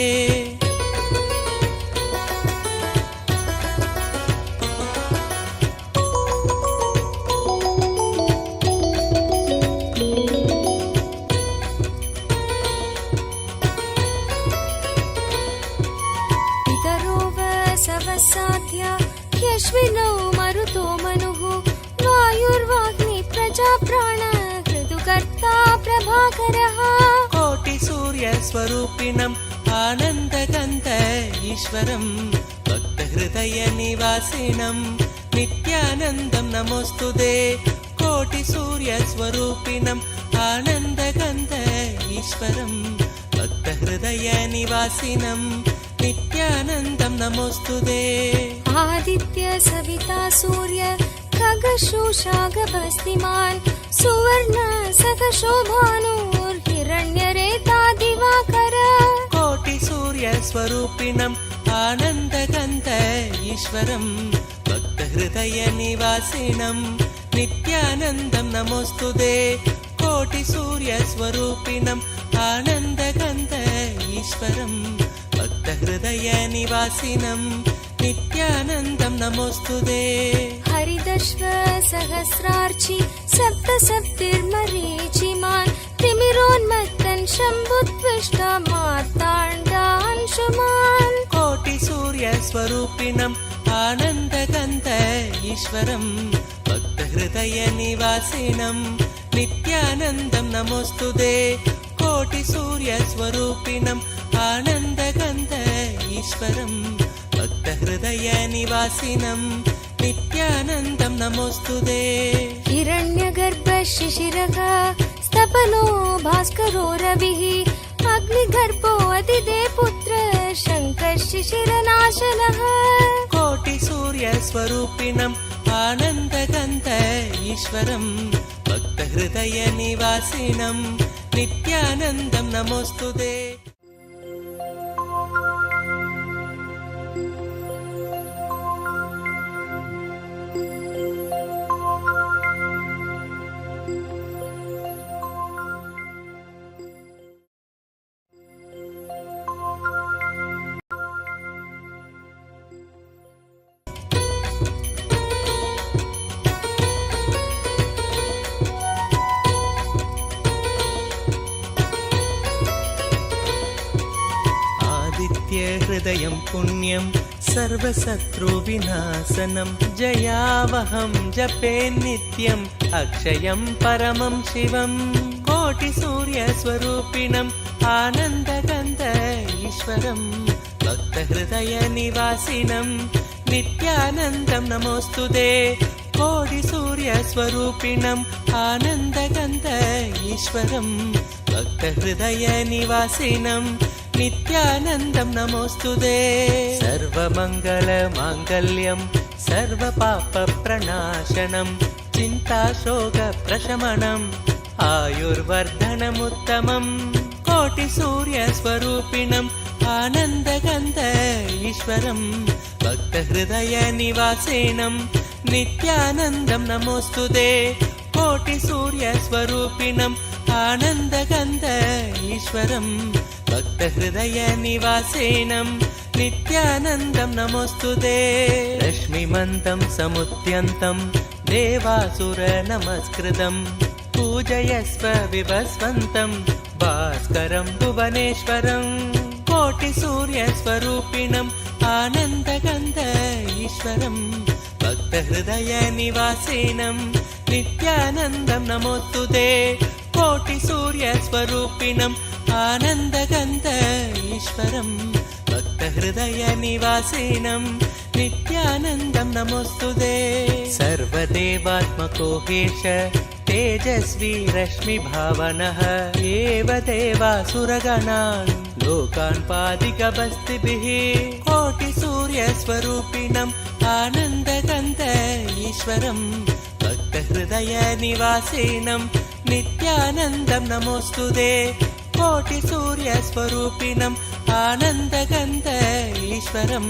ह्यश्विनौ मरुतो मनुः वायुर्वाग्नि प्रजाप्राण ऋतुकर्ता प्रभाकरः कोटिसूर्यस्वरूपिणम् आनन्दगन्ध ईश्वरं भक्तहृदयनिवासिनं नित्यानन्दं नमोऽस्तुते कोटिसूर्यस्वरूपिणम् आनन्दगन्ध ईश्वरं भक्तहृदयनिवासिनं नित्यानन्दं नमोऽस्तुते आदित्य सविता सूर्य खगशोषागभस्तिमान् सुवर्ण सखशोभानुर्हिरण्यरेता दिवाकर कोटिसूर्यस्वरूपिणम् आनन्दगन्ध ईश्वरं भक्तहृदयनिवासिनं नित्यानन्दं नमोऽस्तुते कोटिसूर्यस्वरूपिणम् आनन्दगन्ध ईश्वरं भक्तहृदयनिवासिनं नित्यानन्दं नमोऽस्तुते हरिदश्व सहस्रार्चि सप्तसप्तिर्मरीचिमान् तिमिरोन्मत्तन् शम्भुत्विष्ट मार्ताण्डांशुमान् कोटिसूर्यस्वरूपिणम् आनन्दगन्ध ईश्वरं भक्तहृदयनिवासिनं नित्यानन्दं नमोऽस्तुते कोटिसूर्यस्वरूपिणम् आनन्दगन्ध ईश्वरं भक्तहृदयनिवासिनं नित्यानन्दं नमोऽस्तुते हिरण्यगर्भ शिशिरः स्तपनो भास्करो रविः अग्निगर्भो अतिदे पुत्र शङ्कः शिशिरनाशनः कोटिसूर्यस्वरूपिणम् आनन्दगन्ध ईश्वरं भक्तहृदयनिवासिनं नित्यानन्दं नमोऽस्तुते भक्तहृदयं पुण्यं सर्वशत्रुविनाशनं जयावहं जपे नित्यम् अक्षयं परमं शिवं कोटिसूर्यस्वरूपिणम् आनन्दगन्ध ईश्वरं भक्तहृदयनिवासिनं नित्यानन्दं नमोऽस्तुते कोटिसूर्यस्वरूपिणम् आनन्दगन्ध ईश्वरं भक्तहृदयनिवासिनं नित्यानन्दं नमोऽस्तुते सर्वमङ्गलमाङ्गल्यं सर्वपापप्रणाशनं चिन्ताशोकप्रशमनम् आयुर्वर्धनमुत्तमम् कोटिसूर्यस्वरूपिणम् आनन्दगन्ध ईश्वरं भक्तहृदयनिवासिनं नित्यानन्दं नमोऽस्तुते कोटिसूर्यस्वरूपिणम् आनन्दगन्ध ईश्वरं भक्तहृदयनिवासिनं नित्यानन्दं नमोऽस्तुते रश्मिमन्तं समुद्यन्तं देवासुरनमस्कृतं पूजयस्व विभस्वन्तं भास्करं भुवनेश्वरं कोटिसूर्यस्वरूपिणम् आनन्दगन्ध ईश्वरं भक्तहृदयनिवासिनं नित्यानन्दं नमोऽस्तुते कोटिसूर्यस्वरूपिणम् आनन्दगन्ध ईश्वरं भक्तहृदयनिवासिनं नित्यानन्दं नमोऽस्तुते सर्वदेवात्मको हेश तेजस्वी रश्मिभावनः एव देवासुरगणान् लोकान् पादिकबस्तिभिः कोटिसूर्यस्वरूपिणम् आनन्दगन्ध ईश्वरं भक्तहृदयनिवासिनं नित्यानन्दं नमोऽस्तुते कोटिसूर्यस्वरूपिणम् आनन्दगन्ध ईश्वरं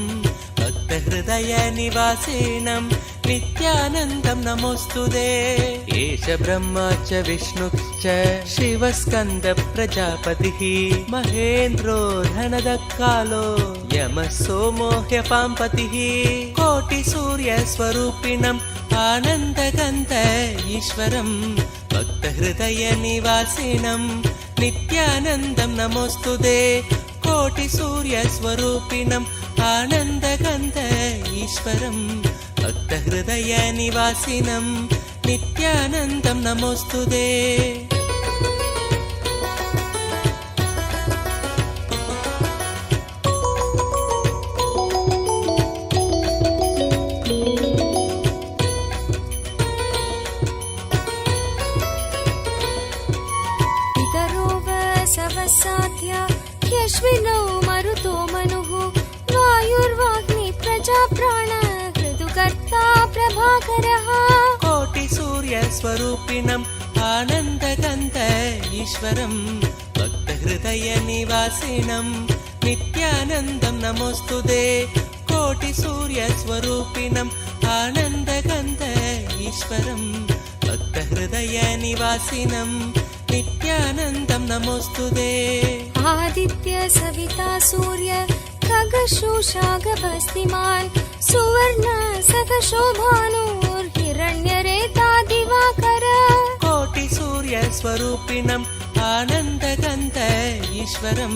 भक्तहृदयनिवासिनं नित्यानन्दं नमोऽस्तुते एष ब्रह्मा च विष्णुश्च शिवस्कन्द प्रजापतिः महेन्द्रो धनदकालो यमः सोमो ह्यपाम्पतिः कोटिसूर्यस्वरूपिणम् आनन्दगन्ध ईश्वरं भक्तहृदयनिवासिनं नित्यानन्दं नमोऽस्तुते कोटिसूर्यस्वरूपिणम् आनन्दगन्ध ईश्वरं भक्तहृदयनिवासिनं नित्यानन्दं नमोऽस्तुते ह्यश्विनौ मरुतो मनुः वायुर्वाग्नि प्रजाप्राण ऋतुकर्ता प्रभाकरः कोटिसूर्यस्वरूपिणम् आनन्दगन्ध ईश्वरं भक्तहृदयनिवासिनं नित्यानन्दं नमोऽस्तुते कोटिसूर्यस्वरूपिणम् आनन्दगन्ध ईश्वरं भक्तहृदयनिवासिनं नित्यानन्दं नमोऽस्तुते आदित्य सविता सूर्य खगशोषागभस्तिमान् सुवर्ण सखशोभानुर्हिरण्यरेता दिवाकर कोटिसूर्यस्वरूपिणम् आनन्दगन्ध ईश्वरं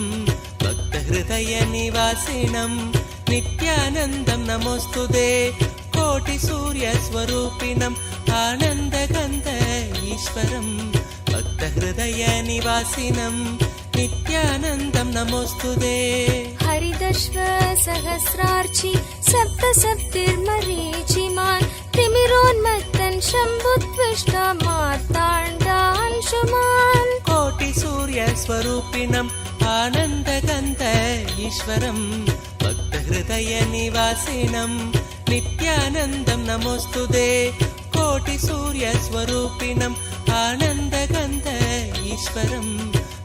भक्तहृदयनिवासिनं नित्यानन्दं नमोऽस्तुते कोटिसूर्यस्वरूपिणम् आनन्दगन्ध ईश्वरं भक्तहृदयनिवासिनं नित्यानन्दं नमोऽस्तुते हरिदश्व सहस्रार्चि सप्तसप्तिर्मरीचिमान् तिमिरोन्मत्तन् शम्भुत्विष्टा मार्ताण्डांशुमान् कोटिसूर्यस्वरूपिणम् आनन्दगन्ध ईश्वरं भक्तहृदयनिवासिनं नित्यानन्दं नमोऽस्तुते कोटिसूर्यस्वरूपिणम् आनन्दगन्ध ईश्वरं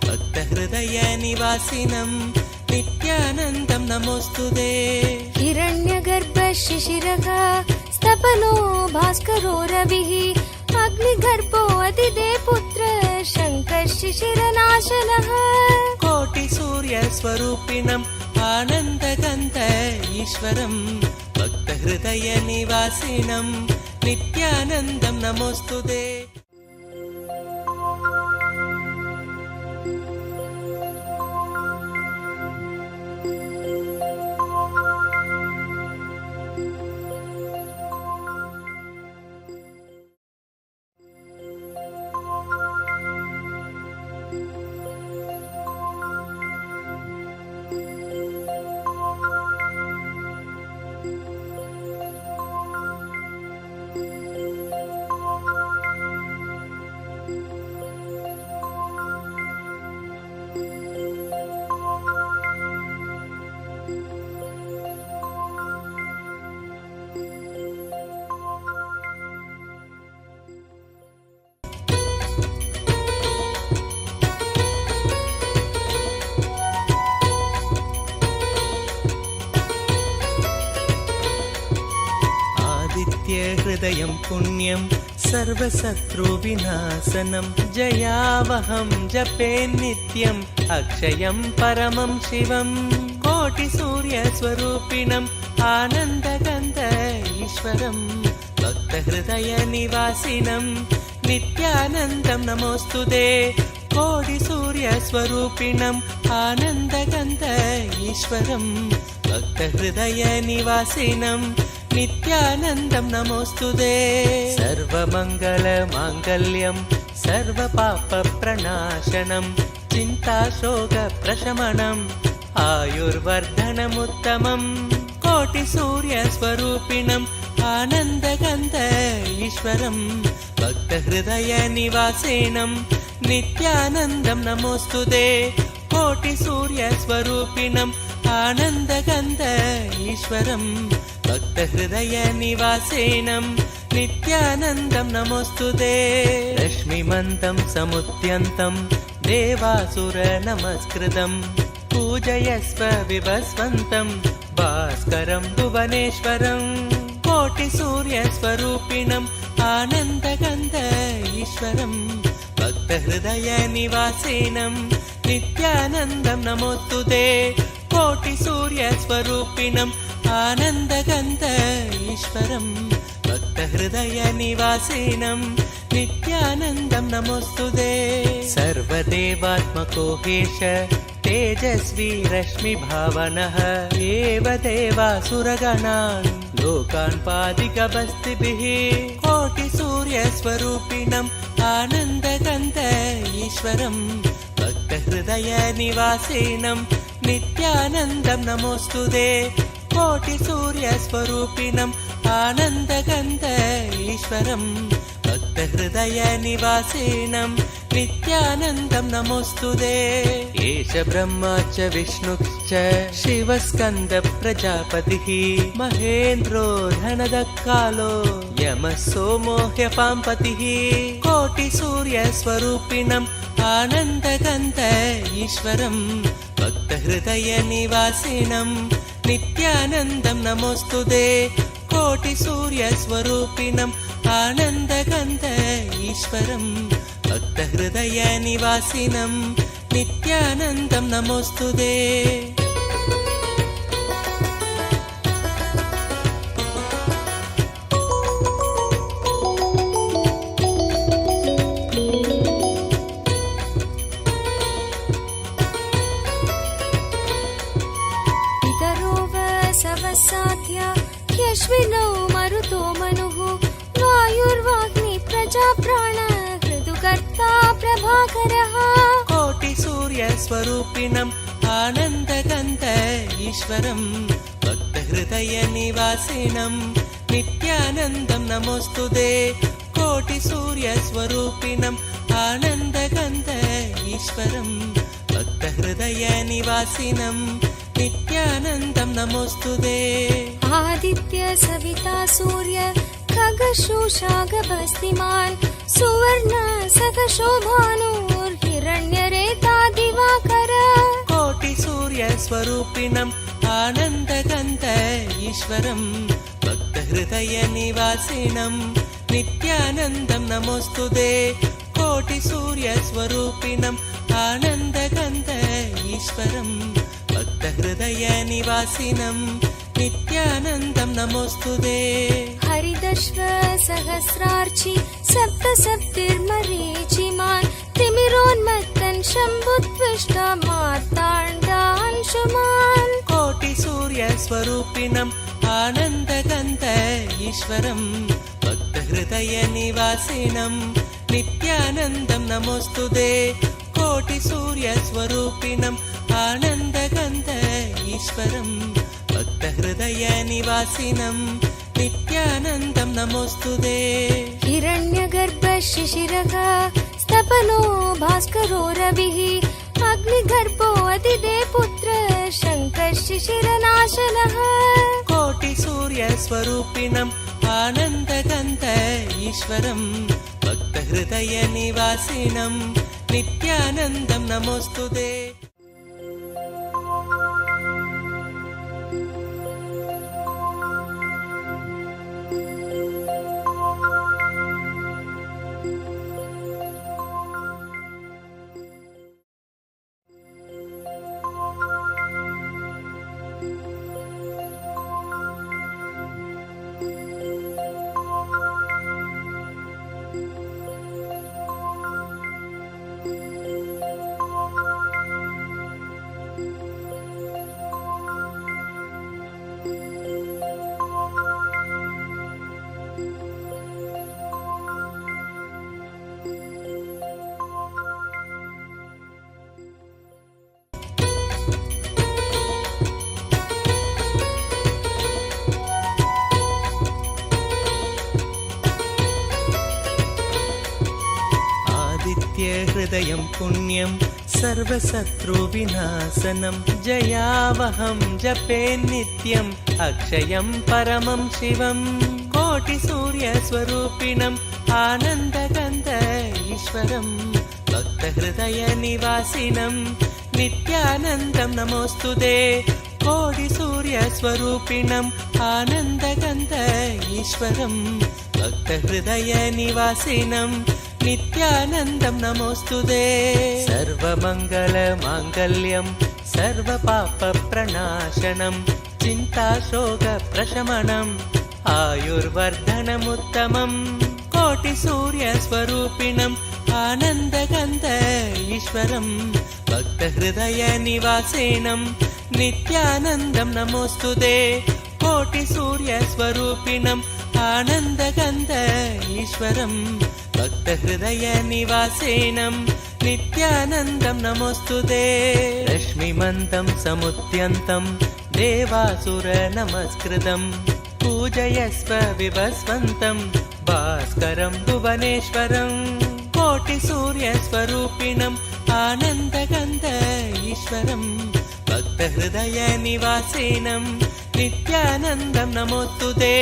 भक्तहृदयनिवासिनं नित्यानन्दं नमोऽस्तुते हिरण्यगर्भ शिशिरः स्तपनो भास्करो रविः अग्निगर्भो अदिदे पुत्र शङ्कः शिशिरनाशनः कोटिसूर्यस्वरूपिणम् आनन्दगन्ध ईश्वरं भक्तहृदयनिवासिनं नित्यानन्दं नमोऽस्तुते भक्तहृदयं पुण्यं सर्वशत्रुविनाशनं जयावहं जपे नित्यम् अक्षयं परमं शिवं कोटिसूर्यस्वरूपिणम् आनन्दगन्ध ईश्वरं भक्तहृदयनिवासिनं नित्यानन्दं नमोऽस्तुते कोटिसूर्यस्वरूपिणम् आनन्दगन्ध ईश्वरं भक्तहृदयनिवासिनं नित्यानन्दं नमोऽस्तुते सर्वमङ्गलमाङ्गल्यं सर्वपापप्रणाशनं चिन्ताशोकप्रशमनम् आयुर्वर्धनमुत्तमम् कोटिसूर्यस्वरूपिणम् आनन्दगन्ध ईश्वरं भक्तहृदयनिवासिनं नित्यानन्दं नमोऽस्तुते कोटिसूर्यस्वरूपिणम् आनन्दगन्ध ईश्वरं भक्तहृदयनिवासिनं नित्यानन्दं नमोऽस्तुते रश्मिमन्तं समुद्यन्तं देवासुरनमस्कृतं पूजयस्व विभस्वन्तं भास्करं भुवनेश्वरं कोटिसूर्यस्वरूपिणम् आनन्दगन्ध ईश्वरं भक्तहृदयनिवासिनं नित्यानन्दं नमोऽस्तुते कोटिसूर्यस्वरूपिणम् आनन्दगन्ध ईश्वरं भक्तहृदयनिवासिनं नित्यानन्दं नमोऽस्तुते सर्वदेवात्मको हेश तेजस्वी रश्मिभावनः एव देवासुरगणान् लोकान् पादिकबस्तिभिः कोटिसूर्यस्वरूपिणम् आनन्दगन्ध ईश्वरं भक्तहृदयनिवासिनं नित्यानन्दं नमोऽस्तुते कोटिसूर्यस्वरूपिणम् आनन्दगन्ध ईश्वरं भक्तहृदयनिवासिनं नित्यानन्दं नमोऽस्तुते एष ब्रह्मा च विष्णुश्च शिवस्कन्दप्रजापतिः महेन्द्रो धनदक्कालो यमः सोमो ह्यपाम्पतिः कोटिसूर्यस्वरूपिणम् आनन्दगन्ध ईश्वरं भक्तहृदयनिवासिनं नित्यानन्दं नमोऽस्तुते कोटिसूर्यस्वरूपिणम् आनन्दगन्ध ईश्वरं भक्तहृदयनिवासिनं नित्यानन्दं नमोऽस्तुते साध्या ह्यश्विनौ मरुतो मनुः वायुर्वाग्नि प्रजाप्राण ऋतुकर्ता प्रभाकरः कोटिसूर्यस्वरूपिणम् आनन्दगन्ध ईश्वरं भक्तहृदयनिवासिनं नित्यानन्दं नमोऽस्तुते कोटिसूर्यस्वरूपिणम् आनन्दगन्ध ईश्वरं भक्तहृदयनिवासिनं नित्यानन्दं नमोऽस्तुते आदित्य सविता सूर्य खगशोषागभस्तिमान् सुवर्ण सखशोभानुर्हिरण्यरेता दिवाकर कोटिसूर्यस्वरूपिणम् आनन्दगन्ध ईश्वरं भक्तहृदयनिवासिनं नित्यानन्दं नमोऽस्तुते कोटिसूर्यस्वरूपिणम् आनन्दगन्ध ईश्वरं भक्तहृदयनिवासिनं नित्यानन्दं नमोऽस्तुते हरिदश्व सहस्रार्चि सप्तसप्तिर्मरीचिमान् तिमिरोन्मत्तन् शम्भुत्विष्टा मार्ताण्डांशुमान् कोटिसूर्यस्वरूपिणम् आनन्दगन्ध ईश्वरं भक्तहृदयनिवासिनं नित्यानन्दं नमोऽस्तुते कोटिसूर्यस्वरूपिणम् आनन्दगन्ध ईश्वरं भक्तहृदयनिवासिनं नित्यानन्दं नमोऽस्तुते हिरण्यगर्भ शिशिरः स्तपनो भास्करो रविः अग्निगर्भो अदिदे पुत्र शङ्कः शिशिरनाशनः कोटिसूर्यस्वरूपिणम् आनन्दगन्ध ईश्वरं भक्तहृदयनिवासिनं नित्यानन्दं नमोऽस्तुते आदित्यहृदयं पुण्यं सर्वशत्रुविनाशनं जयावहं जपे नित्यम् अक्षयं परमं शिवं कोटिसूर्यस्वरूपिणम् आनन्दगन्ध ईश्वरं भक्तहृदयनिवासिनं नित्यानन्दं नमोऽस्तुते कोटिसूर्यस्वरूपिणम् आनन्दगन्ध ईश्वरं भक्तहृदयनिवासिनं नित्यानन्दं नमोऽस्तुते सर्वमङ्गलमाङ्गल्यं सर्वपापप्रणाशनं चिन्ताशोकप्रशमनम् आयुर्वर्धनमुत्तमम् कोटिसूर्यस्वरूपिणम् आनन्दगन्ध ईश्वरं भक्तहृदयनिवासिनं नित्यानन्दं नमोऽस्तुते कोटिसूर्यस्वरूपिणम् आनन्दगन्ध ईश्वरं भक्तहृदयनिवासिनं नित्यानन्दं नमोऽस्तुते रश्मिमन्तं समुद्यन्तं देवासुरनमस्कृतं पूजयस्व विभस्वन्तं भास्करं भुवनेश्वरं कोटिसूर्यस्वरूपिणम् आनन्दगन्ध ईश्वरं भक्तहृदयनिवासिनं नित्यानन्दं नमोऽस्तुते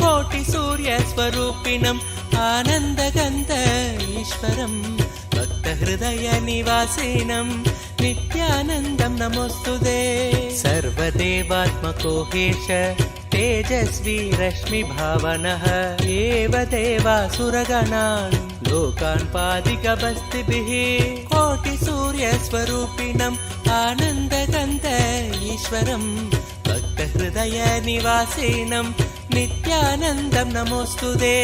कोटिसूर्यस्वरूपिणम् आनन्दगन्ध ईश्वरं भक्तहृदयनिवासिनं नित्यानन्दं नमोऽस्तुते सर्वदेवात्मको हेश तेजस्वी रश्मिभावनः एव देवासुरगणान् लोकान् पादिकबस्तिभिः कोटिसूर्यस्वरूपिणम् आनन्दगन्ध ईश्वरं भक्तहृदयनिवासिनं नित्यानन्दं नमोऽस्तुते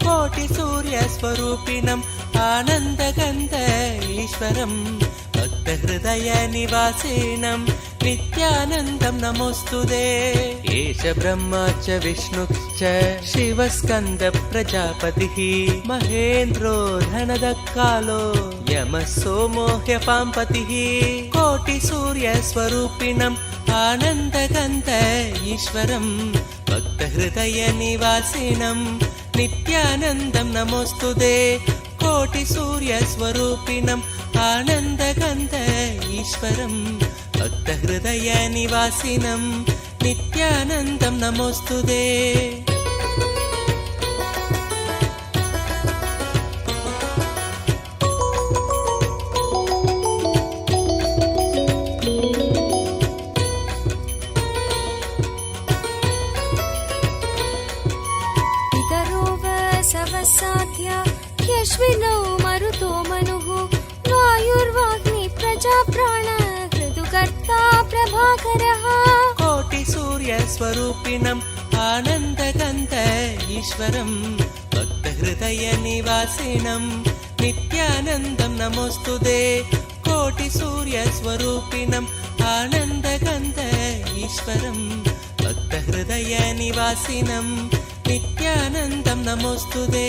कोटिसूर्यस्वरूपिणम् आनन्दगन्ध ईश्वरं भक्तहृदयनिवासिनं नित्यानन्दं नमोऽस्तुते एष ब्रह्मा च विष्णुश्च शिवस्कन्दप्रजापतिः महेन्द्रो धनदकालो यमः सोमो ह्यपाम्पतिः कोटिसूर्यस्वरूपिणम् आनन्दगन्ध ईश्वरं भक्तहृदयनिवासिनं नित्यानन्दं नमोऽस्तुते कोटिसूर्यस्वरूपिणम् आनन्दगन्ध ईश्वरं भक्तहृदयनिवासिनं नित्यानन्दं नमोऽस्तुते साध्या ह्यश्विनौ मरुतो मनुः वायुर्वाग्नि प्रजाप्राण ऋतुकर्ता प्रभाकरः कोटिसूर्यस्वरूपिणम् आनन्दगन्ध ईश्वरं भक्तहृदयनिवासिनं नित्यानन्दं नमोऽस्तुते कोटिसूर्यस्वरूपिणम् आनन्दगन्ध ईश्वरं भक्तहृदयनिवासिनं नित्यानन्दं नमोऽस्तुते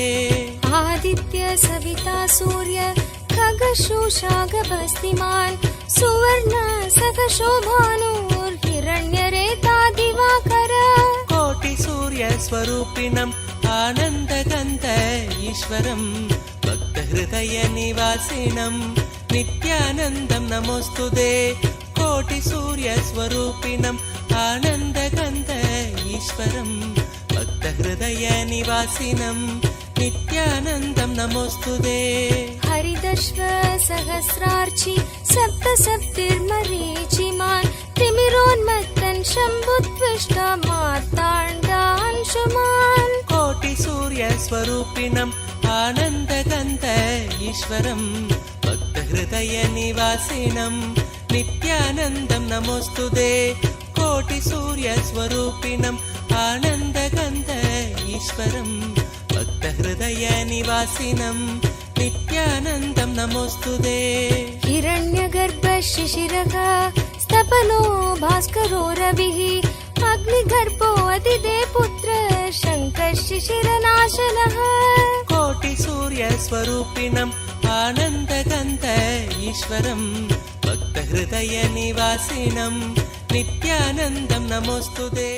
आदित्य सविता सूर्य खगशोषागभस्तिमान् सुवर्ण सखशोभानुर्हिरण्यरेता दिवाकर कोटिसूर्यस्वरूपिणम् आनन्दगन्ध ईश्वरं भक्तहृदयनिवासिनं नित्यानन्दं नमोऽस्तुते कोटिसूर्यस्वरूपिणम् आनन्दगन्ध ईश्वरं भक्तहृदयनिवासिनं नित्यानन्दं नमोऽस्तुते हरिदश्व सहस्रार्चि सप्तसप्तिर्मरीचिमान् तिमिरोन्मत्तन् शम्भुत्विष्टा मार्ताण्डांशुमान् कोटिसूर्यस्वरूपिणम् आनन्दगन्ध ईश्वरं भक्तहृदयनिवासिनं नित्यानन्दं नमोऽस्तुते कोटिसूर्यस्वरूपिणम् आनन्दगन्ध ईश्वरं भक्तहृदयनिवासिनं नित्यानन्दं नमोऽस्तुते हिरण्यगर्भ शिशिरः स्तपनो भास्करो रविः अग्निगर्भो अतिदे पुत्र शङ्कः शिशिरनाशनः कोटिसूर्यस्वरूपिणम् आनन्दगन्ध ईश्वरं भक्तहृदयनिवासिनं नित्यानन्दं नमोऽस्तुते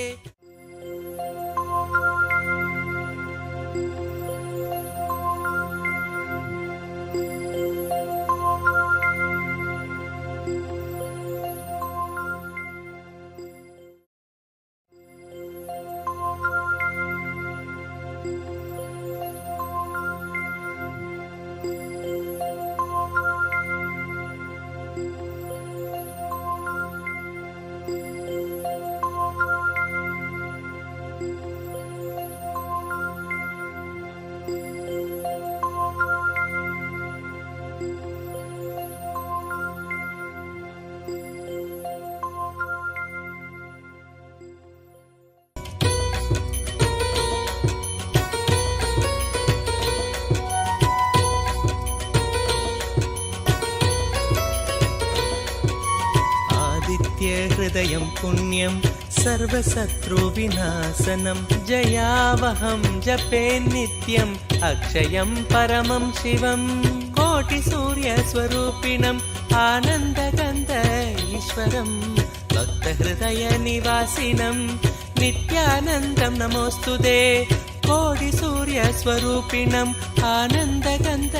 भक्तहृदयं पुण्यं सर्वशत्रुविनाशनं जयावहं जपे नित्यम् अक्षयं परमं शिवं कोटिसूर्यस्वरूपिणम् आनन्दगन्ध ईश्वरं भक्तहृदयनिवासिनं नित्यानन्दं नमोऽस्तुते कोटिसूर्यस्वरूपिणम् आनन्दगन्ध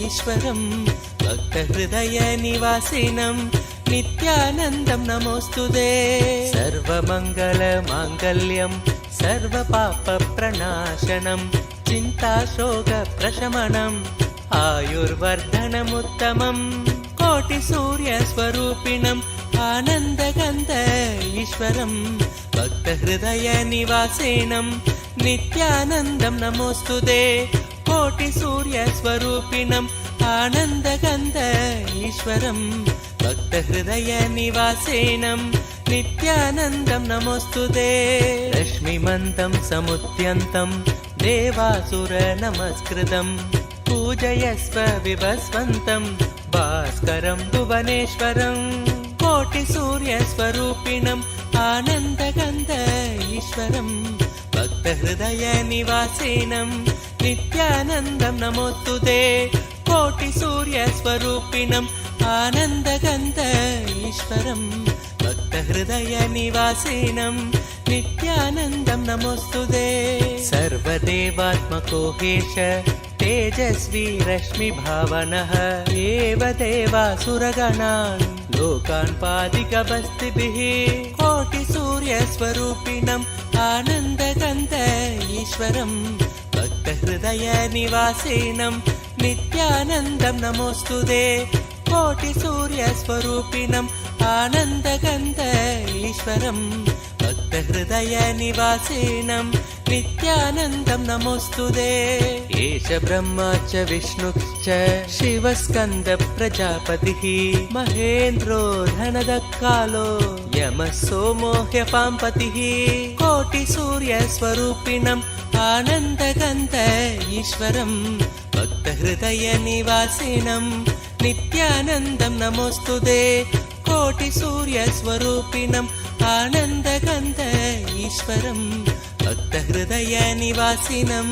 ईश्वरं भक्तहृदयनिवासिनं नित्यानन्दं नमोऽस्तुते सर्वमङ्गलमाङ्गल्यं सर्वपापप्रणाशनं चिन्ताशोकप्रशमनम् आयुर्वर्धनमुत्तमम् कोटिसूर्यस्वरूपिणम् आनन्दगन्ध ईश्वरं भक्तहृदयनिवासिनं नित्यानन्दं नमोऽस्तुते कोटिसूर्यस्वरूपिणम् आनन्दगन्ध ईश्वरं भक्तहृदयनिवासिनं नित्यानन्दं नमोऽस्तुते रश्मिमन्तं समुद्यन्तं देवासुरनमस्कृतं पूजयस्व विभस्वन्तं भास्करं भुवनेश्वरं कोटिसूर्यस्वरूपिणम् आनन्दगन्ध ईश्वरं भक्तहृदयनिवासिनं नित्यानन्दं नमोऽस्तुते कोटिसूर्यस्वरूपिणम् आनन्दगन्ध ईश्वरं भक्तहृदयनिवासिनं नित्यानन्दं नमोऽस्तुते सर्वदेवात्मको हेश तेजस्वी रश्मिभावनः एव देवासुरगणान् लोकान् पादिकबस्तिभिः कोटिसूर्यस्वरूपिणम् आनन्दगन्ध ईश्वरं भक्तहृदयनिवासिनं नित्यानन्दं नमोऽस्तुते कोटिसूर्यस्वरूपिणम् आनन्दगन्ध ईश्वरं भक्तहृदयनिवासिनं नित्यानन्दं नमोऽस्तुते एष ब्रह्मा च विष्णुश्च शिवस्कन्दप्रजापतिः महेन्द्रो धनदकालो यमः सोमो ह्यपाम्पतिः कोटिसूर्यस्वरूपिणम् आनन्दगन्ध ईश्वरं भक्तहृदयनिवासिनं नित्यानन्दं नमोऽस्तुते कोटिसूर्यस्वरूपिणम् आनन्दगन्ध ईश्वरं भक्तहृदयनिवासिनं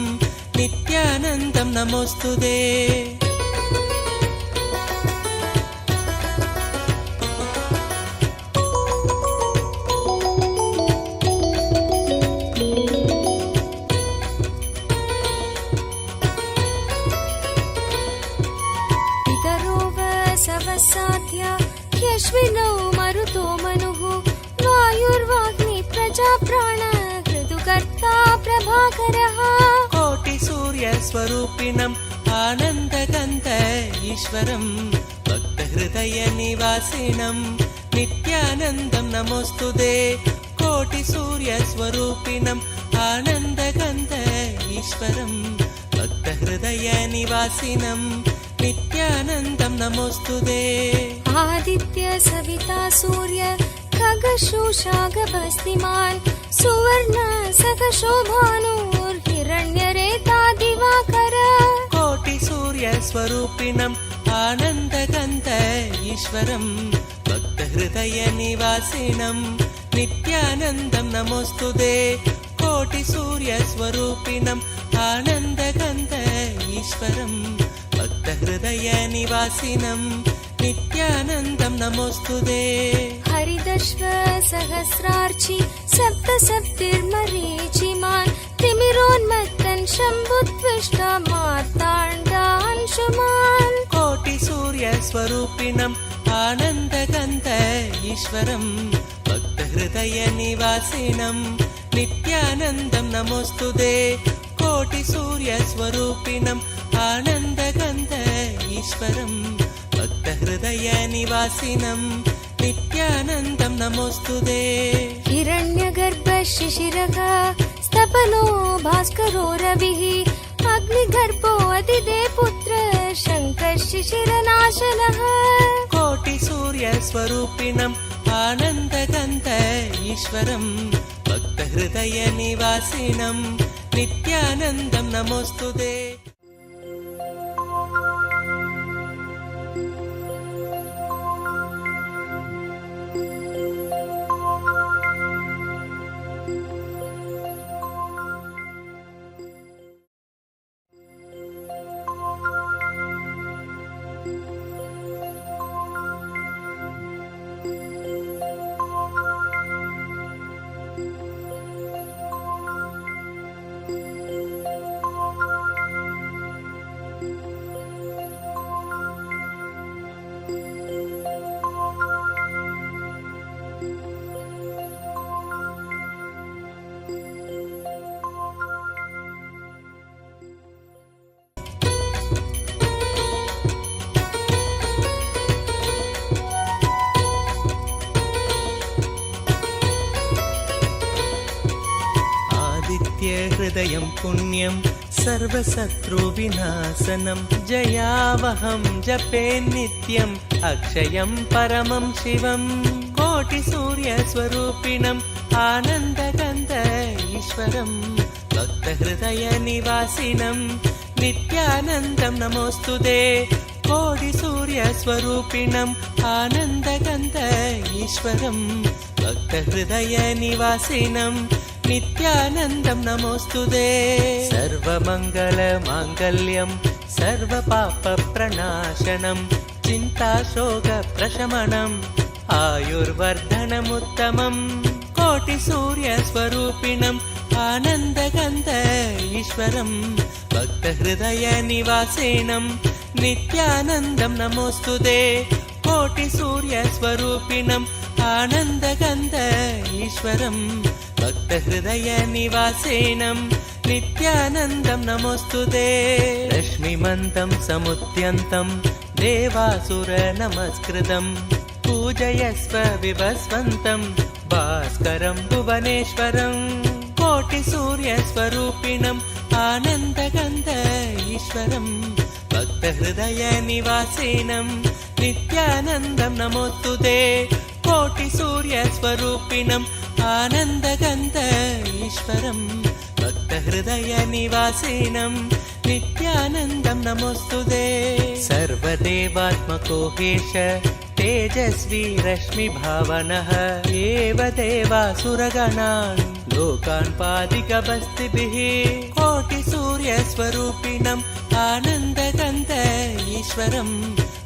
नित्यानन्दं नमोऽस्तुते साध्या ह्यश्विनौ मरुतो मनुः वायुर्वाग्नि प्रजाप्राण ऋतुकर्ता प्रभाकरः कोटिसूर्यस्वरूपिणम् आनन्दगन्ध ईश्वरं भक्तहृदयनिवासिनं नित्यानन्दं नमोऽस्तुते कोटिसूर्यस्वरूपिणम् आनन्दगन्ध ईश्वरं भक्तहृदयनिवासिनं नित्यानन्दं नमोऽस्तुते आदित्य सविता सूर्य खगशोषागभस्तिमान् सुवर्ण सखशोभानुर्हिरण्यरेता दिवाकर कोटिसूर्यस्वरूपिणम् आनन्दगन्ध ईश्वरं भक्तहृदयनिवासिनं नित्यानन्दं नमोऽस्तुते कोटिसूर्यस्वरूपिणम् आनन्दगन्ध ईश्वरं भक्तहृदयनिवासिनं नित्यानन्दं नमोऽस्तुते हरिदश्व सहस्रार्चि सप्तसप्तिर्मरीचिमान् तिमिरोन्मत्तन् शम्भुत्विष्टा मार्ताण्डांशुमान् कोटिसूर्यस्वरूपिणम् आनन्दगन्ध ईश्वरं भक्तहृदयनिवासिनं नित्यानन्दं नमोऽस्तुते कोटिसूर्यस्वरूपिणम् आनन्दगन्ध ईश्वरं भक्तहृदयनिवासिनं नित्यानन्दं नमोऽस्तुते हिरण्यगर्भ शिशिरः स्तपनो भास्करो रविः अग्निगर्भो अतिदे पुत्र शङ्कः शिशिरनाशनः कोटिसूर्यस्वरूपिणम् आनन्दगन्ध ईश्वरं भक्तहृदयनिवासिनं नित्यानन्दं नमोऽस्तुते क्षयं पुण्यं सर्वशत्रुविनाशनं जयावहं जपे नित्यम् अक्षयं परमं शिवं कोटिसूर्यस्वरूपिणम् आनन्दगन्ध ईश्वरं भक्तहृदयनिवासिनं नित्यानन्दं नमोऽस्तुते कोटिसूर्यस्वरूपिणम् आनन्दगन्ध ईश्वरं भक्तहृदयनिवासिनं नित्यानन्दं नमोऽस्तुते सर्वमङ्गलमाङ्गल्यं सर्वपापप्रणाशनं चिन्ताशोकप्रशमनम् आयुर्वर्धनमुत्तमम् कोटिसूर्यस्वरूपिणम् आनन्दगन्ध ईश्वरं भक्तहृदयनिवासिनं नित्यानन्दं नमोऽस्तुते कोटिसूर्यस्वरूपिणम् आनन्दगन्ध ईश्वरं भक्तहृदयनिवासिनं नित्यानन्दं नमोऽस्तुते रश्मिमन्तं समुद्यन्तं देवासुरनमस्कृतं पूजयस्व विभस्वन्तं भास्करं भुवनेश्वरं कोटिसूर्यस्वरूपिणम् आनन्दगन्ध ईश्वरं भक्तहृदयनिवासिनं नित्यानन्दं नमोऽस्तुते कोटिसूर्यस्वरूपिणम् आनन्दगन्ध ईश्वरं भक्तहृदयनिवासिनं नित्यानन्दं नमोऽस्तुते सर्वदेवात्मको हेश तेजस्वी रश्मिभावनः एव देवासुरगणान् लोकान् पादिकबस्तिभिः कोटिसूर्यस्वरूपिणम् आनन्दगन्ध ईश्वरं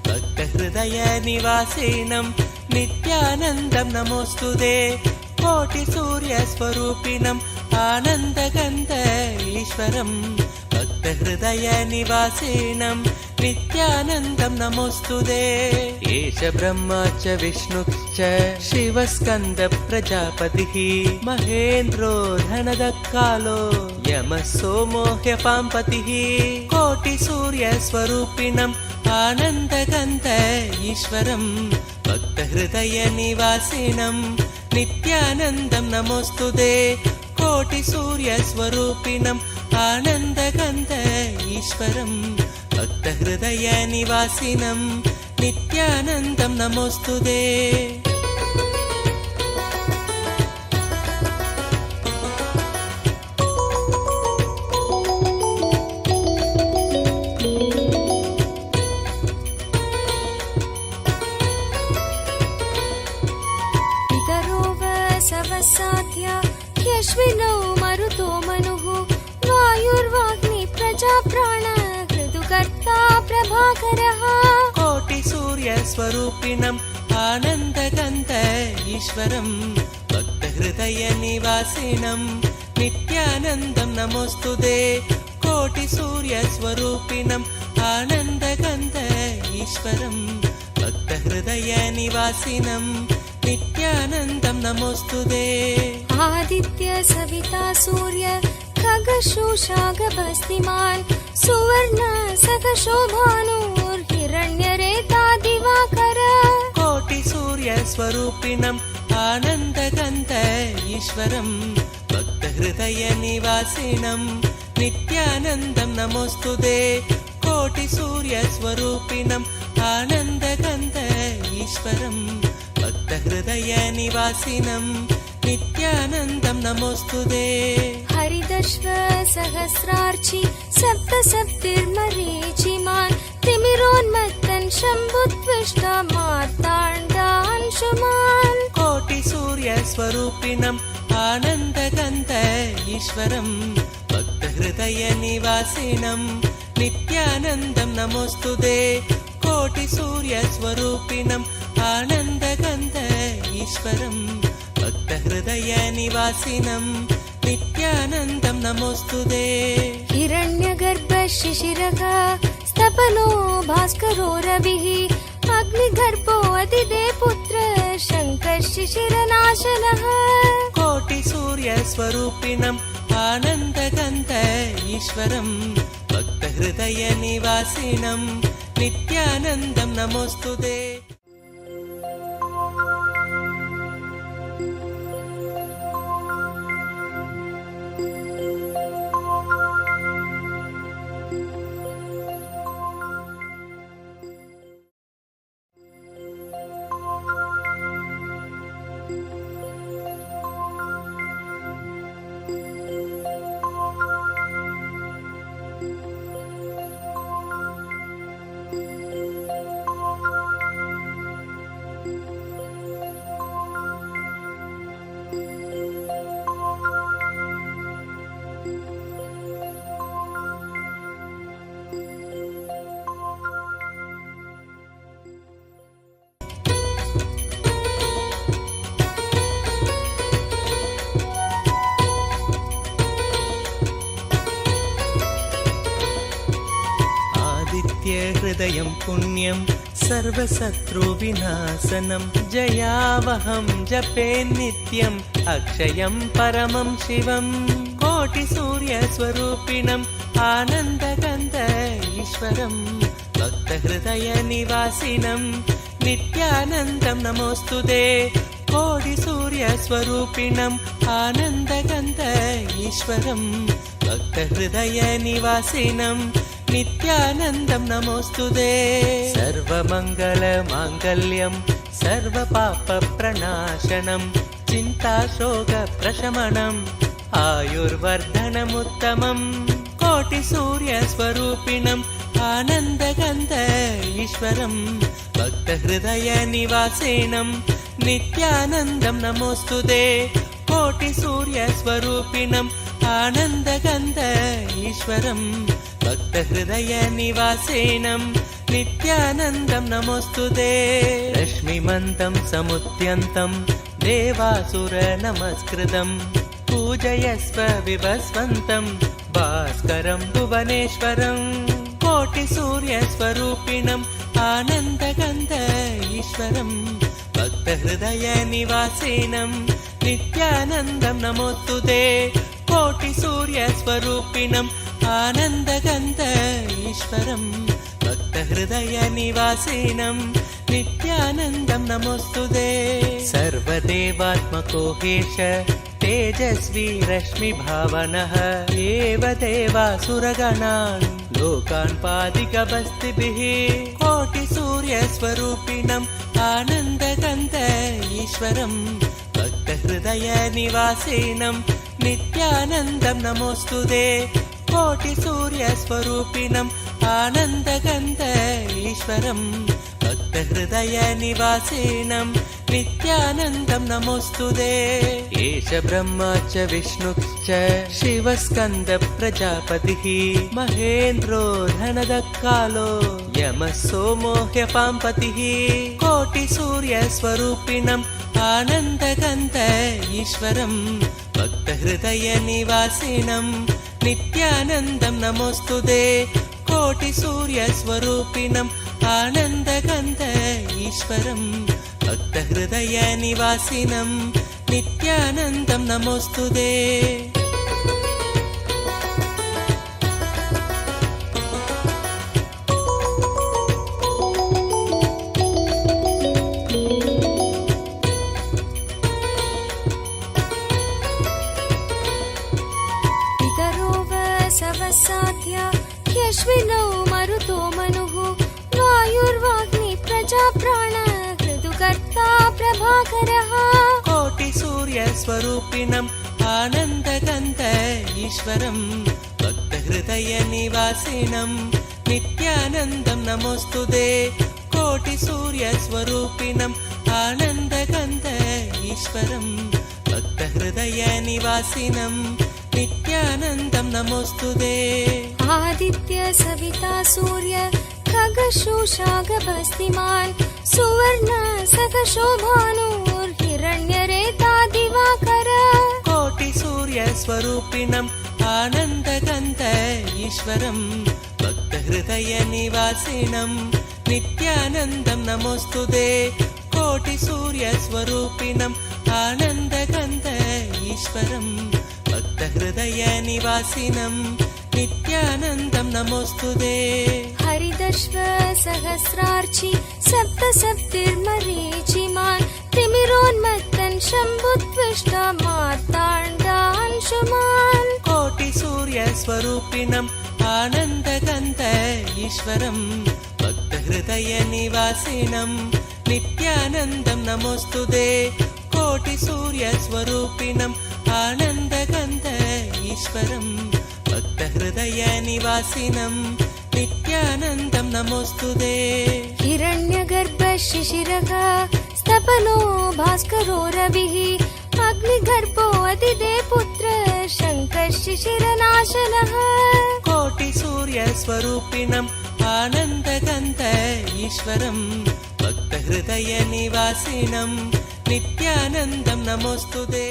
भक्तहृदयनिवासिनं नित्यानन्दं नमोऽस्तुते कोटिसूर्यस्वरूपिणम् आनन्दगन्ध ईश्वरं भक्तहृदयनिवासिनं नित्यानन्दं नमोऽस्तुते एष ब्रह्मा च विष्णुश्च शिवस्कन्दप्रजापतिः महेन्द्रो धनदक्कालो यमः सोमो ह्यपाम्पतिः कोटिसूर्यस्वरूपिणम् आनन्दगन्ध ईश्वरं भक्तहृदयनिवासिनं नित्यानन्दं नमोऽस्तुते कोटिसूर्यस्वरूपिणम् आनन्दगन्ध ईश्वरं भक्तहृदयनिवासिनं नित्यानन्दं नमोऽस्तुते साध्या ह्यश्विनौ मरुतो मनुः वायुर्वाग्नि प्रजाप्राण ऋतुकर्ता प्रभाकरः कोटिसूर्यस्वरूपिणम् आनन्दगन्ध ईश्वरं भक्तहृदयनिवासिनं नित्यानन्दं नमोऽस्तुते कोटिसूर्यस्वरूपिणम् आनन्दगन्ध ईश्वरं भक्तहृदयनिवासिनं नित्यानन्दं नमोऽस्तुते आदित्य सविता सूर्य खगशोषागभस्तिमान् सुवर्ण सखशोभानुर्हिरण्यरेता दिवाकर कोटिसूर्यस्वरूपिणम् आनन्दगन्ध ईश्वरं भक्तहृदयनिवासिनं नित्यानन्दं नमोऽस्तुते कोटिसूर्यस्वरूपिणम् आनन्दगन्ध ईश्वरं भक्तहृदयनिवासिनं नित्यानन्दं नमोऽस्तुते हरिदश्व सहस्रार्चि सप्तसप्तिर्मरीचिमान् तिमिरोन्मत्तन् शम्भुत्विष्टा मार्ताण्डांशुमान् कोटिसूर्यस्वरूपिणम् आनन्दगन्ध ईश्वरं भक्तहृदयनिवासिनं नित्यानन्दं नमोऽस्तुते कोटिसूर्यस्वरूपिणम् आनन्दगन्ध ईश्वरं भक्तहृदयनिवासिनं नित्यानन्दं नमोऽस्तुते हिरण्यगर्भ शिशिरः स्तपनो भास्करो रविः अग्निगर्भो अतिदे पुत्र शङ्कर शिशिरनाशनः कोटिसूर्यस्वरूपिणम् आनन्दगन्ध ईश्वरं भक्तहृदयनिवासिनं नित्यानन्दं नमोऽस्तुते हरिदश्व सहस्रार्चि सप्तसप्तिर्मरीचिमान् तिमिरोन्मत्तन् शम्भुत्विष्टा मार्ताण्डांशुमान् कोटिसूर्यस्वरूपिणम् आनन्दगन्ध ईश्वरं भक्तहृदयनिवासिनं नित्यानन्दं नमोऽस्तुते हृदयं पुण्यं सर्वशत्रुविनाशनं जयावहं जपे नित्यम् अक्षयं परमं शिवं कोटिसूर्यस्वरूपिणम् आनन्दगन्ध ईश्वरं भक्तहृदयनिवासिनं नित्यानन्दं नमोऽस्तुते कोटिसूर्यस्वरूपिणम् आनन्दगन्ध ईश्वरं भक्तहृदयनिवासिनं नित्यानन्दं नमोऽस्तुते सर्वमङ्गलमाङ्गल्यं सर्वपापप्रणाशनं चिन्ताशोकप्रशमनम् आयुर्वर्धनमुत्तमम् कोटिसूर्यस्वरूपिणम् आनन्दगन्ध ईश्वरं भक्तहृदयनिवासिनं नित्यानन्दं नमोऽस्तुते कोटिसूर्यस्वरूपिणम् आनन्दगन्ध ईश्वरं भक्तहृदयनिवासिनं नित्यानन्दं नमोऽस्तुते रश्मिमन्तं समुद्यन्तं देवासुरनमस्कृतं पूजयस्व विभस्वन्तं भास्करं भुवनेश्वरं कोटिसूर्यस्वरूपिणम् आनन्दगन्ध ईश्वरं भक्तहृदयनिवासिनं नित्यानन्दं नमोऽस्तुते कोटिसूर्यस्वरूपिणम् आनन्दगन्ध ईश्वरं भक्तहृदयनिवासिनं नित्यानन्दं नमोऽस्तुते सर्वदेवात्मको हेश तेजस्वी रश्मिभावनः एव देवासुरगणान् लोकान् पादिकबस्तिभिः कोटिसूर्यस्वरूपिणम् आनन्दगन्ध ईश्वरं भक्तहृदयनिवासिनं नित्यानन्दं नमोऽस्तुते कोटिसूर्यस्वरूपिणम् आनन्दगन्ध ईश्वरं भक्तहृदयनिवासिनं नित्यानन्दं नमोऽस्तुते एष ब्रह्मा च विष्णुश्च शिवस्कन्दप्रजापतिः महेन्द्रो धनदकालो यमः सोमो ह्यपाम्पतिः कोटिसूर्यस्वरूपिणम् आनन्दगन्ध ईश्वरं भक्तहृदयनिवासिनं नित्यानन्दं नमोऽस्तुते कोटिसूर्यस्वरूपिणम् आनन्दगन्ध ईश्वरं भक्तहृदयनिवासिनं नित्यानन्दं नमोऽस्तुते ह्यश्विनौ मरुतो मनुः वायुर्वाग्नि प्रजाप्राण ऋतुकर्ता प्रभाकरः कोटिसूर्यस्वरूपिणम् आनन्दगन्ध ईश्वरं भक्तहृदयनिवासिनं नित्यानन्दं नमोऽस्तुते कोटिसूर्यस्वरूपिणम् आनन्दगन्ध ईश्वरं भक्तहृदयनिवासिनं नित्यानन्दं नमोऽस्तुते आदित्य सविता सूर्य खगशोषागभस्तिमान् सुवर्ण सकशोभानुर्हिरण्यरेता दिवाकर कोटिसूर्यस्वरूपिणम् आनन्दगन्ध ईश्वरं भक्तहृदयनिवासिनं नित्यानन्दं नमोऽस्तुते कोटिसूर्यस्वरूपिणम् आनन्दगन्ध ईश्वरं भक्तहृदयनिवासिनं नित्यानन्दं नमोऽस्तुते हरिदश्व सहस्रार्चि सप्तसप्तिर्मरीचिमान् तिमिरोन्मत्तन् शम्भुत्विष्टा मार्ताण्डांशुमान् कोटिसूर्यस्वरूपिणम् आनन्दगन्ध ईश्वरं भक्तहृदयनिवासिनं नित्यानन्दं नमोऽस्तुते कोटिसूर्यस्वरूपिणम् आनन्दगन्ध ईश्वरं भक्तहृदयनिवासिनं नित्यानन्दं नमोऽस्तुते हिरण्यगर्भ शिशिरः स्तपनो भास्करो रविः अग्निगर्भो अतिदे पुत्र शङ्कः शिशिरनाशनः कोटिसूर्यस्वरूपिणम् आनन्दगन्ध ईश्वरं भक्तहृदयनिवासिनं नित्यानन्दं नमोऽस्तुते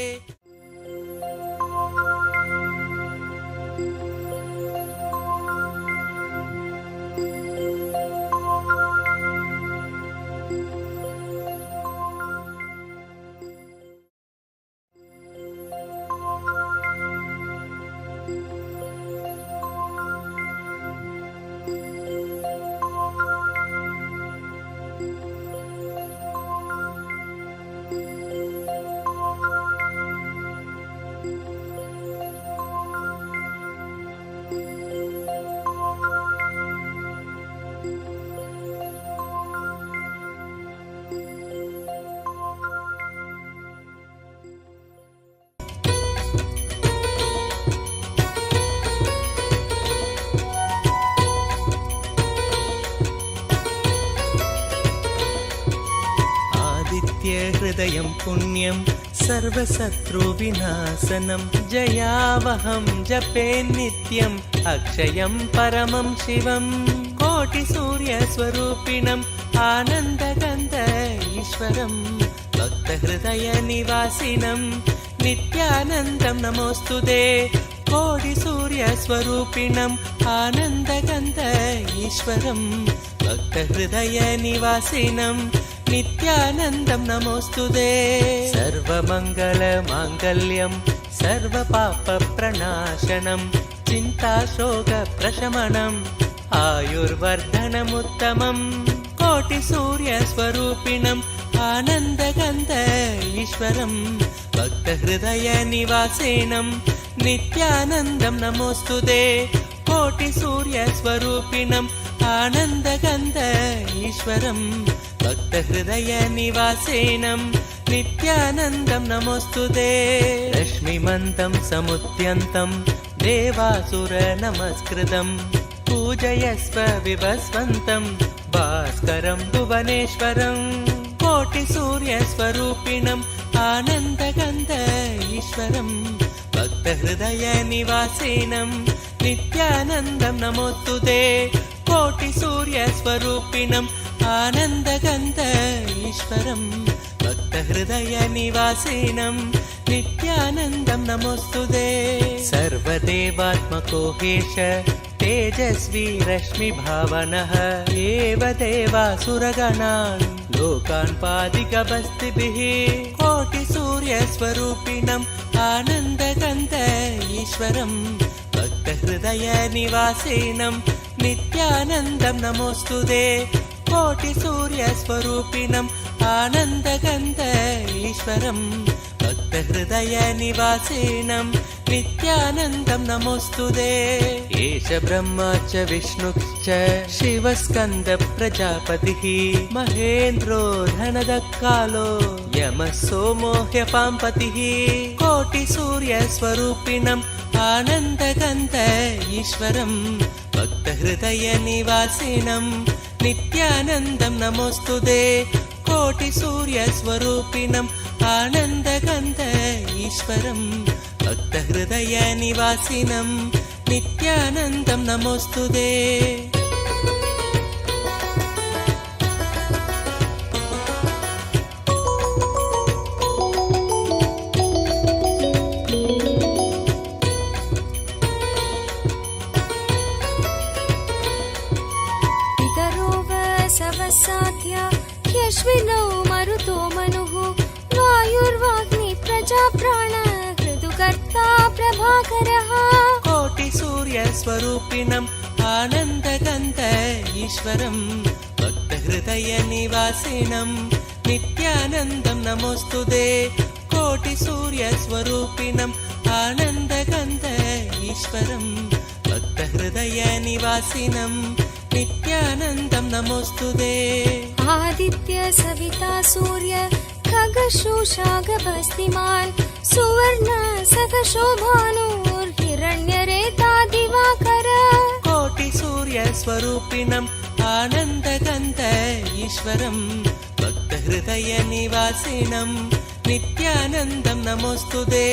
नित्यहृदयं पुण्यं सर्वशत्रुविनाशनं जयावहं जपे नित्यम् अक्षयं परमं शिवं कोटिसूर्यस्वरूपिणम् आनन्दगन्ध ईश्वरं भक्तहृदयनिवासिनं नित्यानन्दं नमोऽस्तुते कोटिसूर्यस्वरूपिणम् आनन्दगन्ध ईश्वरं भक्तहृदयनिवासिनं नित्यानन्दं नमोऽस्तुते सर्वमङ्गलमाङ्गल्यं सर्वपापप्रणाशनं चिन्ताशोकप्रशमनम् आयुर्वर्धनमुत्तमम् कोटिसूर्यस्वरूपिणम् आनन्दगन्ध ईश्वरं भक्तहृदयनिवासिनं नित्यानन्दं नमोऽस्तुते कोटिसूर्यस्वरूपिणम् आनन्दगन्ध ईश्वरं भक्तहृदयनिवासिनं नित्यानन्दं नमोऽस्तुते रश्मिमन्तं समुद्यन्तं देवासुरनमस्कृतं पूजयस्व विभस्वन्तं भास्करं भुवनेश्वरं कोटिसूर्यस्वरूपिणम् आनन्दगन्ध ईश्वरं भक्तहृदयनिवासिनं नित्यानन्दं नमोऽस्तुते कोटिसूर्यस्वरूपिणम् आनन्दगन्ध ईश्वरं भक्तहृदयनिवासिनं नित्यानन्दं नमोऽस्तुते सर्वदेवात्मको हेश तेजस्वी रश्मिभावनः एव देवासुरगणान् लोकान् पादिकबस्तिभिः कोटिसूर्यस्वरूपिणम् आनन्दगन्ध ईश्वरं भक्तहृदयनिवासिनं नित्यानन्दं नमोऽस्तुते कोटिसूर्यस्वरूपिणम् आनन्दगन्ध ईश्वरं भक्तहृदयनिवासिनं नित्यानन्दं नमोऽस्तुते एष ब्रह्मा च विष्णुश्च शिवस्कन्दप्रजापतिः महेन्द्रो धनदकालो यमः सोमो ह्यपाम्पतिः कोटिसूर्यस्वरूपिणम् आनन्दगन्ध ईश्वरं भक्तहृदयनिवासिनं नित्यानन्दं नमोऽस्तुते कोटिसूर्यस्वरूपिणम् आनन्दगन्ध ईश्वरं भक्तहृदयनिवासिनं नित्यानन्दं नमोऽस्तुते साध्या ह्यश्विनौ मरुतो मनुः वायुर्वाग्नि प्रजाप्राण ऋतुकर्ता प्रभाकरः कोटिसूर्यस्वरूपिणम् आनन्दगन्ध ईश्वरं भक्तहृदयनिवासिनं नित्यानन्दं नमोऽस्तुते कोटिसूर्यस्वरूपिणम् आनन्दगन्ध ईश्वरं भक्तहृदयनिवासिनं नित्यानन्दं नमोऽस्तुते आदित्य सविता सूर्य खगशोषागभस्तिमान् सुवर्ण सखशोभानुर्हिरण्यरेता दिवाकर कोटिसूर्यस्वरूपिणम् आनन्दगन्ध ईश्वरं भक्तहृदयनिवासिनं नित्यानन्दं नमोऽस्तुते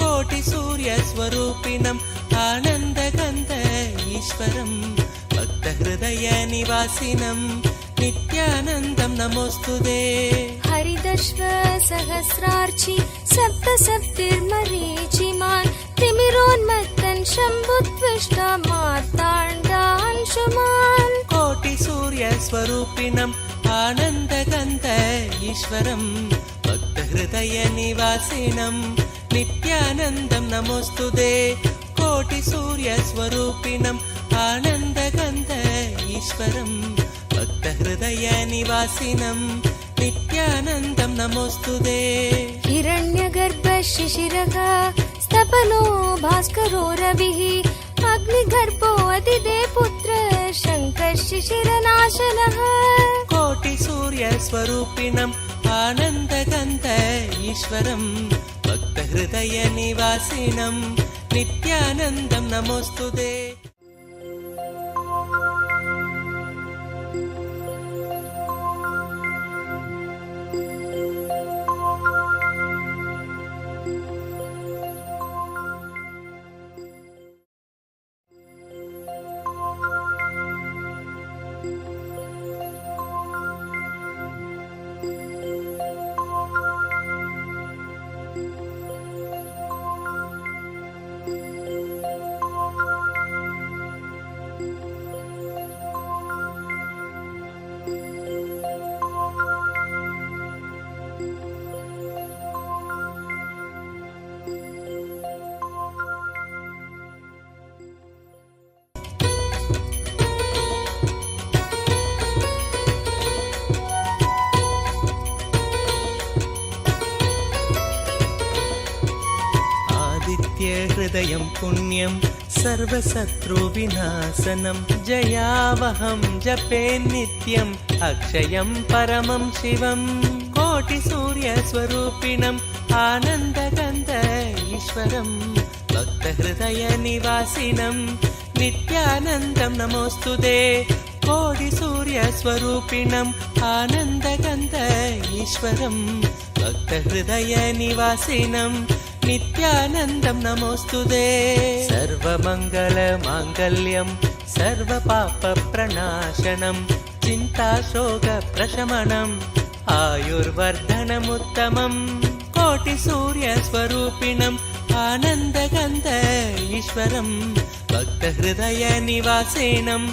कोटिसूर्यस्वरूपिणम् आनन्दगन्ध ईश्वरं भक्तहृदयनिवासिनं नित्यानन्दं नमोऽस्तुते हरिदश्व सहस्रार्चि सप्तसप्तिर्मरीचिमान् तिमिरोन्मत्तन् शम्भुत्विष्टा मार्ताण्डांशुमान् कोटिसूर्यस्वरूपिणम् आनन्दगन्ध ईश्वरं भक्तहृदयनिवासिनं नित्यानन्दं नमोऽस्तुते कोटिसूर्यस्वरूपिणम् आनन्दगन्ध ईश्वरं भक्तहृदयनिवासिनं नित्यानन्दं नमोऽस्तुते हिरण्यगर्भ शिशिरः स्तपनो भास्करो रविः अग्निगर्भो अतिदे पुत्र शङ्कः शिशिरनाशनः कोटिसूर्यस्वरूपिणम् आनन्दगन्ध ईश्वरं भक्तहृदयनिवासिनं नित्यानन्दं नमोऽस्तुते हृदयं पुण्यं सर्वशत्रुविनाशनं जयावहं जपे नित्यम् अक्षयं परमं शिवं कोटिसूर्यस्वरूपिणम् आनन्दगन्ध ईश्वरं भक्तहृदयनिवासिनं नित्यानन्दं नमोऽस्तुते कोटिसूर्यस्वरूपिणम् आनन्दगन्ध ईश्वरं भक्तहृदयनिवासिनं नित्यानन्दं नमोऽस्तुते सर्वमङ्गलमाङ्गल्यं सर्वपापप्रणाशनं चिन्ताशोकप्रशमनम् आयुर्वर्धनमुत्तमम् कोटिसूर्यस्वरूपिणम् आनन्दगन्ध ईश्वरं भक्तहृदयनिवासिनं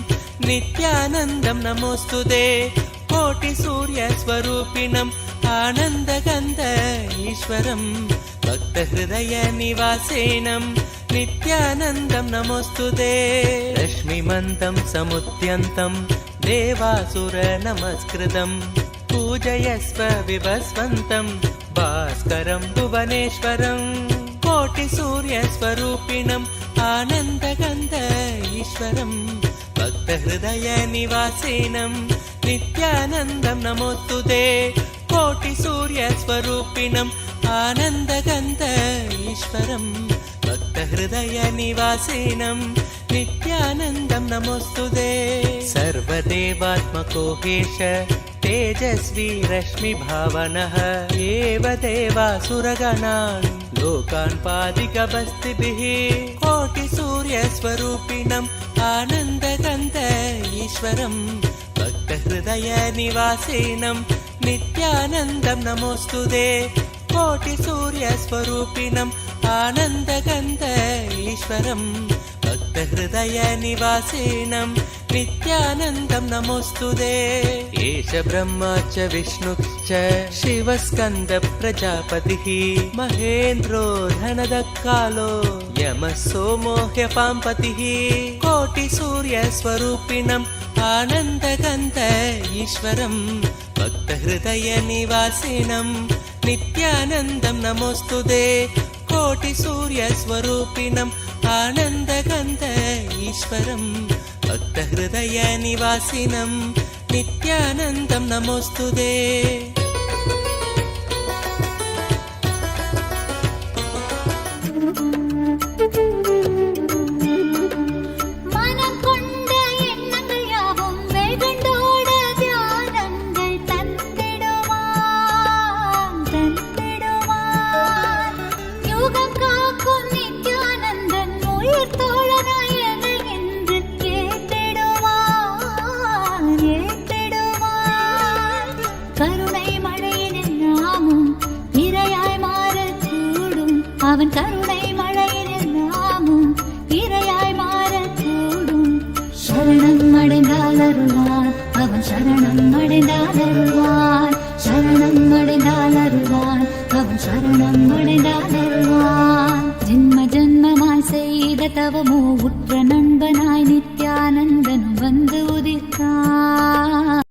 नित्यानन्दं नमोऽस्तुते कोटिसूर्यस्वरूपिणम् आनन्दगन्ध ईश्वरं भक्तहृदयनिवासिनं नित्यानन्दं नमोऽस्तुते रश्मिमन्तं समुद्यन्तं देवासुरनमस्कृतं पूजयस्व विभस्वन्तं भास्करं भुवनेश्वरं कोटिसूर्यस्वरूपिणम् आनन्दगन्ध ईश्वरं भक्तहृदयनिवासिनं नित्यानन्दं नमोऽस्तुते कोटिसूर्यस्वरूपिणम् आनन्दगन्ध ईश्वरं भक्तहृदयनिवासिनं नित्यानन्दं नमोऽस्तुते सर्वदेवात्मको हेश तेजस्वी रश्मिभावनः एव देवासुरगणान् लोकान् पादिकवस्तिभिः कोटिसूर्यस्वरूपिणम् आनन्दगन्ध ईश्वरं भक्तहृदयनिवासिनं नित्यानन्दं नमोऽस्तुते कोटिसूर्यस्वरूपिणम् आनन्दगन्ध ईश्वरं भक्तहृदयनिवासिनं नित्यानन्दं नमोऽस्तुते एष ब्रह्मा च विष्णुश्च शिवस्कन्द प्रजापतिः महेन्द्रो धनदकालो यमः सोमो ह्यपाम्पतिः कोटिसूर्यस्वरूपिणम् आनन्दगन्ध ईश्वरं भक्तहृदयनिवासिनं नित्यानन्दं नमोऽस्तुते कोटिसूर्यस्वरूपिणम् आनन्दगन्ध ईश्वरं भक्तहृदयनिवासिनं नित्यानन्दं नमोऽस्तुते அவன் கருணை மழையில் நாமும் இரையாய் மாறக்கூடும் சரணம் அடைந்தால் அருள்வான் அவன் சரணம் அடைந்தால் அருள்வான் சரணம் அடைந்தால் அருள்வான் அவன் சரணம் அடைந்தால் அருள்வான் ஜென்ம ஜென்மமாய் செய்த தவமோ உற்ற நண்பனாய் நித்யானந்தனும் வந்து உதித்தான்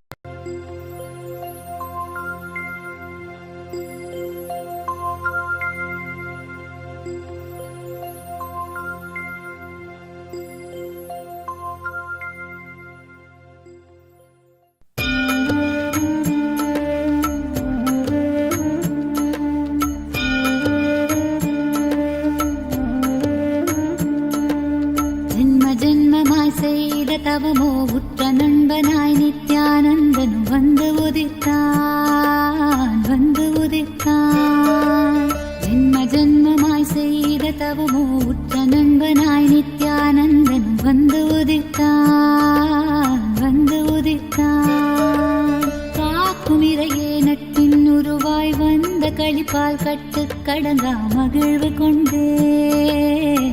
தவமோ உற்ற நண்பனாய் நித்யானந்தனும் வந்து உதித்தான் வந்து உதித்தான் ஜென்ம ஜென்மமாய் செய்த தவமோ உற்ற நண்பனாய் நித்யானந்தனும் வந்து உதித்தான் வந்து உதித்தான் காக்கும் இறையே நட்பின் உருவாய் வந்த களிப்பால் கட்டு கடங்கா மகிழ்வு கொண்டேன்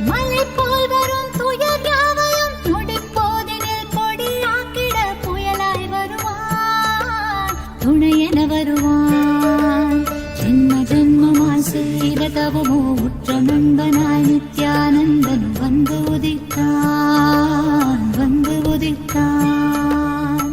மலை போல் வரும் துயர் யாவையும் நொடிப்போதினில் பொடியாக்கிட புயலாய் வருவான் துணையென வருவான் ஜென்ம ஜென்மமாய் செய்த தவமோ உற்ற நண்பனாய் நித்யானந்தன் வந்து உதித்தான் வந்து உதித்தான்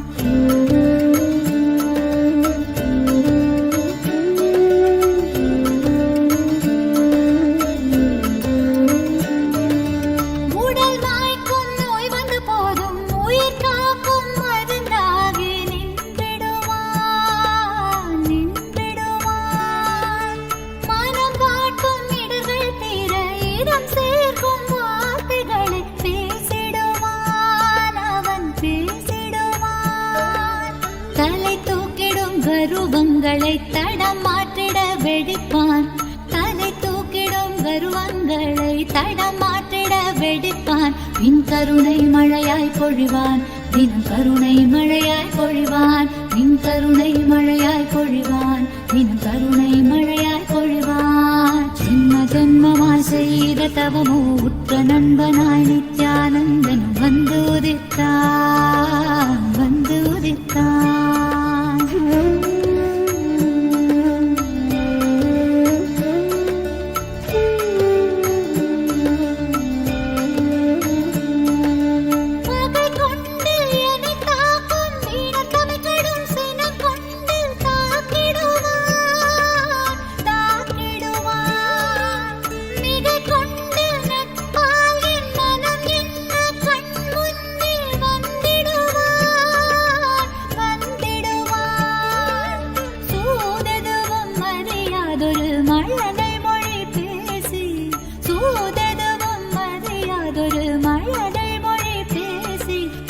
கருவங்களை தடம் மாற்றிட வெடிப்பான். தலை தூக்கிடும் கருவங்களை தடம் மாற்றிட வெடிப்பான். பின் கருணை மழையாய் பொழிவான், தினம் கருணை மழையாய் பொழிவான். பின் கருணை மழையாய் பொழிவான், தினம் கருணை மழையாய் பொழிவான். ஜென்ம ஜென்மமாய் செய்த தவமோ உற்ற நண்பனாய் நித்யானந்தன் வந்து உதித்தான், வந்து உதித்தான்.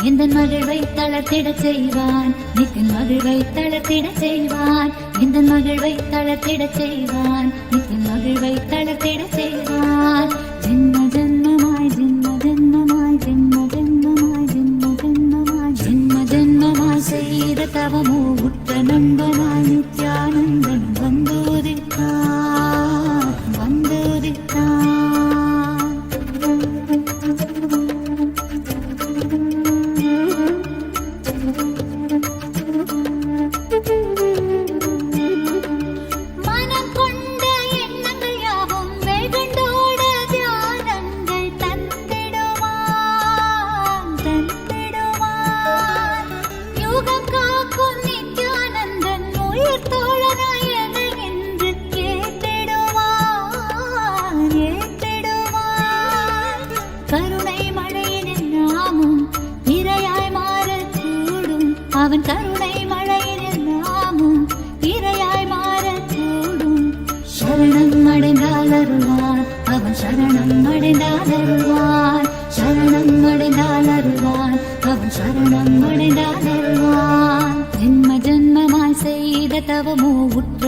எந்தன் மகிழ்வை தளர்த்திடச் செய்வான், நித்தின் மகிழ்வை தளர்த்திடச் செய்வான். எந்தன் மகிழ்வை தளர்த்திடச் செய்வான், நித்தின் மகிழ்வை தளர்த்திடச் செய்வான். ஜென்ம ஜென்மமாய் ஜென்ம ஜென்மமாய் ஜென்ம ஜென்மமாய் ஜென்ம ஜென்மமாய் ஜென்ம ஜென்மமாய் செய்த தவமோ உற்ற நண்பனாய் நித்யானந்தன் வந்து உதித்தான், வந்து உதித்தான். அவன் கருணை மழையில் நாமும் இரையாய் மாறக்கூடும். சரணம் அடைந்தால் அருள்வான், அவன் சரணம் அடைந்தால் அருள்வான். சரணம் அடைந்தால் அருள்வான், அவன் சரணம் அடைந்தால் அருள்வான். ஜென்ம ஜென்மமாய் செய்த தவமோ உற்ற